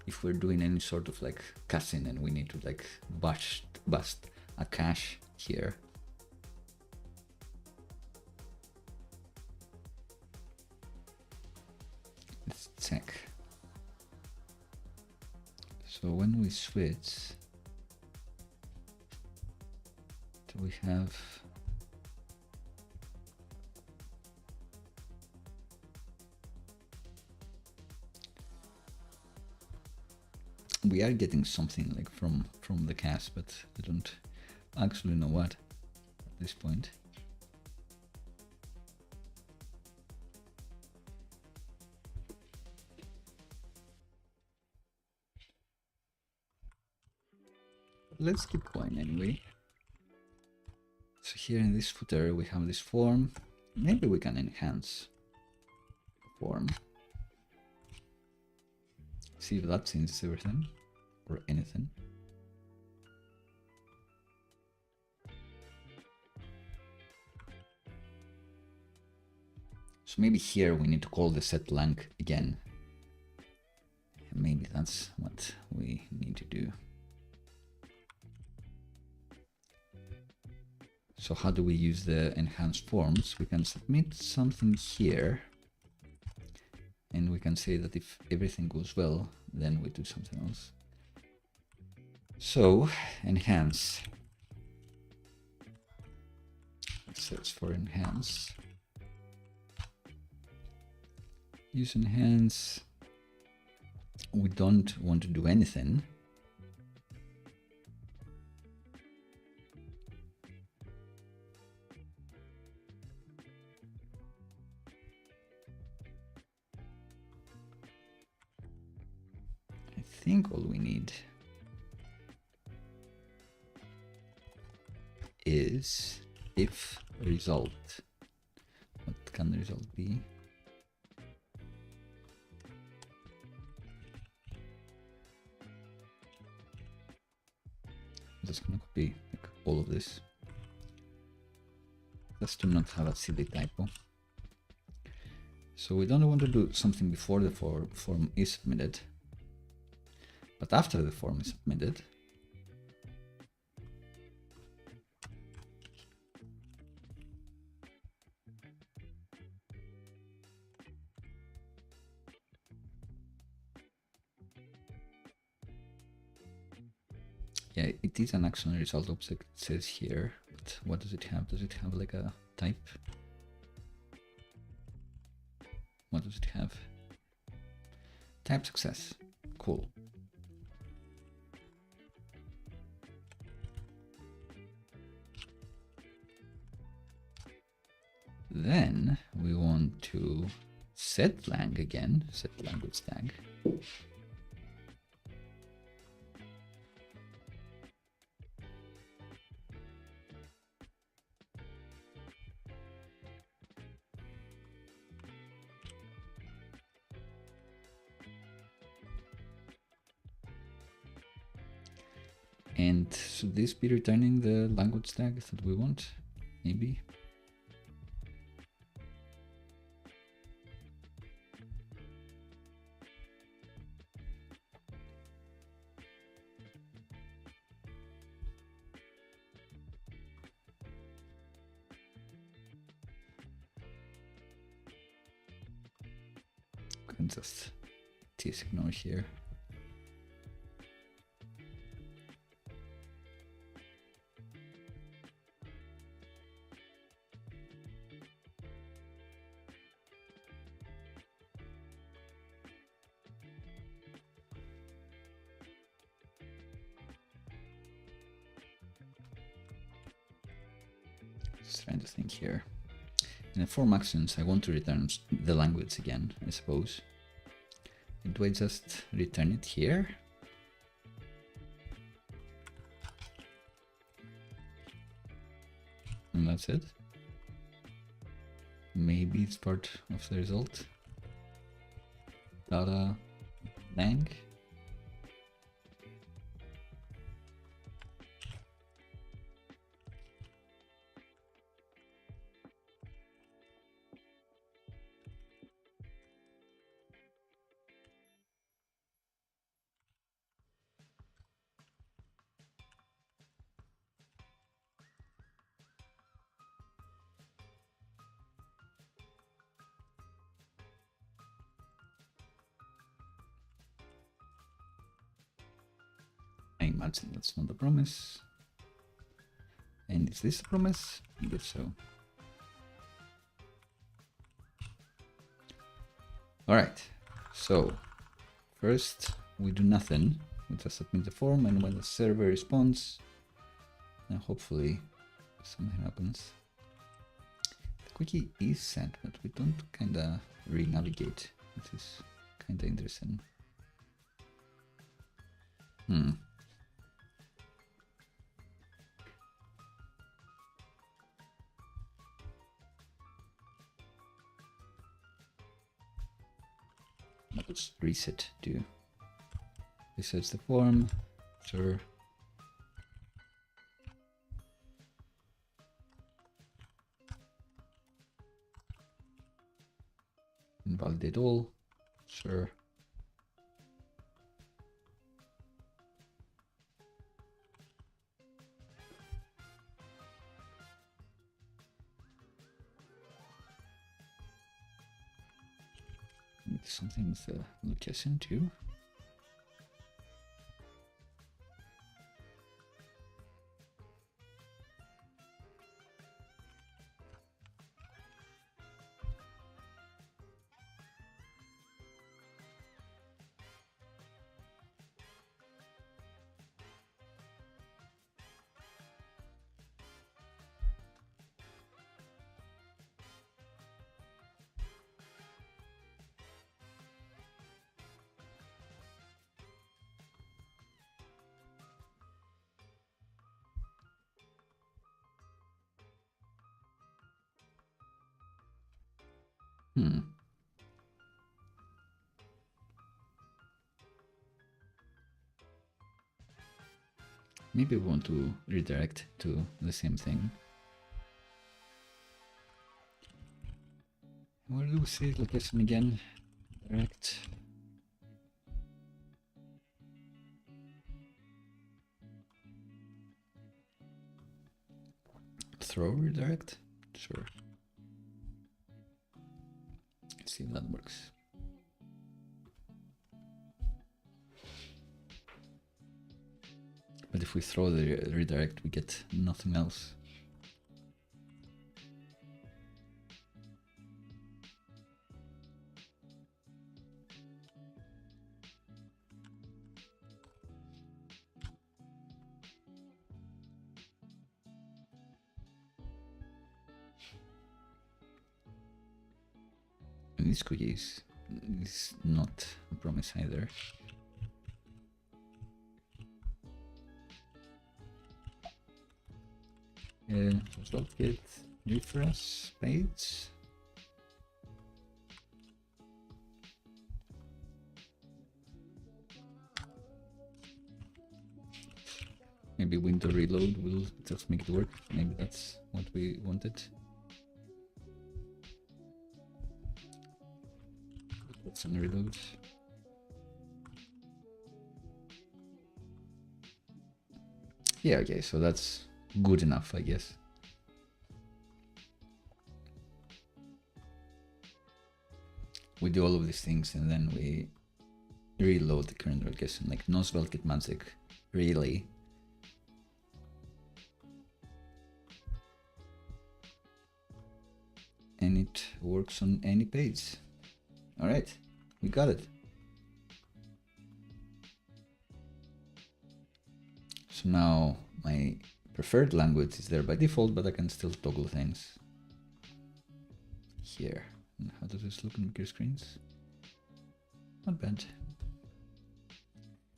if we're doing any sort of like caching and we need to like bust a cache here. Let's check. So when we switch, do we have we are getting something like from the cast, but I don't actually know what at this point. Let's keep going anyway. So here in this footer we have this form. Maybe we can enhance the form. See if that changes everything or anything. So maybe here we need to call the setLang again. Maybe that's what we need to do. So how do we use the enhanced forms? We can submit something here. And we can say that if everything goes well, then we do something else. So, enhance. Let's search for enhance. Use enhance. We don't want to do anything. think all we need is if result. What can the result be? I'm just gonna copy like all of this just to not have a silly typo. So we don't want to do something before the form is submitted, but after the form is submitted, yeah, it is an action result object, it says here, but what does it have? Does it have like a type? What does it have? Type success. Cool. Then we want to set lang again, set language tag. And should this be returning the language tag that we want? Maybe. Can just ignore here. Just trying to think here. In the form actions, I want to return the language again, I suppose. And do I just return it here? And that's it? Maybe it's part of the result. Data lang. I imagine that's not a promise. And is this a promise? I guess so. Alright, so first we do nothing. We just submit the form, and when the server responds, then hopefully something happens. The quickie is set, but we don't kinda re-navigate, which is kinda interesting. Let's reset do. Resets the form, sure. Invalidate all, sure. Something with the location too. Maybe we want to redirect to the same thing. Where do we see location again? Direct. Throw redirect? Sure. Let's see if that works. But if we throw the redirect, we get nothing else. This cookies is not a promise either. SvelteKit reference page. Maybe window reload will just make it work. Maybe that's what we wanted. Let's reload. Yeah, okay, so that's good enough, I guess. We do all of these things and then we reload the current location, like no SvelteKit magic, really. And it works on any page. All right, we got it. So now my preferred language is there by default, but I can still toggle things here. And how does this look on bigger screens? Not bad.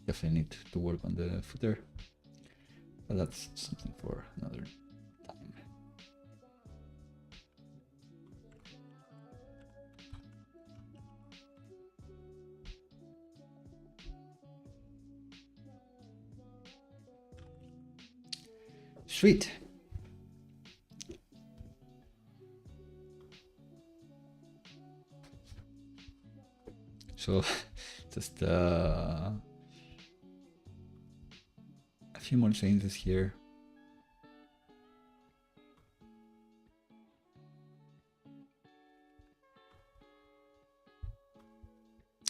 Definitely need to work on the footer, but that's something for another time. Sweet. So just a few more changes here.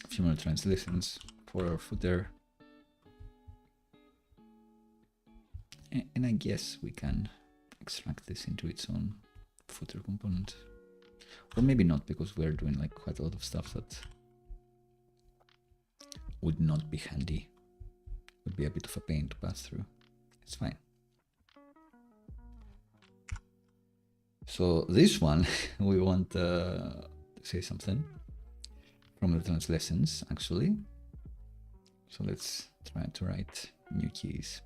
A few more translations for our footer. And I guess we can extract this into its own footer component. Or maybe not, because we're doing like quite a lot of stuff that would not be handy. Would be a bit of a pain to pass through. It's fine. So this one, we want to say something from the translations, actually. So let's try to write new keys.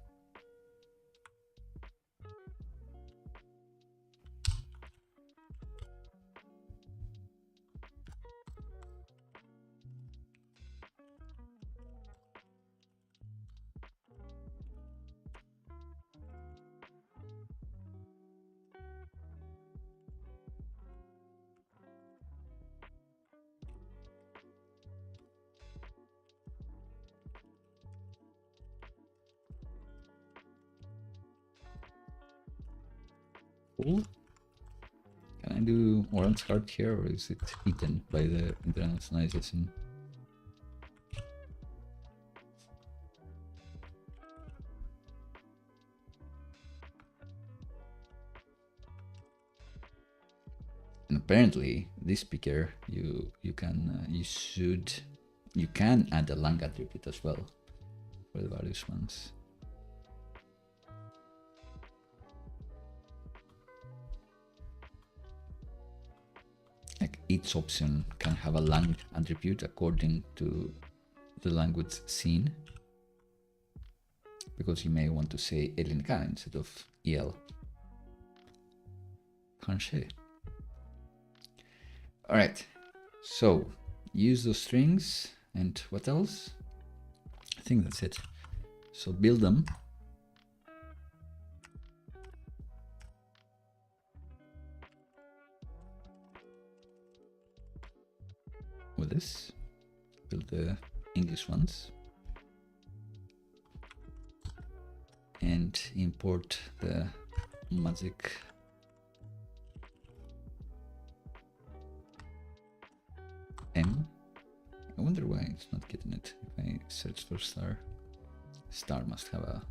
Cool. Can I do orange heart here, or is it eaten by the internationalization? And apparently, this picker you can add a lang attribute as well for the various ones. Like each option can have a lang attribute according to the language seen, because you may want to say LNK instead of EL. Kanske. All right, So use those strings, and what else? I think that's it. So build them. With this, build the English ones, and import the magic M. I wonder why it's not getting it. If I search for star, star must have a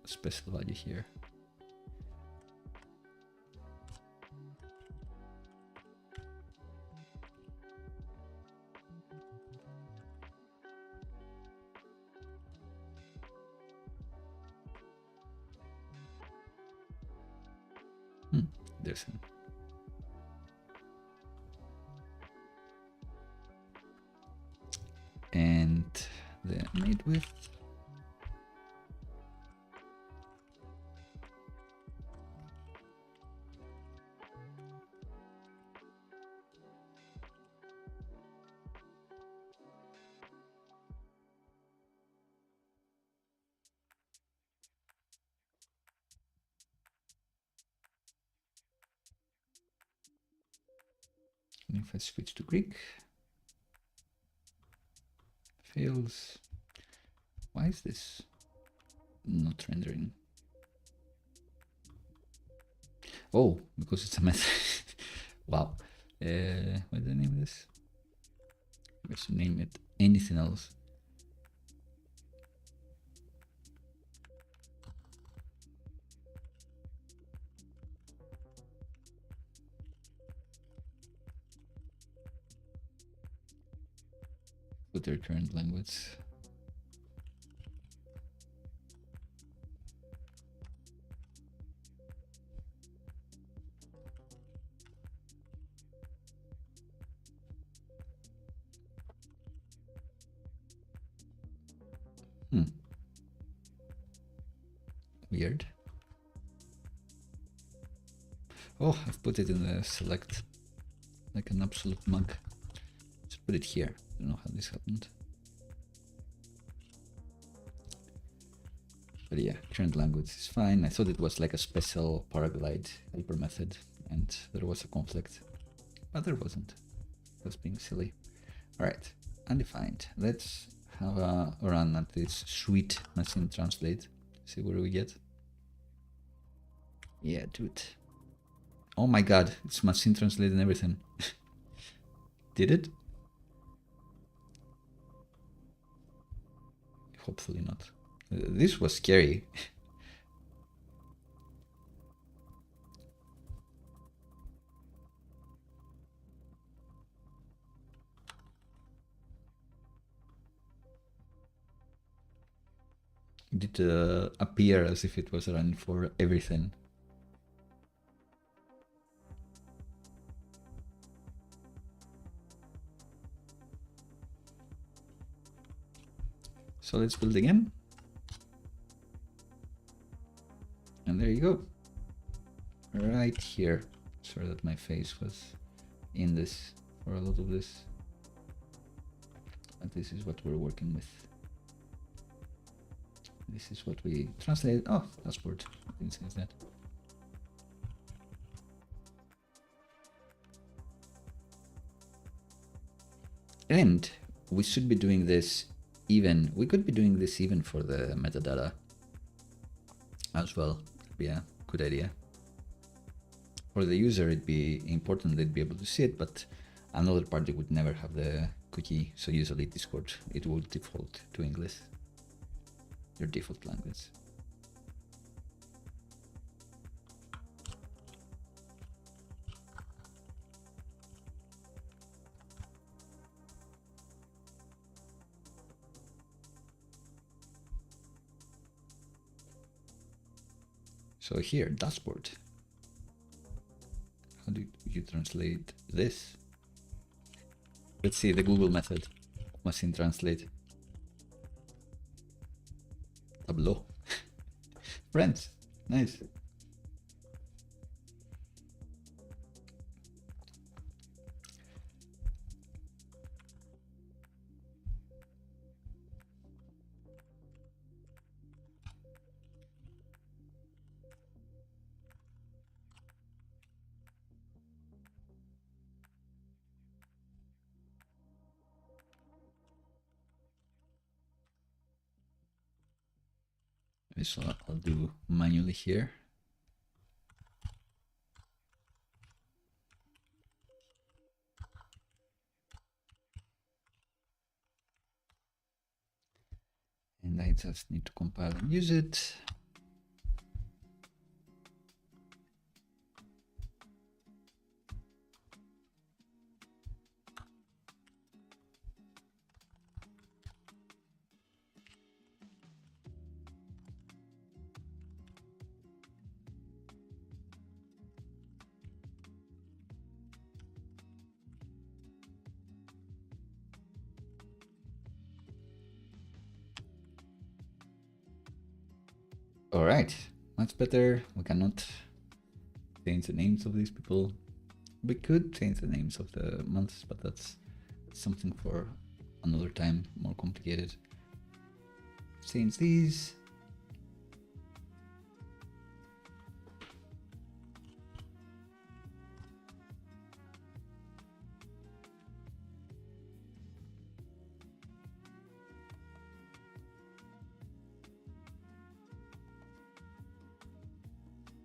special value here. There's an and the made with and if I switch to Greek, fails. Why is this not rendering? Oh, because it's a method. Wow. What's the name of this? I should name it anything else. Put their current language. Weird. Oh, I've put it in the select like an absolute mug. Let's put it here. I don't know how this happened. But yeah, current language is fine. I thought it was like a special paraglide helper method and there was a conflict, but there wasn't. It was being silly. All right, undefined. Let's have a run at this sweet machine translate. See what do we get. Yeah, do it. Oh my god, it's machine translate and everything. Did it? Hopefully not. This was scary. It did appear as if it was running for everything. So let's build again. And there you go. Right here. Sorry that my face was in this for a lot of this. But this is what we're working with. This is what we translated. Oh, dashboard. I didn't say that. And we should be doing this even, we could be doing this even for the metadata as well. Yeah, good idea. For the user, it'd be important they'd be able to see it, but another party would never have the cookie. So usually Discord, it will default to English, your default language. So here, dashboard. How do you translate this? Let's see the Google method. Machine translate. Tableau. Friends. Nice. So I'll do manually here. And I just need to compile and use it. All right, much better. We cannot change the names of these people. We could change the names of the months, but that's something for another time, more complicated. Change these.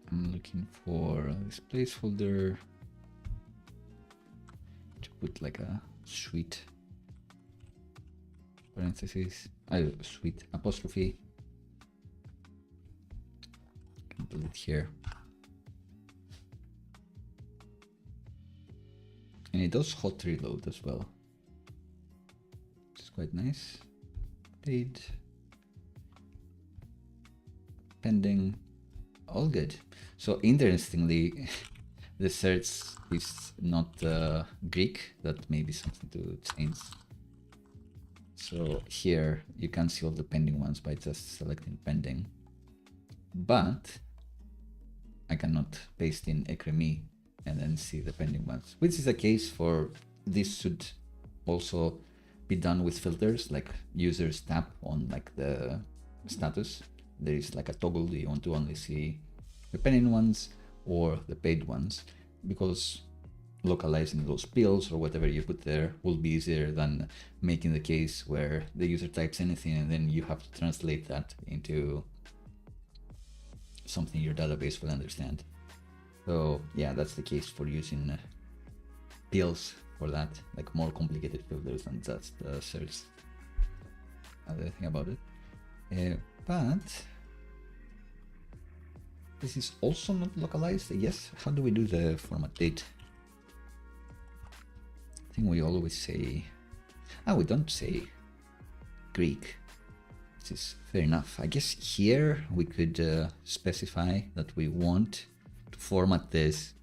I'm looking for this placeholder to put like a sweet parentheses, sweet apostrophe. Can put it here. And it does hot reload as well, which is quite nice. Paid, pending, all good. So interestingly, the search is not Greek. That may be something to change. So here you can see all the pending ones by just selecting pending, but I cannot paste in ekremi and then see the pending ones, which is a case for this should also be done with filters, like users tap on like the status. There is like a toggle, you want to only see the pending ones or the paid ones, because localizing those bills or whatever you put there will be easier than making the case where the user types anything and then you have to translate that into something your database will understand. So yeah, that's the case for using bills for that, like more complicated filters than just search. Other thing about it, but this is also not localized. Yes, how do we do the format date? I think we always say, we don't say Greek, which is fair enough. I guess here we could specify that we want to format this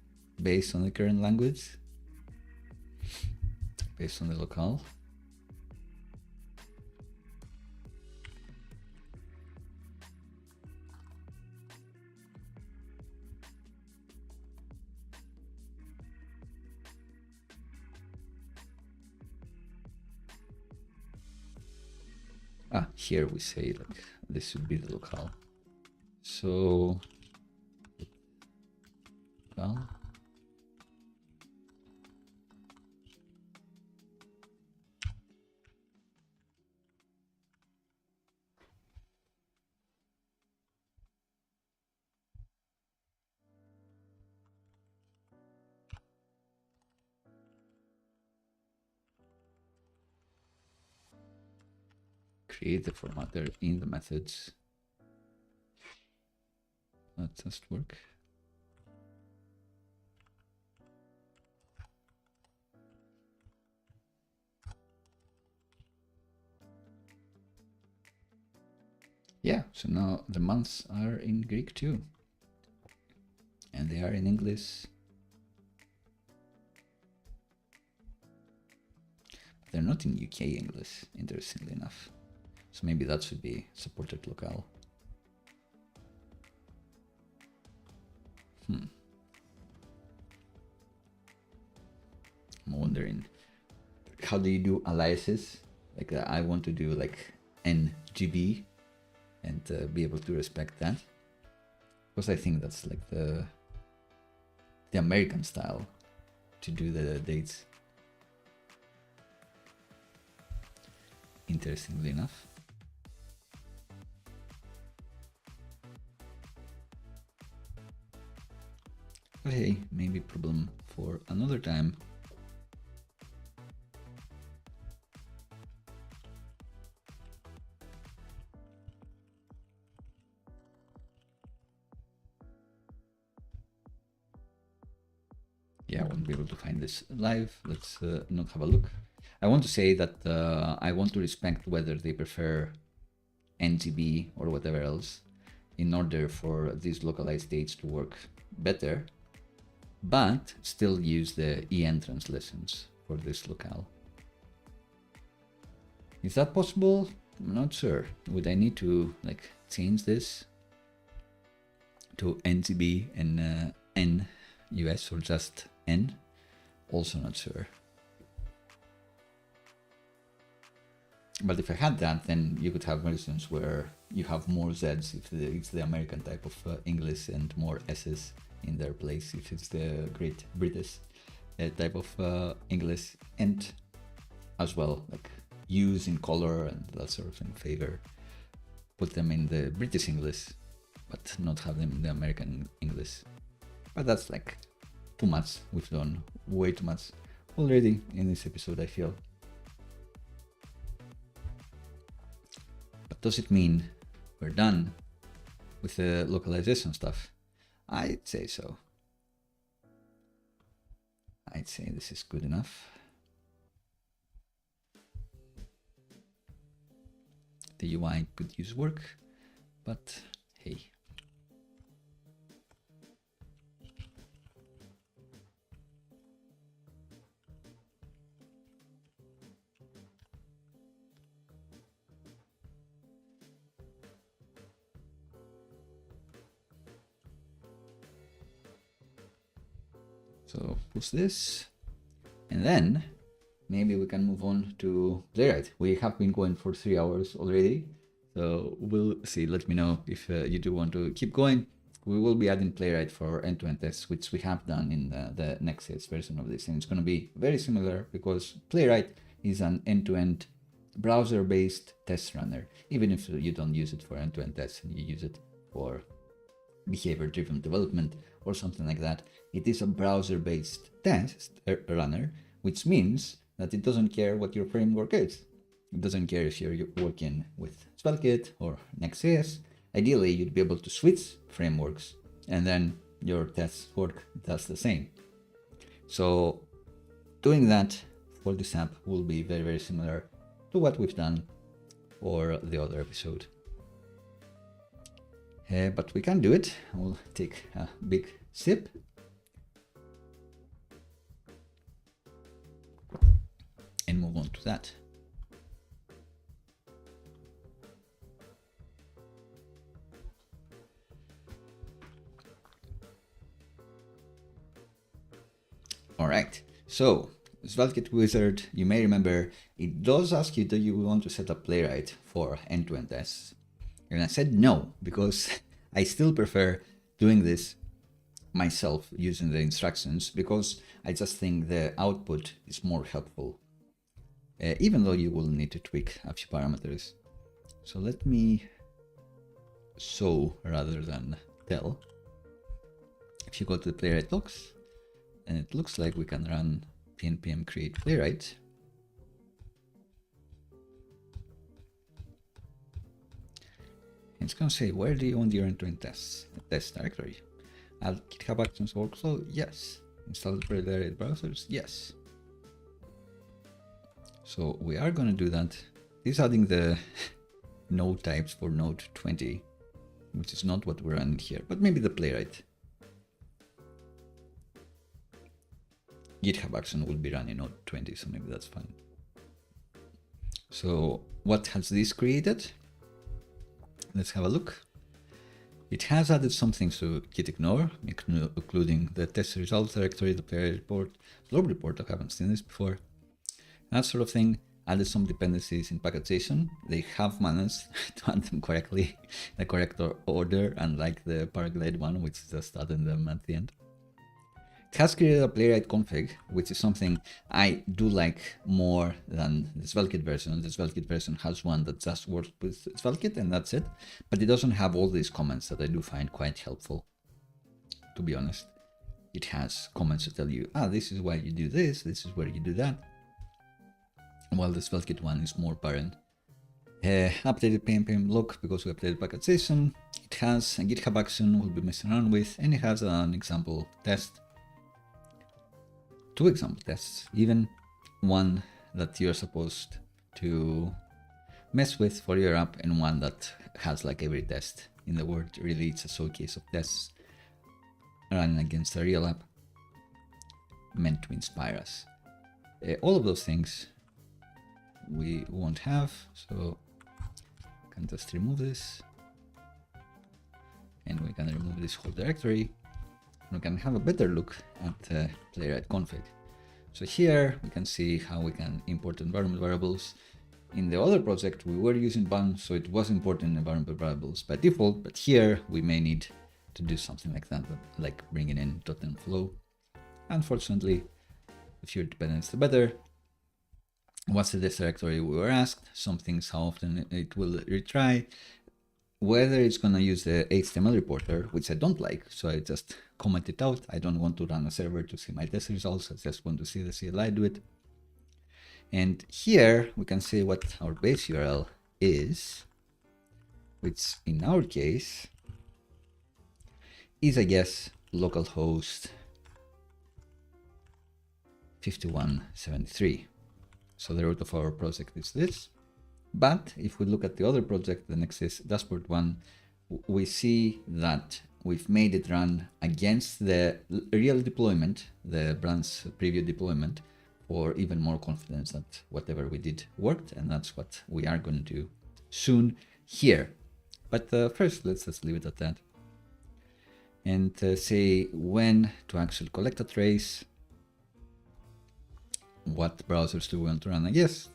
based on the current language, based on the locale. Here we say like this should be the locale. So locale. Create the formatter in the methods. That just work. Yeah, so now the months are in Greek too. And they are in English. But they're not in UK English, interestingly enough. So maybe that should be supported locale. I'm wondering, how do you do aliases? Like I want to do like NGB and be able to respect that, because I think that's like the American style to do the dates. Interestingly enough. But hey, maybe problem for another time. Yeah, I won't be able to find this live. Let's not have a look. I want to say that I want to respect whether they prefer NTB or whatever else in order for these localized states to work better, but still use the EN translations for this locale. Is that possible? I'm not sure. Would I need to like change this to NTB and N US or just N? Also not sure. But if I had that, then you could have versions where you have more Zs if it's the American type of English and more S's in their place if it's the Great British type of English, and as well like use in color and that sort of thing, favor, put them in the British English but not have them in the American English. But that's like too much. We've done way too much already in this episode, I feel. But does it mean we're done with the localization stuff? I'd say so. I'd say this is good enough. The UI could use work, but hey. So push this, and then maybe we can move on to Playwright. We have been going for 3 hours already, so we'll see. Let me know if you do want to keep going. We will be adding Playwright for end-to-end tests, which we have done in the Next.js version of this, and it's going to be very similar because Playwright is an end-to-end browser-based test runner. Even if you don't use it for end-to-end tests and you use it for behavior-driven development or something like that, it is a browser-based test runner, which means that it doesn't care what your framework is. It doesn't care if you're working with SvelteKit or Next.js. Ideally, you'd be able to switch frameworks and then your tests work just the same. So doing that for this app will be very, very similar to what we've done for the other episode. But we can do it. We'll take a big sip. And move on to that. All right, so SvelteKit Wizard, you may remember, it does ask you, do you want to set up Playwright for end-to-end tests? And I said no, because I still prefer doing this myself using the instructions, because I just think the output is more helpful, even though you will need to tweak a few parameters. So let me show rather than tell. If you go to the Playwright docs, and it looks like we can run npm create playwright. And it's going to say, where do you want your end-to-end tests? The test directory. Add GitHub Actions workflow? Yes. Install the Playwright browsers? Yes. So we are going to do that. This is adding the node types for node 20, which is not what we're running here, but maybe the Playwright. GitHub Action will be running node 20, so maybe that's fine. So what has this created? Let's have a look. It has added some things to gitignore, including the test results directory, the Playwright report, globe report. I haven't seen this before. That sort of thing. Added some dependencies in packagization. They have managed to add them correctly, the correct order, unlike the paraglide one, which just added them at the end. It has created a Playwright config, which is something I do like more than the SvelteKit version. The SvelteKit version has one that just works with SvelteKit and that's it. But it doesn't have all these comments that I do find quite helpful, to be honest. it has comments to tell you, this is why you do this, this is where you do that. While the SvelteKit one is more parent. Updated pm log because we updated packagization. It has a GitHub action we'll be messing around with, and it has an example test. 2 example tests, even one that you're supposed to mess with for your app, and one that has like every test in the world. Really, it's a showcase of tests running against a real app meant to inspire us. All of those things we won't have, so we can just remove this, and we can remove this whole directory. We can have a better look at playwright config. So here we can see how we can import environment variables. In the other project we were using bun, so it was importing environment variables by default, but here we may need to do something like that, like bringing in .env flow. Unfortunately, the fewer dependencies the better. What's the test directory we were asked, some things, how often it will retry, whether it's going to use the HTML reporter, which I don't like, so I just comment it out. I don't want to run a server to see my test results, I just want to see the CLI do it. And here we can see what our base URL is, which in our case is, I guess, localhost 5173. So the root of our project is this. But if we look at the other project, the Nexus dashboard one, we see that we've made it run against the real deployment, the brand's preview deployment, for even more confidence that whatever we did worked, and that's what we are going to do soon here. But first, let's just leave it at that. And say when to actually collect a trace, what browsers do we want to run? I guess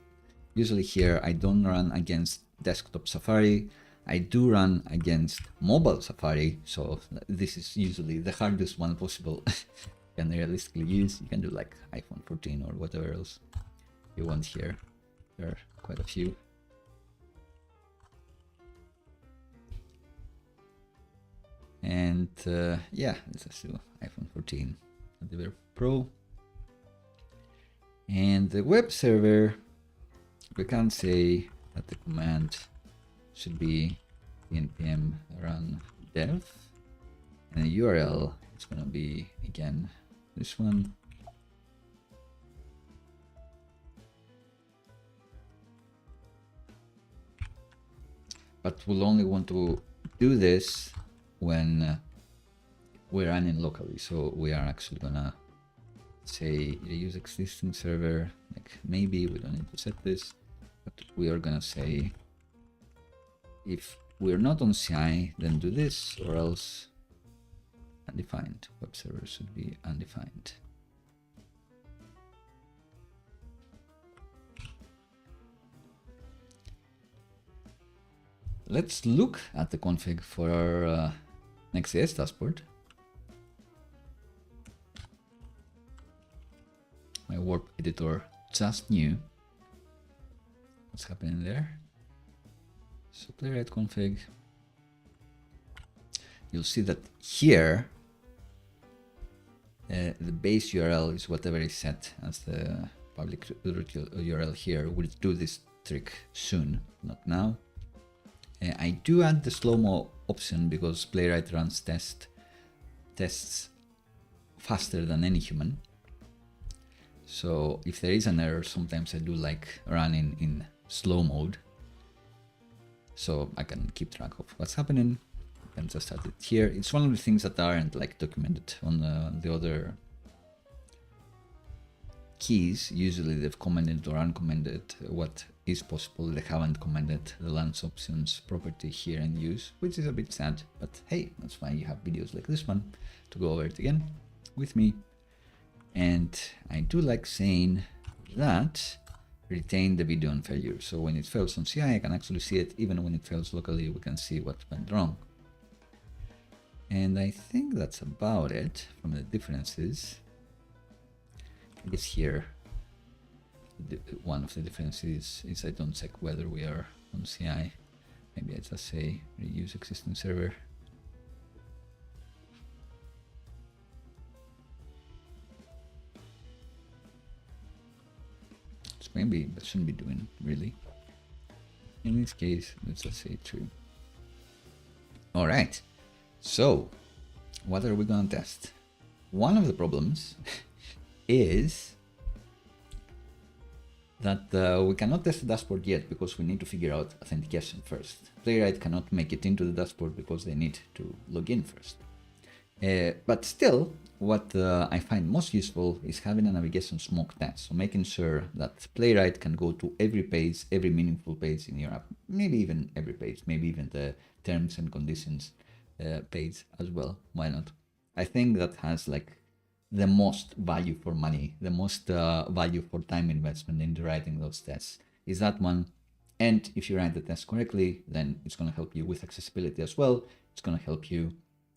usually here I don't run against desktop Safari. I do run against mobile Safari, so this is usually the hardest one possible you can realistically use. You can do like iPhone 14 or whatever else you want here. There are quite a few. And yeah, let's just do iPhone 14 Developer Pro. And the web server, we can say that the command should be npm run dev, and the URL is going to be again this one. But we'll only want to do this when we're running locally. So we are actually gonna say use existing server, like maybe we don't need to set this, but we are gonna say if we're not on CI, then do this, or else undefined. Web server should be undefined. Let's look at the config for our Next.js dashboard. My warp editor just knew what's happening there. So playwright config. You'll see that here the base URL is whatever is set as the public root URL here. We'll do this trick soon, not now. I do add the slow-mo option because playwright runs tests faster than any human. So if there is an error, sometimes I do like running in slow mode, so I can keep track of what's happening. I can just add it here. It's one of the things that aren't like documented on the other keys. Usually they've commented or uncommented what is possible. They haven't commented the launch options property here in use, which is a bit sad, but hey, that's why you have videos like this one to go over it again with me. And I do like saying that retain the video on failure. So when it fails on CI, I can actually see it. Even when it fails locally, we can see what went wrong. And I think that's about it from the differences. I guess here, one of the differences is I don't check whether we are on CI. Maybe I just say reuse existing server. maybe that shouldn't be doing really. In this case, let's just say true. All right, so what are we going to test? One of the problems is that we cannot test the dashboard yet because we need to figure out authentication first. Playwright cannot make it into the dashboard because they need to log in first. But still, what I find most useful is having a navigation smoke test. So making sure that Playwright can go to every page, every meaningful page in your app, maybe even every page, maybe even the terms and conditions page as well. Why not? I think that has like the most value for money, the most value for time investment into writing those tests is that one. And if you write the test correctly, then it's going to help you with accessibility as well. It's going to help you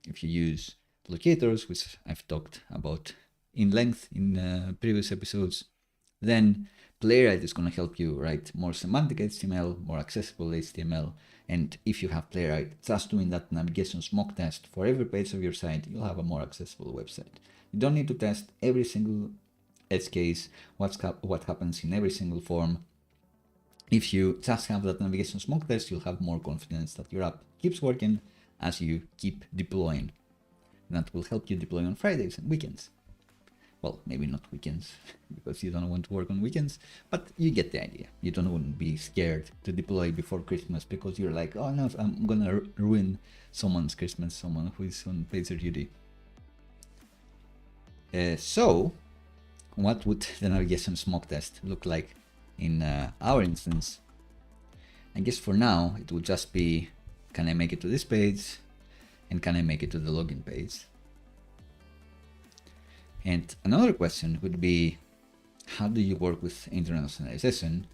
if you use locators, which I've talked about in length in previous episodes. Then Playwright is going to help you write more semantic HTML, more accessible HTML. And if you have Playwright just doing that navigation smoke test for every page of your site, you'll have a more accessible website. You don't need to test every single edge case, what happens in every single form. If you just have that navigation smoke test, you'll have more confidence that your app keeps working as you keep deploying. And that will help you deploy on Fridays and weekends. Well, maybe not weekends, because you don't want to work on weekends, but you get the idea. You don't want to be scared to deploy before Christmas because you're like, oh no, I'm gonna ruin someone's Christmas, someone who is on pager duty. So, what would the navigation smoke test look like in our instance? I guess for now, it would just be, can I make it to this page? And can I make it to the login page? And another question would be, how do you work with internationalization?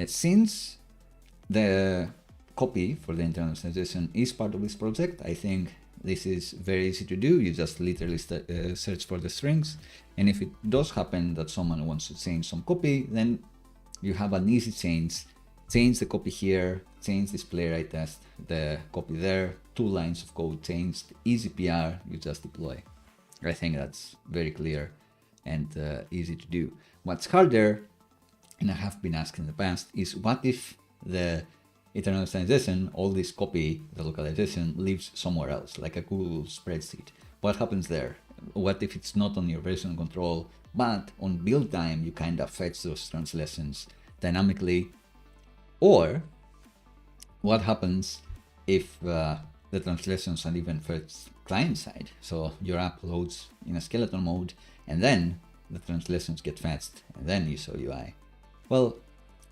Since the copy for the internationalization is part of this project, I think this is very easy to do. You just literally search for the strings. And if it does happen that someone wants to change some copy, then you have an easy change. Change the copy here, change this Playwright test, the copy there, 2 lines of code changed, easy PR, you just deploy. I think that's very clear and easy to do. What's harder, and I have been asked in the past, is what if the internationalization, all this copy, the localization, lives somewhere else, like a Google spreadsheet? What happens there? What if it's not on your version control, but on build time, you kind of fetch those translations dynamically? Or what happens if the translations are even first client side? So your app loads in a skeleton mode and then the translations get fetched and then you show UI. Well,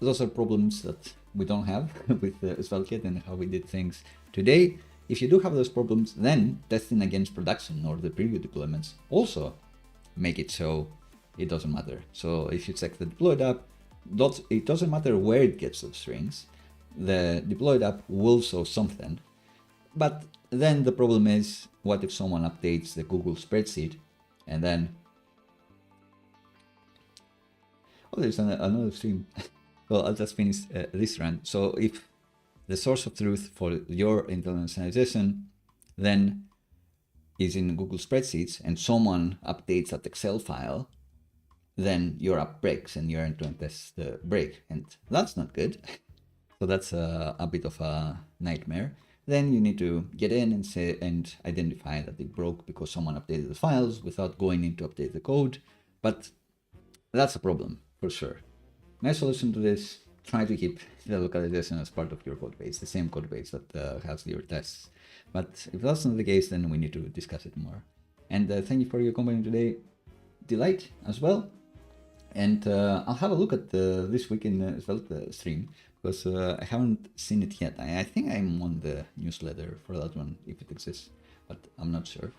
those are problems that we don't have with SvelteKit and how we did things today. If you do have those problems, then testing against production or the preview deployments also make it so it doesn't matter. So if you check the deployed app, it doesn't matter where it gets those strings, the deployed app will show something. But then the problem is, what if someone updates the Google spreadsheet and then, oh, there's another stream. Well, I'll just finish this run. So if the source of truth for your internationalization then is in Google spreadsheets and someone updates that Excel file, then your app breaks and your end-to-end tests break, and that's not good. So that's a bit of a nightmare. Then you need to get in and identify that it broke because someone updated the files without going in to update the code. But that's a problem for sure. My solution to this: try to keep the localization as part of your code base, the same code base that has your tests. But if that's not the case, then we need to discuss it more. And thank you for your company today. Delight as well. And I'll have a look at this week in Svelte stream, because I haven't seen it yet. I think I'm on the newsletter for that one, if it exists, but I'm not sure.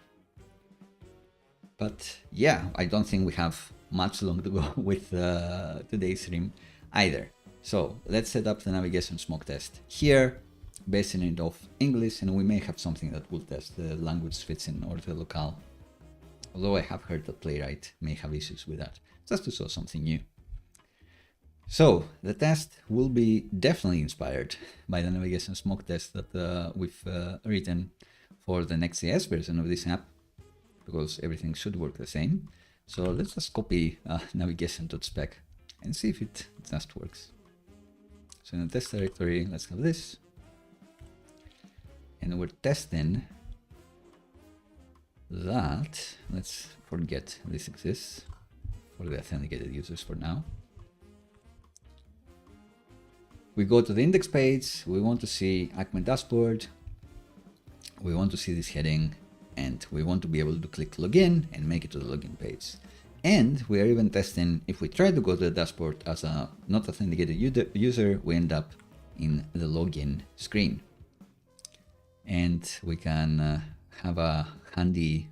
But yeah, I don't think we have much long to go with today's stream either. So let's set up the navigation smoke test here, basing it off English, and we may have something that will test the language switching or the locale. Although I have heard that Playwright may have issues with that, just to show something new. So the test will be definitely inspired by the navigation smoke test that we've written for the Next.js version of this app, because everything should work the same. So let's just copy navigation.spec and see if it just works. So in the test directory, let's have this. And we're testing that. Let's forget this exists for the authenticated users for now. We go to the index page. We want to see Acme dashboard. We want to see this heading, and we want to be able to click login and make it to the login page. And we are even testing if we try to go to the dashboard as a not authenticated user, we end up in the login screen. And we can have a handy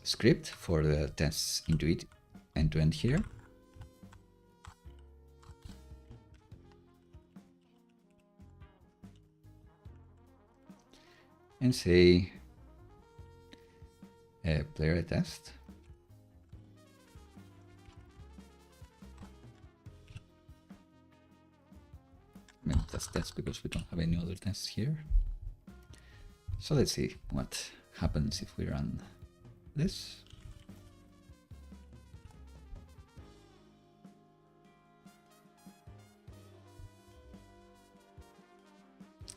script for the tests into it end to end here. And say player test. I mean, that's test because we don't have any other tests here. So let's see what happens if we run this.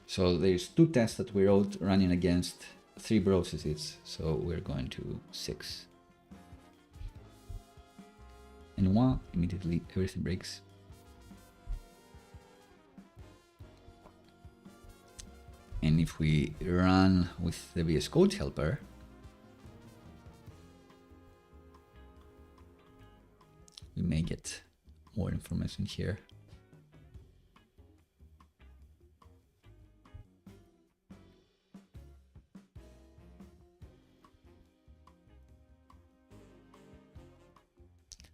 So there's 2 tests that we wrote running against 3 processes. So we're going to 6. And wow, immediately everything breaks. And if we run with the VS Code helper, we may get more information here.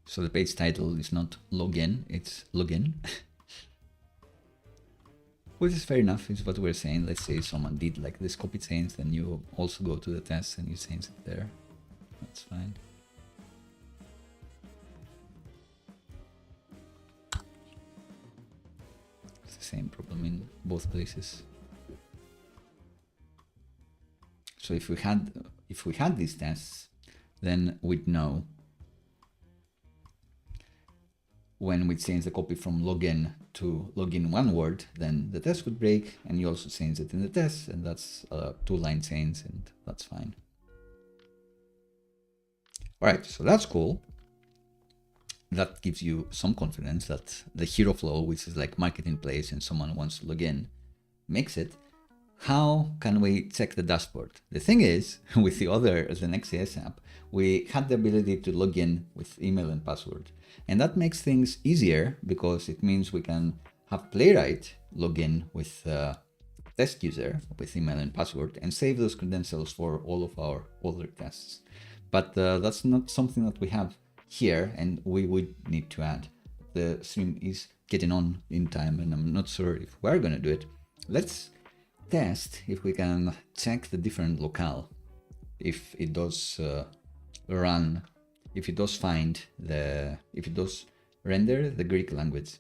So the page title is not login, it's login. Which is fair enough, is what we're saying. Let's say someone did like this copy change, then you also go to the test and you change it there. That's fine. It's the same problem in both places. So if we had these tests, then we'd know when we change the copy from login to login one word, then the test would break, and you also change it in the test, and that's a 2-line change, and that's fine. All right, so that's cool. That gives you some confidence that the hero flow, which is like marketing place and someone wants to log in, makes it. How can we check the dashboard? The thing is, with the Next.js app, we had the ability to log in with email and password. And that makes things easier because it means we can have Playwright log in with test user with email and password and save those credentials for all of our other tests. But that's not something that we have here, and we would need to add. The stream is getting on in time, and I'm not sure if we're going to do it. Let's test if we can check the different locale, if it does run, if it does find if it does render the Greek language,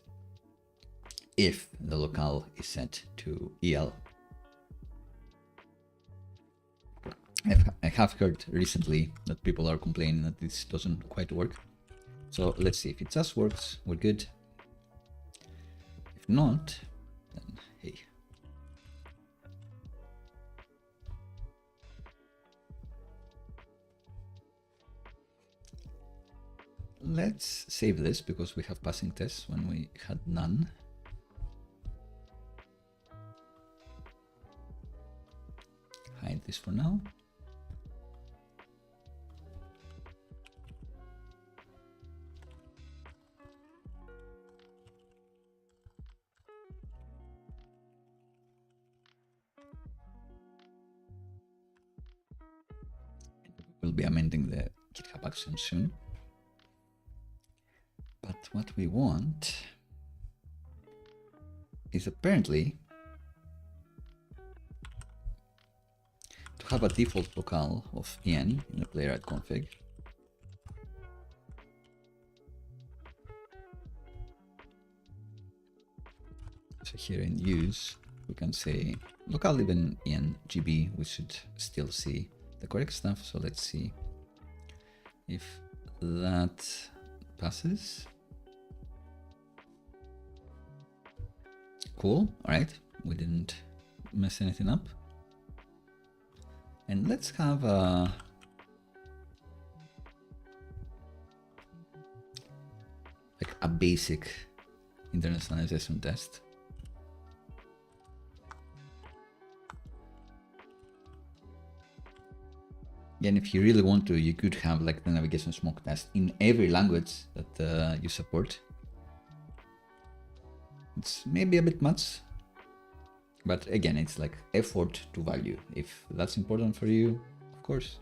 if the locale is set to EL. I have heard recently that people are complaining that this doesn't quite work. So let's see if it just works, we're good. If not, then hey. Let's save this because we have passing tests when we had none. Hide this for now. We'll be amending the GitHub Actions soon. But what we want is apparently to have a default locale of en in the playwright config. So here in use, we can say locale even en GB. We should still see the correct stuff. So let's see if that passes. Cool. All right. We didn't mess anything up. And let's have like a basic internationalization test. And if you really want to, you could have like the navigation smoke test in every language that you support. It's maybe a bit much, but again, it's like effort to value. If that's important for you, of course.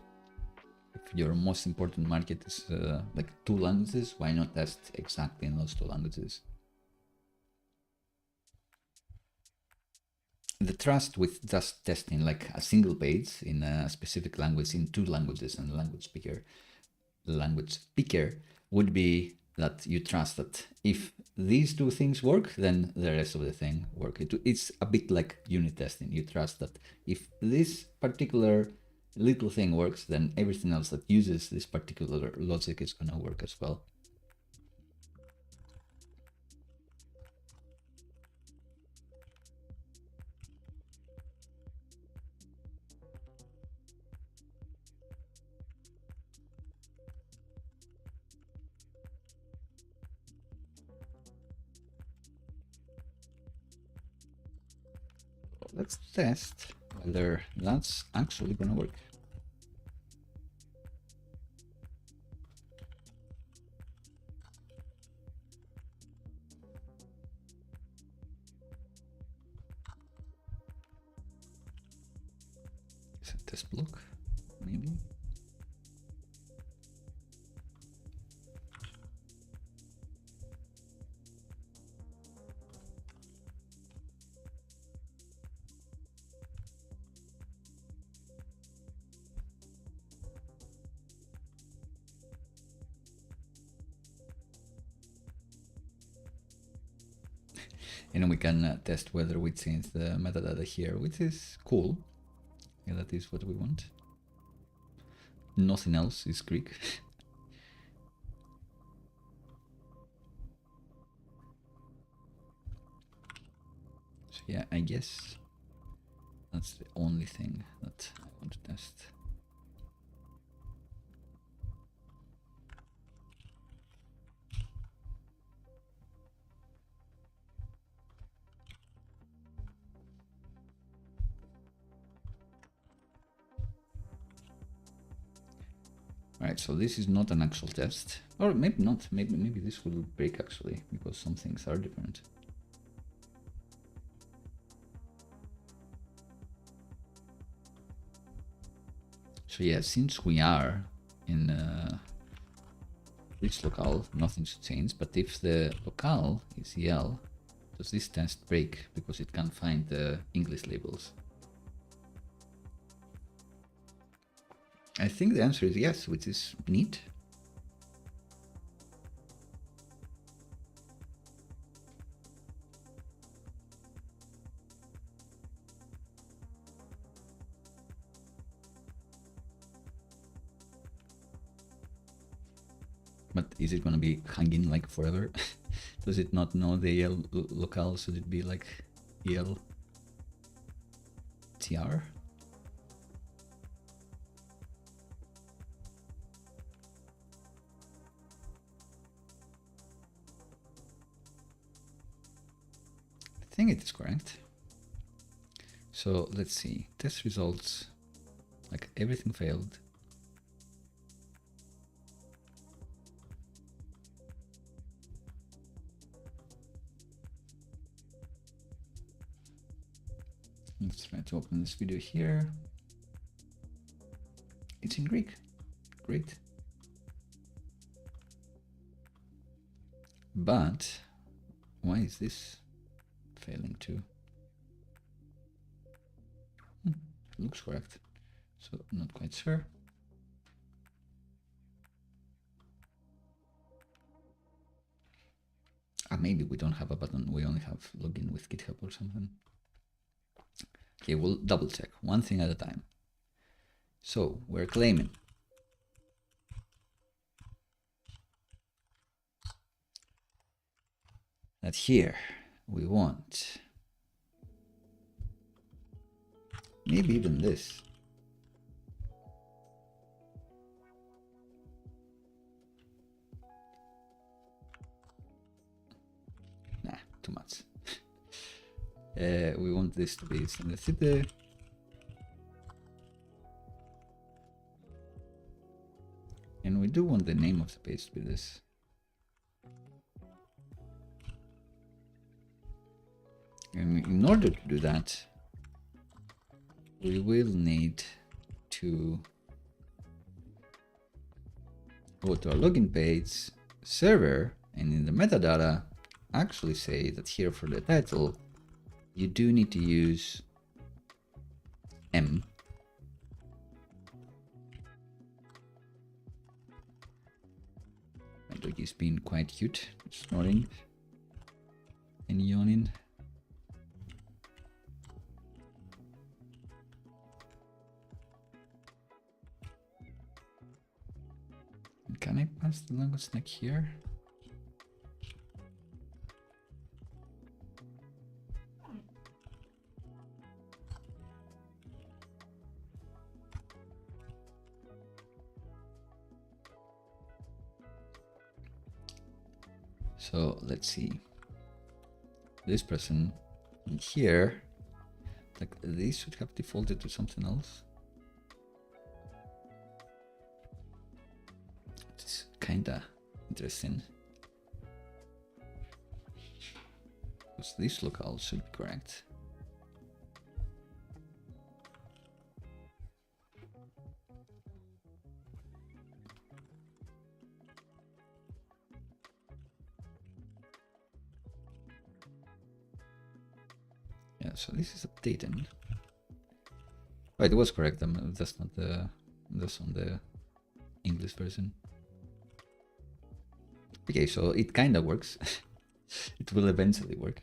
If your most important market is like 2 languages, why not test exactly in those 2 languages? The trust with just testing like a single page in a specific language in 2 languages and language picker would be that you trust that if these 2 things work, then the rest of the thing work. It's a bit like unit testing. You trust that if this particular little thing works, then everything else that uses this particular logic is going to work as well. Let's test whether that's actually going to work. Is it test block? Maybe. And we can test whether we change the metadata here, which is cool. Yeah, that is what we want. Nothing else is Greek. So yeah, I guess that's the only thing that I want to test. All right, so this is not an actual test, or maybe not. Maybe this will break actually, because some things are different. So yeah, since we are in this locale, nothing should change. But if the locale is EL, does this test break because it can't find the English labels? I think the answer is yes, which is neat. But is it going to be hanging like forever? Does it not know the EL locale? Should it be like EL TR? I think it is correct. So let's see, test results, like everything failed. Let's try to open this video here. It's in Greek. Great. But why is this failing too? Looks correct. So not quite sure. Maybe we don't have a button. We only have login with GitHub or something. Okay, we'll double check one thing at a time. So we're claiming that here we want maybe even this. Nah, too much. We want this to be SvelteKit. And we do want the name of the page to be this. And in order to do that, we will need to go to our login page, server, and in the metadata, actually say that here for the title, you do need to use M. My dog is being quite cute, snoring and yawning. Can I pass the language stack here? So let's see. This person in here, like these should have defaulted to something else. It's kinda interesting. Because this locale should be correct. Yeah, so this is updating. Oh, it was correct. That's not the. That's on the English version. Okay, so it kind of works. It will eventually work.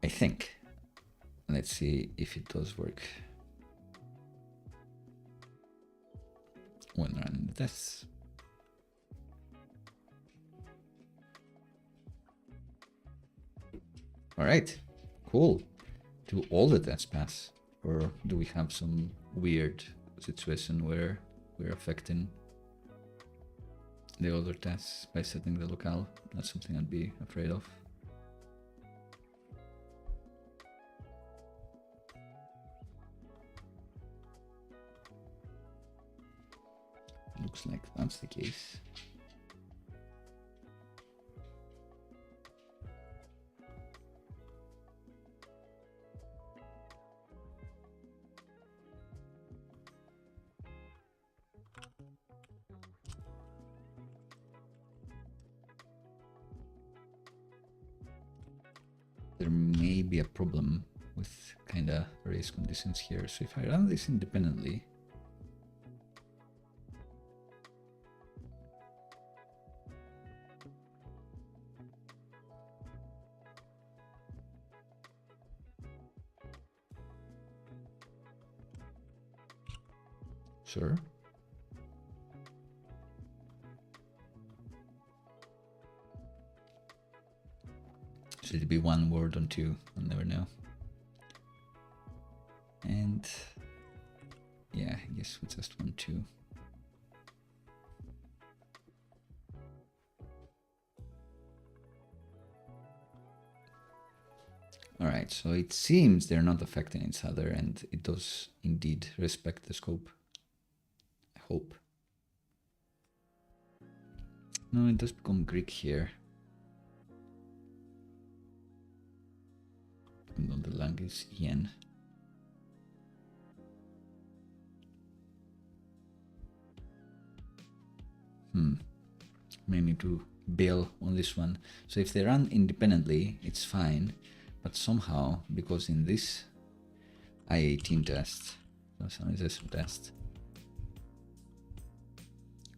I think. Let's see if it does work. When running the tests. All right, cool. Do all the tests pass? Or do we have some weird situation where we're affecting the other tests by setting the locale? That's something I'd be afraid of. Looks like that's the case. There may be a problem with kinda race conditions here. So if I run this independently, sure. Should it be one word or two? I'll never know. And yeah, I guess we just want two. All right, so it seems they're not affecting each other, and it does indeed respect the scope. I hope. No, it does become Greek here. Even though the language is yen. May need to bail on this one. So if they run independently, it's fine. But somehow, because in this I-18 test, Internationalization test,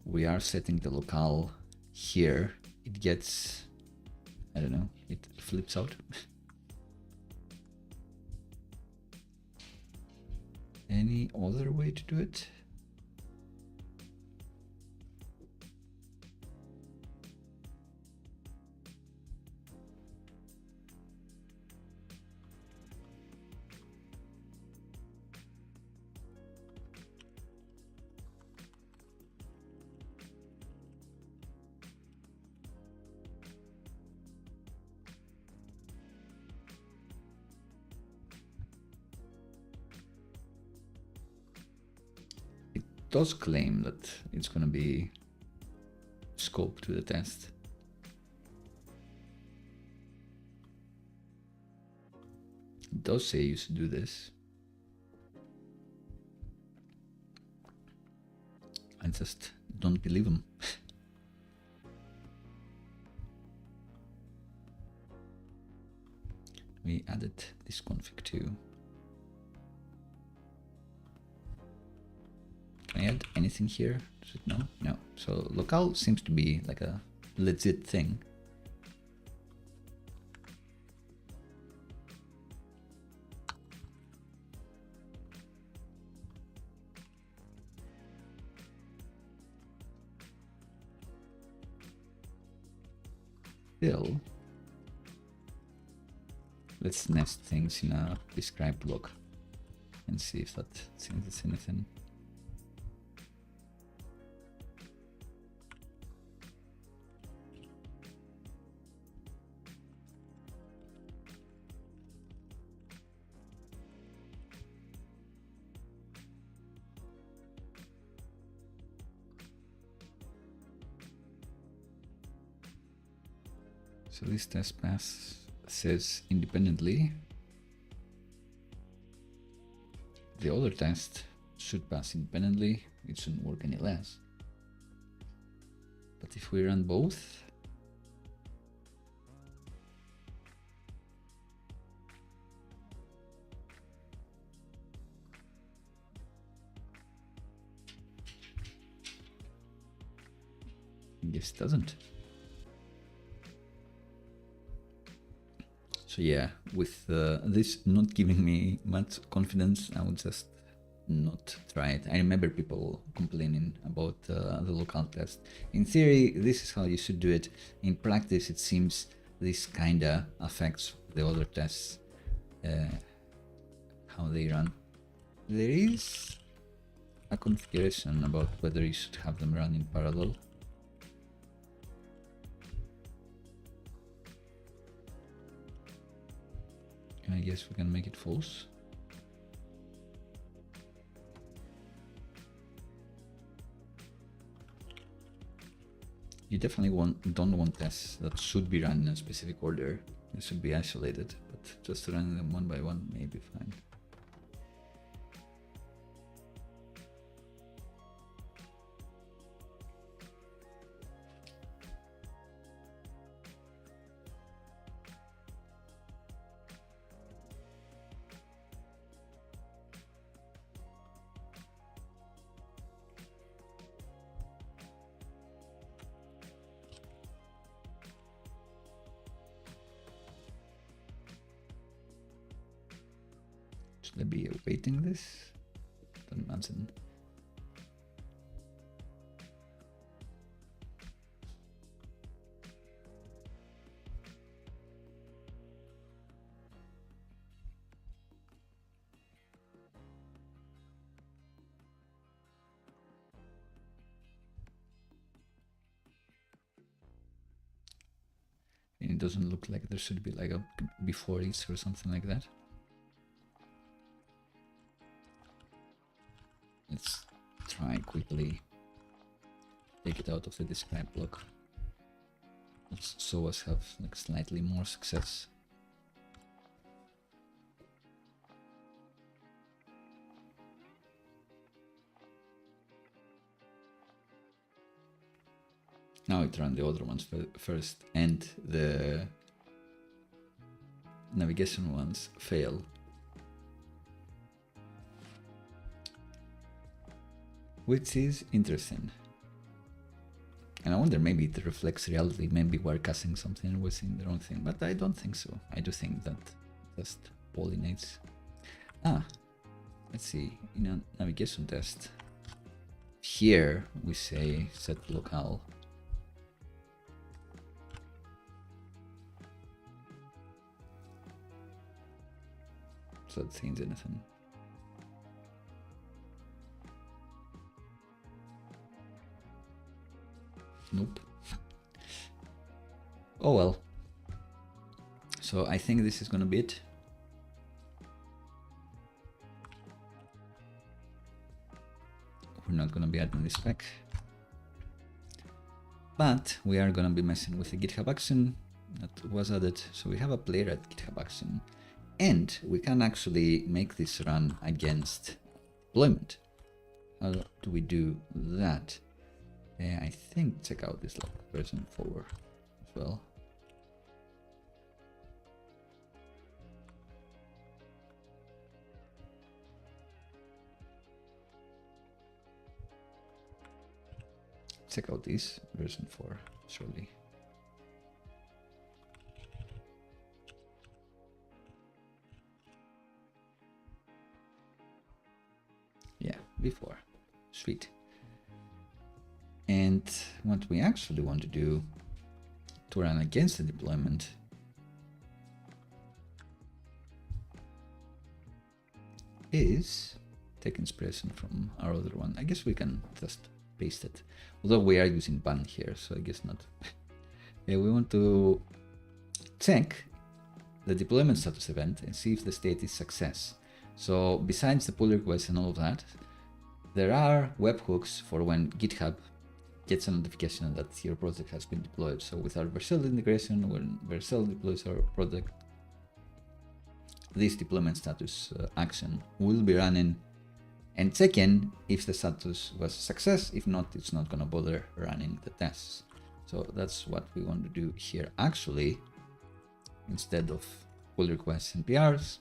we are setting the locale here, it gets, I don't know, it flips out. Any other way to do it? does claim that it's going to be scope to the test. It does say you should do this. I just don't believe them. We added this config too. Can I add anything here? Does it no? No. So local seems to be like a legit thing. Still, let's nest things in a describe block and see if that changes anything. So this test pass says independently. The other test should pass independently. It shouldn't work any less. But if we run both, I guess it doesn't. So yeah, with this not giving me much confidence, I would just not try it. I remember people complaining about the local test. In theory, this is how you should do it. In practice, it seems this kinda affects the other tests, how they run. There is a configuration about whether you should have them run in parallel. I guess we can make it false. You definitely don't want tests that should be run in a specific order. They should be isolated, but just running them one by one may be fine. Should I be awaiting this? Don't imagine. And it doesn't look like there should be like a before is or something like that. Let's try quickly take it out of the describe block. Let's show us have like slightly more success. Now it ran the other ones first, and the navigation ones fail. Which is interesting. And I wonder, maybe it reflects reality, maybe we're casting something within the wrong thing, but I don't think so. I do think that just pollinates. Let's see, in a navigation test, here we say set locale. So that change anything. Nope. Oh well. So I think this is gonna be it. We're not going to be adding this spec. But we are going to be messing with the GitHub action that was added. So we have a playwright GitHub action. And we can actually make this run against deployment. How do we do that? I think check out this version 4 as well. Check out this version 4, surely. Yeah, before. Sweet. And what we actually want to do to run against the deployment is take inspiration from our other one. I guess we can just paste it. Although we are using ban here, so I guess not. Yeah, we want to check the deployment status event and see if the state is success. So besides the pull request and all of that, there are webhooks for when GitHub gets a notification that your project has been deployed. So with our Vercel integration, when Vercel deploys our project, this deployment status action will be running and checking if the status was a success. If not, it's not going to bother running the tests. So that's what we want to do here. Actually, instead of pull requests and PRs,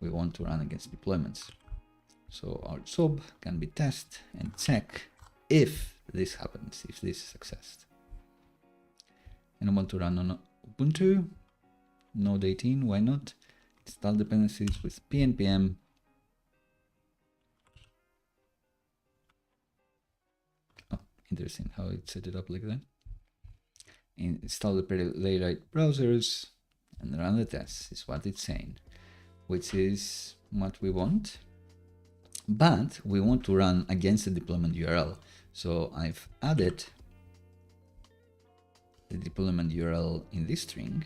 we want to run against deployments. So our sub can be test and check if this happens, if this is success. And I want to run on Ubuntu, Node 18, why not? Install dependencies with pnpm. Oh, interesting how it set it up like that. And install the playwright browsers and run the tests is what it's saying, which is what we want. But we want to run against the deployment URL. So I've added the deployment URL in this string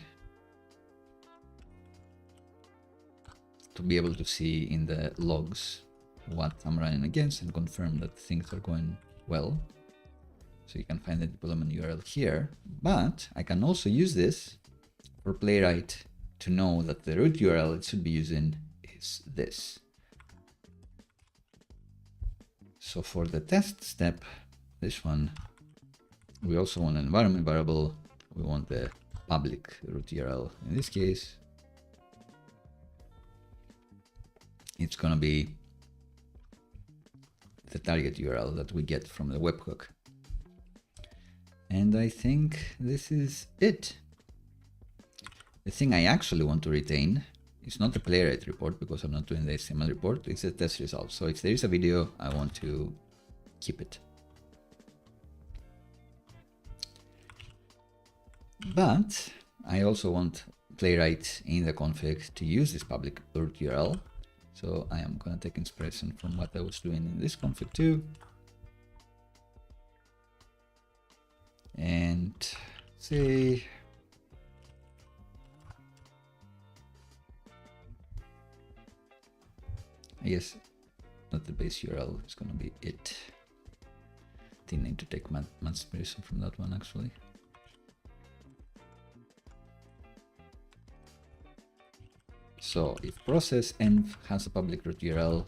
to be able to see in the logs what I'm running against and confirm that things are going well. So you can find the deployment URL here, but I can also use this for playwright to know that the root URL it should be using is this. So for the test step, this one, we also want an environment variable. We want the public root URL. In this case, it's going to be the target URL that we get from the webhook. And I think this is it. The thing I actually want to retain is not the playwright report, because I'm not doing the HTML report, it's the test results. So if there is a video, I want to keep it. But I also want playwright in the config to use this public root URL. So I am going to take inspiration from what I was doing in this config too. And say, I guess not the base URL, it's going to be it. Didn't need to take much inspiration from that one actually. So if process env has a public root URL,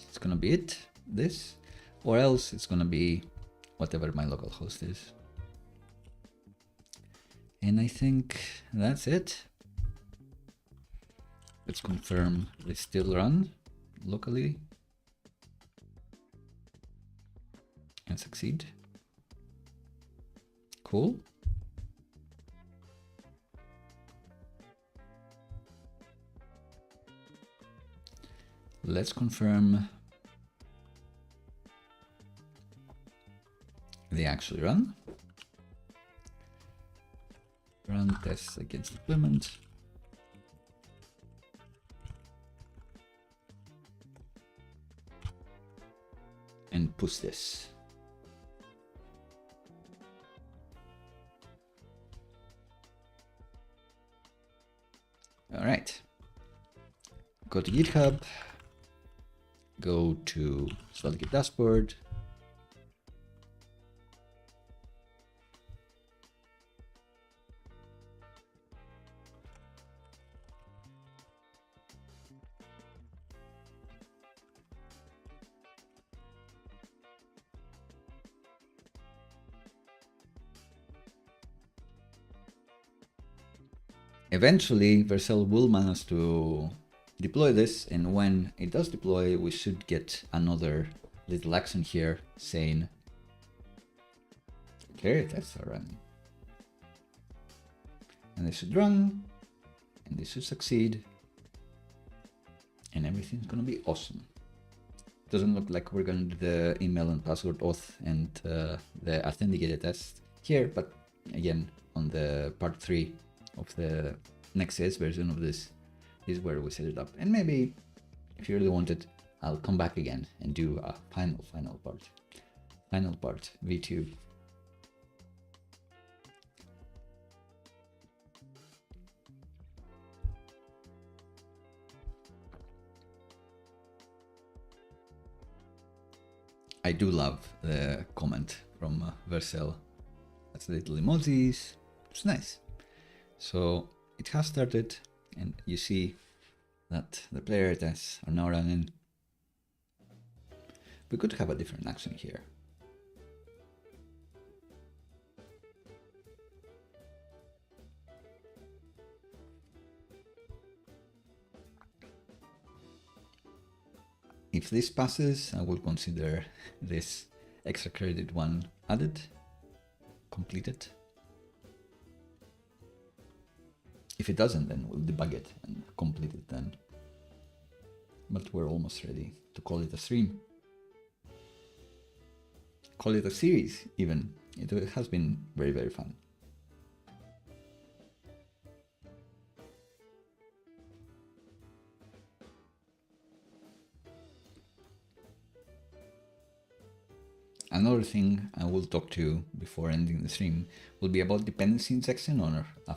it's going to be it, this, or else it's going to be whatever my local host is. And I think that's it. Let's confirm they still run locally and succeed. Cool. Let's confirm they actually run. Run tests against deployment. And push this. All right. Go to GitHub. go to SvelteKit dashboard. Eventually, Vercel will manage to deploy this, and when it does deploy, we should get another little action here saying, okay, tests are running. And they should run, and this should succeed, and everything's gonna be awesome. Doesn't look like we're gonna do the email and password auth and the authenticated test here, but again, on the part 3 of the Next.js version of this is where we set it up. And maybe if you really want it, I'll come back again and do a final part, V2. I do love the comment from Vercel. That's the little emojis. It's nice. So it has started, and you see that the player tests are now running. We could have a different action here. If this passes, I will consider this extra credit one added, completed. If it doesn't, then we'll debug it and complete it then. But we're almost ready to call it a stream. Call it a series even. It has been very, very fun. Another thing I will talk to before ending the stream will be about dependency injection, or a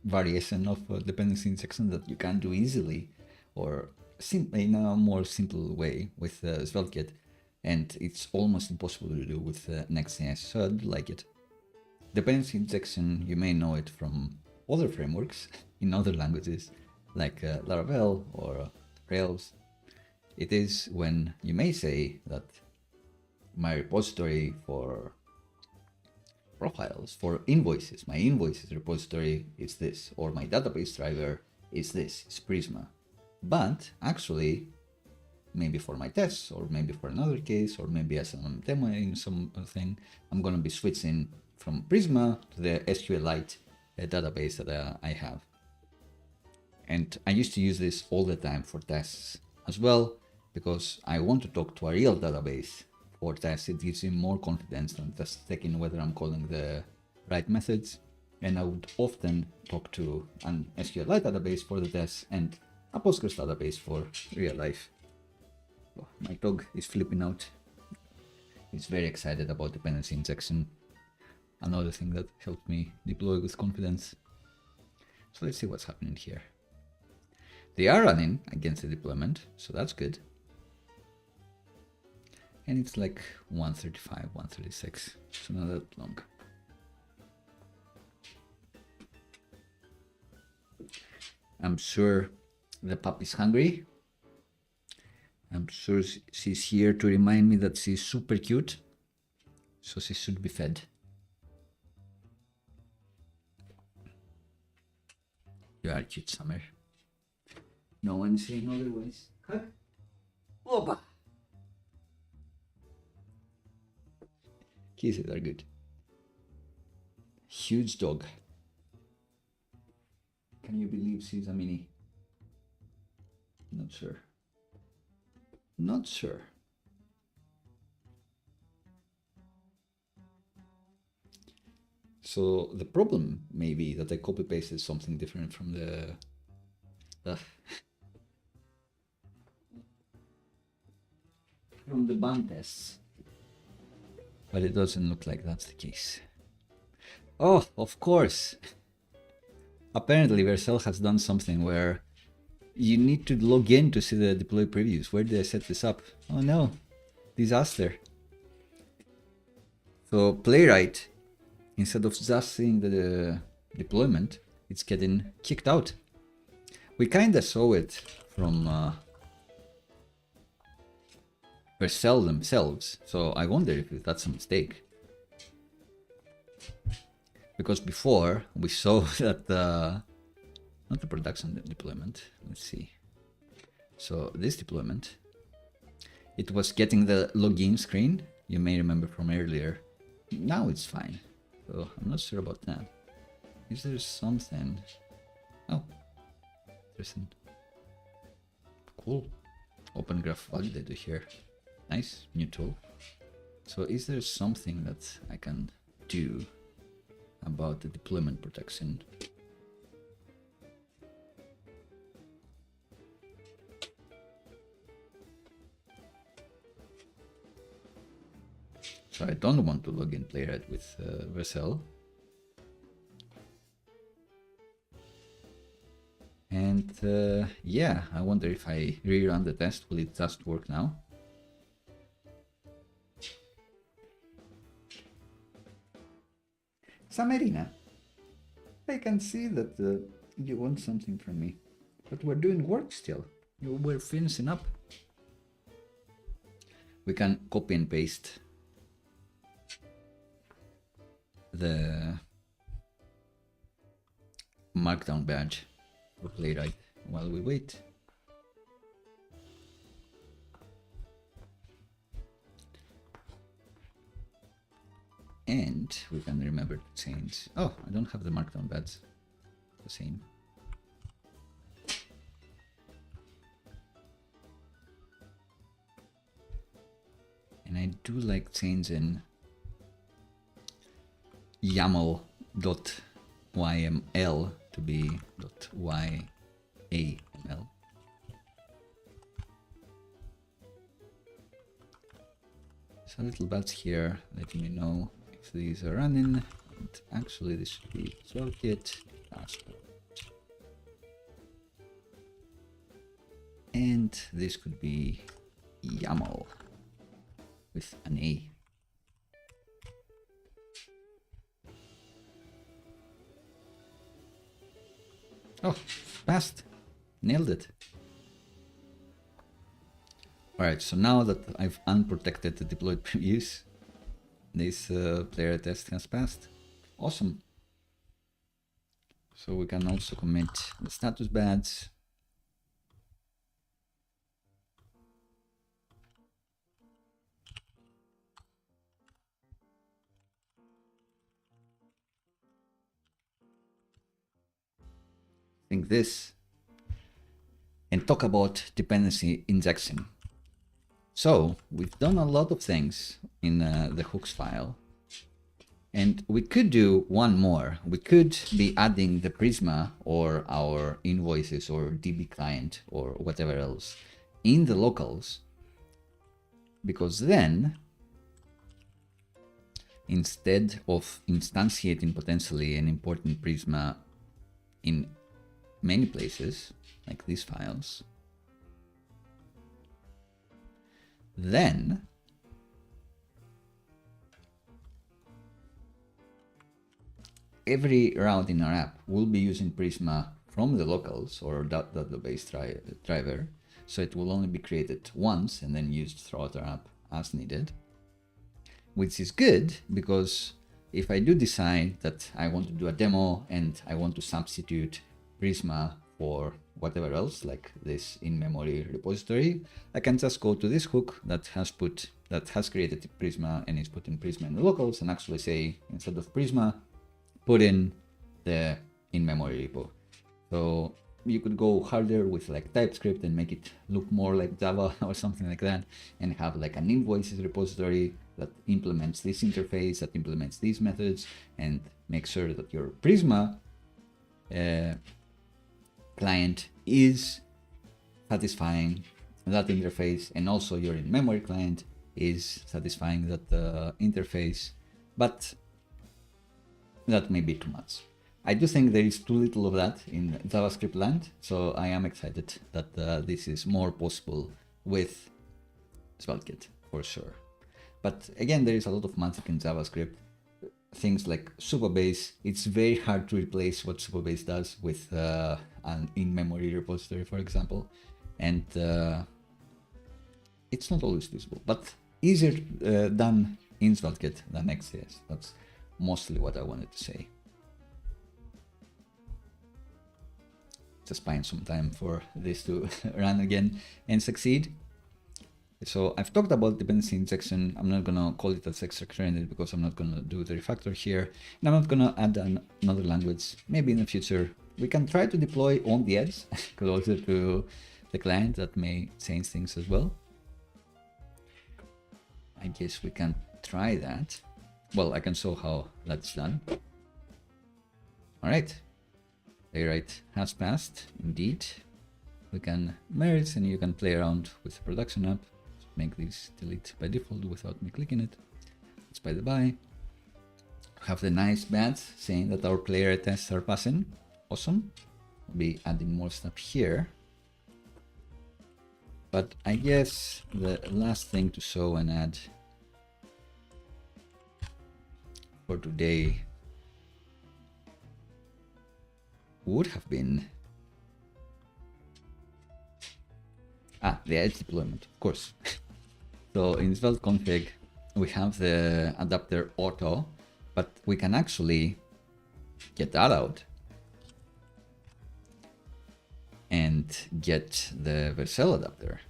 variation of dependency injection that you can do easily or in a more simple way with SvelteKit, and it's almost impossible to do with Next.js, so I do like it. Dependency injection, you may know it from other frameworks in other languages like Laravel or Rails. It is when you may say that my repository for profiles, for invoices, my invoices repository is this, or my database driver is this, it's Prisma. But actually, maybe for my tests, or maybe for another case, or maybe as I'm demoing something, I'm going to be switching from Prisma to the SQLite database that I have. And I used to use this all the time for tests as well, because I want to talk to a real database for tests. It gives me more confidence than just checking whether I'm calling the right methods. And I would often talk to an SQLite database for the tests and a Postgres database for real life. Oh, my dog is flipping out. He's very excited about dependency injection. Another thing that helped me deploy with confidence. So let's see what's happening here. They are running against the deployment, so that's good. And it's like 135, 136, so not that long. I'm sure the pup is hungry. I'm sure she's here to remind me that she's super cute, so she should be fed. You are cute, Summer. No one's saying otherwise. Hug. Opa. Kisses are good. Huge dog. Can you believe she's a mini? Not sure. Not sure. So the problem may be that I copy pasted something different from the from the band tests. But it doesn't look like that's the case. Oh, of course. Apparently Vercel has done something where you need to log in to see the deploy previews. Where did I set this up? Oh no, disaster. So Playwright, instead of just seeing the deployment, it's getting kicked out. We kind of saw it from Vercel themselves, so I wonder if that's a mistake. Because before we saw that not the production deployment, let's see. So this deployment, it was getting the login screen, you may remember from earlier. Now it's fine, so I'm not sure about that. Is there something? Oh, interesting. Cool. Open Graph Validator here. Nice, new tool. So is there something that I can do about the deployment protection? So I don't want to log in Playwright with Vercel. And yeah, I wonder if I rerun the test, will it just work now? Samarina, I can see that you want something from me, but we're doing work still. We're finishing up. We can copy and paste the markdown badge for Playwright while we wait. And we can remember to change. Oh, I don't have the markdown badge. The same. And I do like changing YAML.yml to be .yaml. So little badge here letting me know if these are running. And actually this should be SvelteKit dashboard. And this could be YAML with an A. Oh, passed. Nailed it. Alright, so now that I've unprotected the deployed previews, this player test has passed. Awesome. So we can also commit the status badge. Think this and talk about dependency injection. So we've done a lot of things in the hooks file, and we could do one more. We could be adding the Prisma or our invoices or DB client or whatever else in the locals, because then instead of instantiating potentially and importing Prisma in many places, like these files, then every route in our app will be using Prisma from the locals or database driver, so it will only be created once and then used throughout our app as needed, which is good because if I do decide that I want to do a demo and I want to substitute Prisma for whatever else, like this in-memory repository, I can just go to this hook that has created Prisma and is putting Prisma in the locals and actually say, instead of Prisma, put in the in-memory repo. So you could go harder with like TypeScript and make it look more like Java or something like that, and have like an invoices repository that implements this interface, that implements these methods, and make sure that your Prisma client is satisfying that interface, and also your in-memory client is satisfying that interface, but that may be too much. I do think there is too little of that in JavaScript land, so I am excited that this is more possible with SvelteKit for sure. But again, there is a lot of magic in JavaScript. Things like Supabase, it's very hard to replace what Supabase does with an in-memory repository, for example. And it's not always usable, but easier done in SvelteKit than XJS. That's mostly what I wanted to say. Just buying some time for this to run again and succeed. So I've talked about dependency injection. I'm not gonna call it as extra rendered because I'm not gonna do the refactor here. And I'm not gonna add another language. Maybe in the future, we can try to deploy on the edge closer to the client. That may change things as well. I guess we can try that. Well, I can show how that's done. All right. Playwright has passed, indeed. We can merge and you can play around with the production app. Make this delete by default without me clicking it. It's by the by. We have the nice badge saying that our playwright tests are passing. Awesome. I'll be adding more stuff here. But I guess the last thing to show and add for today would have been the edge deployment, of course. So in Svelte config, we have the adapter auto, but we can actually get that out and get the Vercel adapter.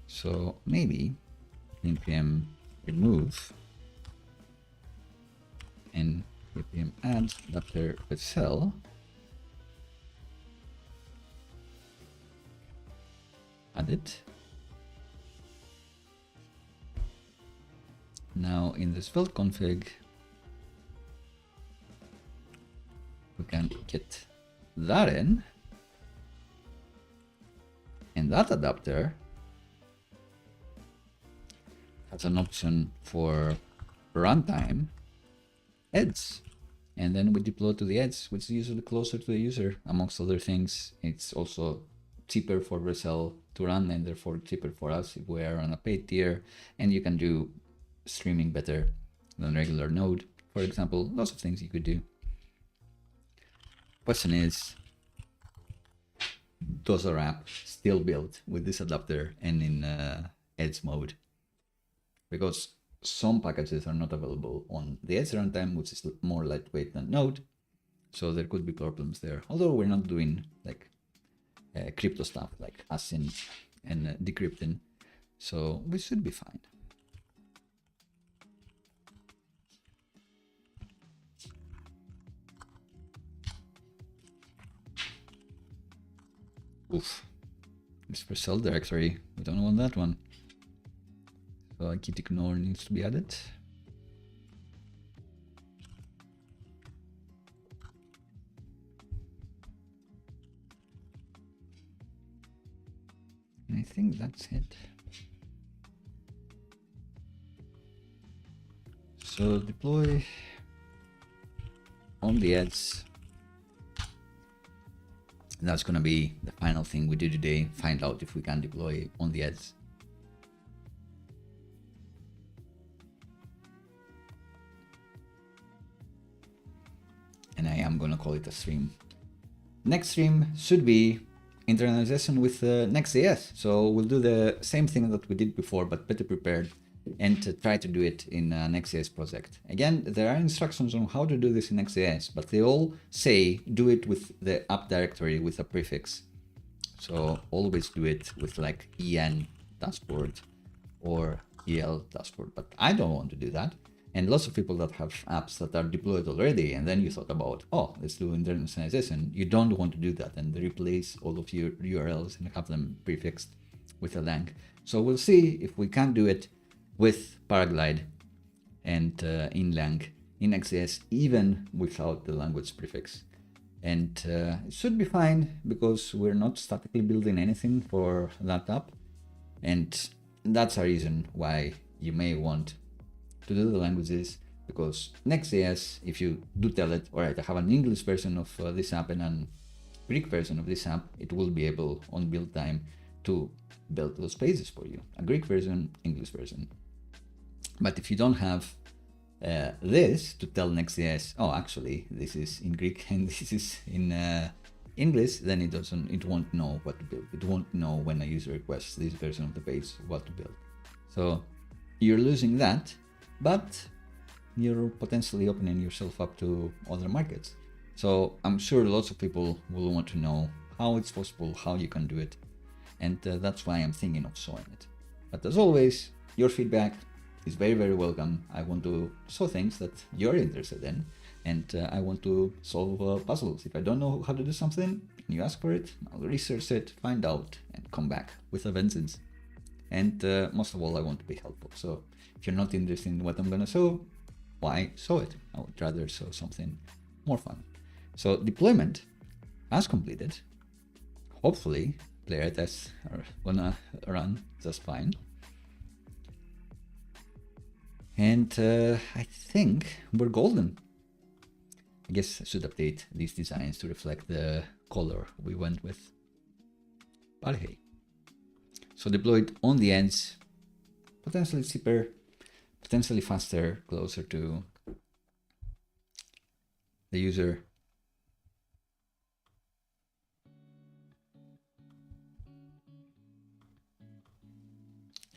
So maybe npm remove and npm add adapter Vercel. Add it. Now in the Svelte config, we can get that in, and that adapter has an option for runtime edge, and then we deploy to the edge, which is usually closer to the user. Amongst other things, it's also cheaper for Vercel to run and therefore cheaper for us if we are on a paid tier, and you can do streaming better than regular node, for example. Lots of things you could do. Question is, does our app still build with this adapter and in edge mode? Because some packages are not available on the edge runtime, which is more lightweight than node, so there could be problems there. Although we're not doing like crypto stuff like async and decrypting, so we should be fine. Oof, this Vercel directory, we don't want that one. So git ignore needs to be added. And I think that's it. So deploy on the edge. That's going to be the final thing we do today. Find out if we can deploy on the edge. And I am going to call it a stream. Next stream should be internationalization with Next.js. So we'll do the same thing that we did before, but better prepared, and to try to do it in a Next.js project. Again, there are instructions on how to do this in Next.js, but they all say do it with the app directory with a prefix. So always do it with like en dashboard or el dashboard, but I don't want to do that. And lots of people that have apps that are deployed already, and then you thought about, oh, let's do internationalization. You don't want to do that and replace all of your URLs and have them prefixed with a lang. So we'll see if we can do it with Paraglide and in lang in Next.js, even without the language prefix. And it should be fine because we're not statically building anything for that app. And that's a reason why you may want to do the languages, because Next.js, if you do tell it, all right, I have an English version of this app and a Greek version of this app, it will be able on build time to build those pages for you. A Greek version, English version. But if you don't have this to tell Next.js, oh, actually, this is in Greek and this is in English, then it won't know what to build. It won't know when a user requests this version of the page what to build. So you're losing that, but you're potentially opening yourself up to other markets. So I'm sure lots of people will want to know how it's possible, how you can do it. And that's why I'm thinking of showing it. But as always, your feedback is very, very welcome. I want to show things that you're interested in, and I want to solve puzzles. If I don't know how to do something and you ask for it, I'll research it, find out, and come back with a vengeance. And most of all, I want to be helpful. So if you're not interested in what I'm gonna show, why show it? I would rather show something more fun. So deployment as completed. Hopefully player tests are gonna run just fine. And I think we're golden. I guess I should update these designs to reflect the color we went with. But hey. So deployed on the ends, potentially cheaper, potentially faster, closer to the user.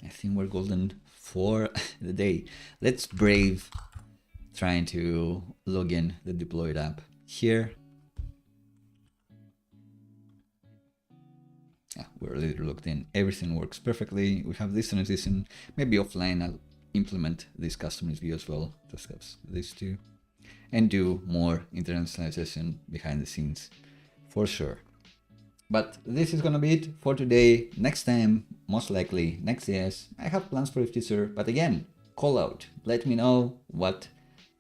I think we're golden for the day. Let's brave trying to log in the deployed app here. Yeah, we're already logged in. Everything works perfectly. We have this transition. Maybe offline I'll implement this customized view as well. Just have these two. And do more internationalization behind the scenes for sure. But this is gonna be it for today. Next time, most likely Next.js. I have plans for the future, but again, call out. Let me know what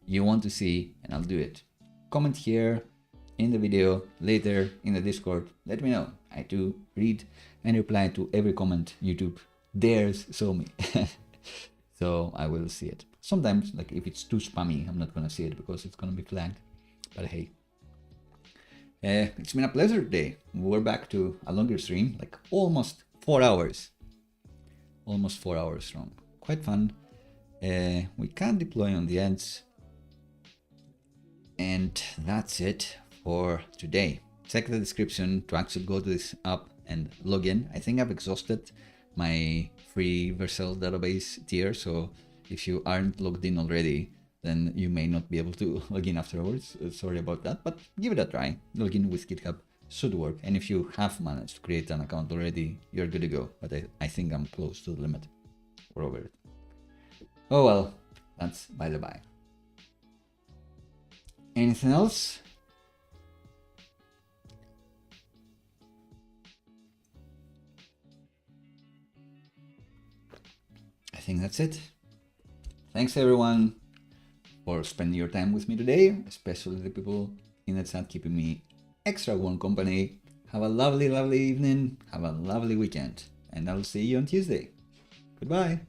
you want to see and I'll do it. Comment here in the video, later in the Discord. Let me know. I do read and reply to every comment YouTube dares show me. So I will see it. Sometimes, like if it's too spammy, I'm not gonna see it because it's gonna be flagged. But hey. It's been a pleasure today. We're back to a longer stream, like almost 4 hours. Almost 4 hours long. Quite fun. We can deploy on the ends. And that's it for today. Check the description to actually go to this app and log in. I think I've exhausted my free Vercel database tier. So if you aren't logged in already, then you may not be able to log in afterwards. Sorry about that, but give it a try. Log in with GitHub should work. And if you have managed to create an account already, you're good to go. But I think I'm close to the limit. We're over it. Oh well, that's by the by. Anything else? I think that's it. Thanks everyone for spending your time with me today, especially the people in the chat keeping me extra warm company. Have a lovely, lovely evening. Have a lovely weekend. And I'll see you on Tuesday. Goodbye.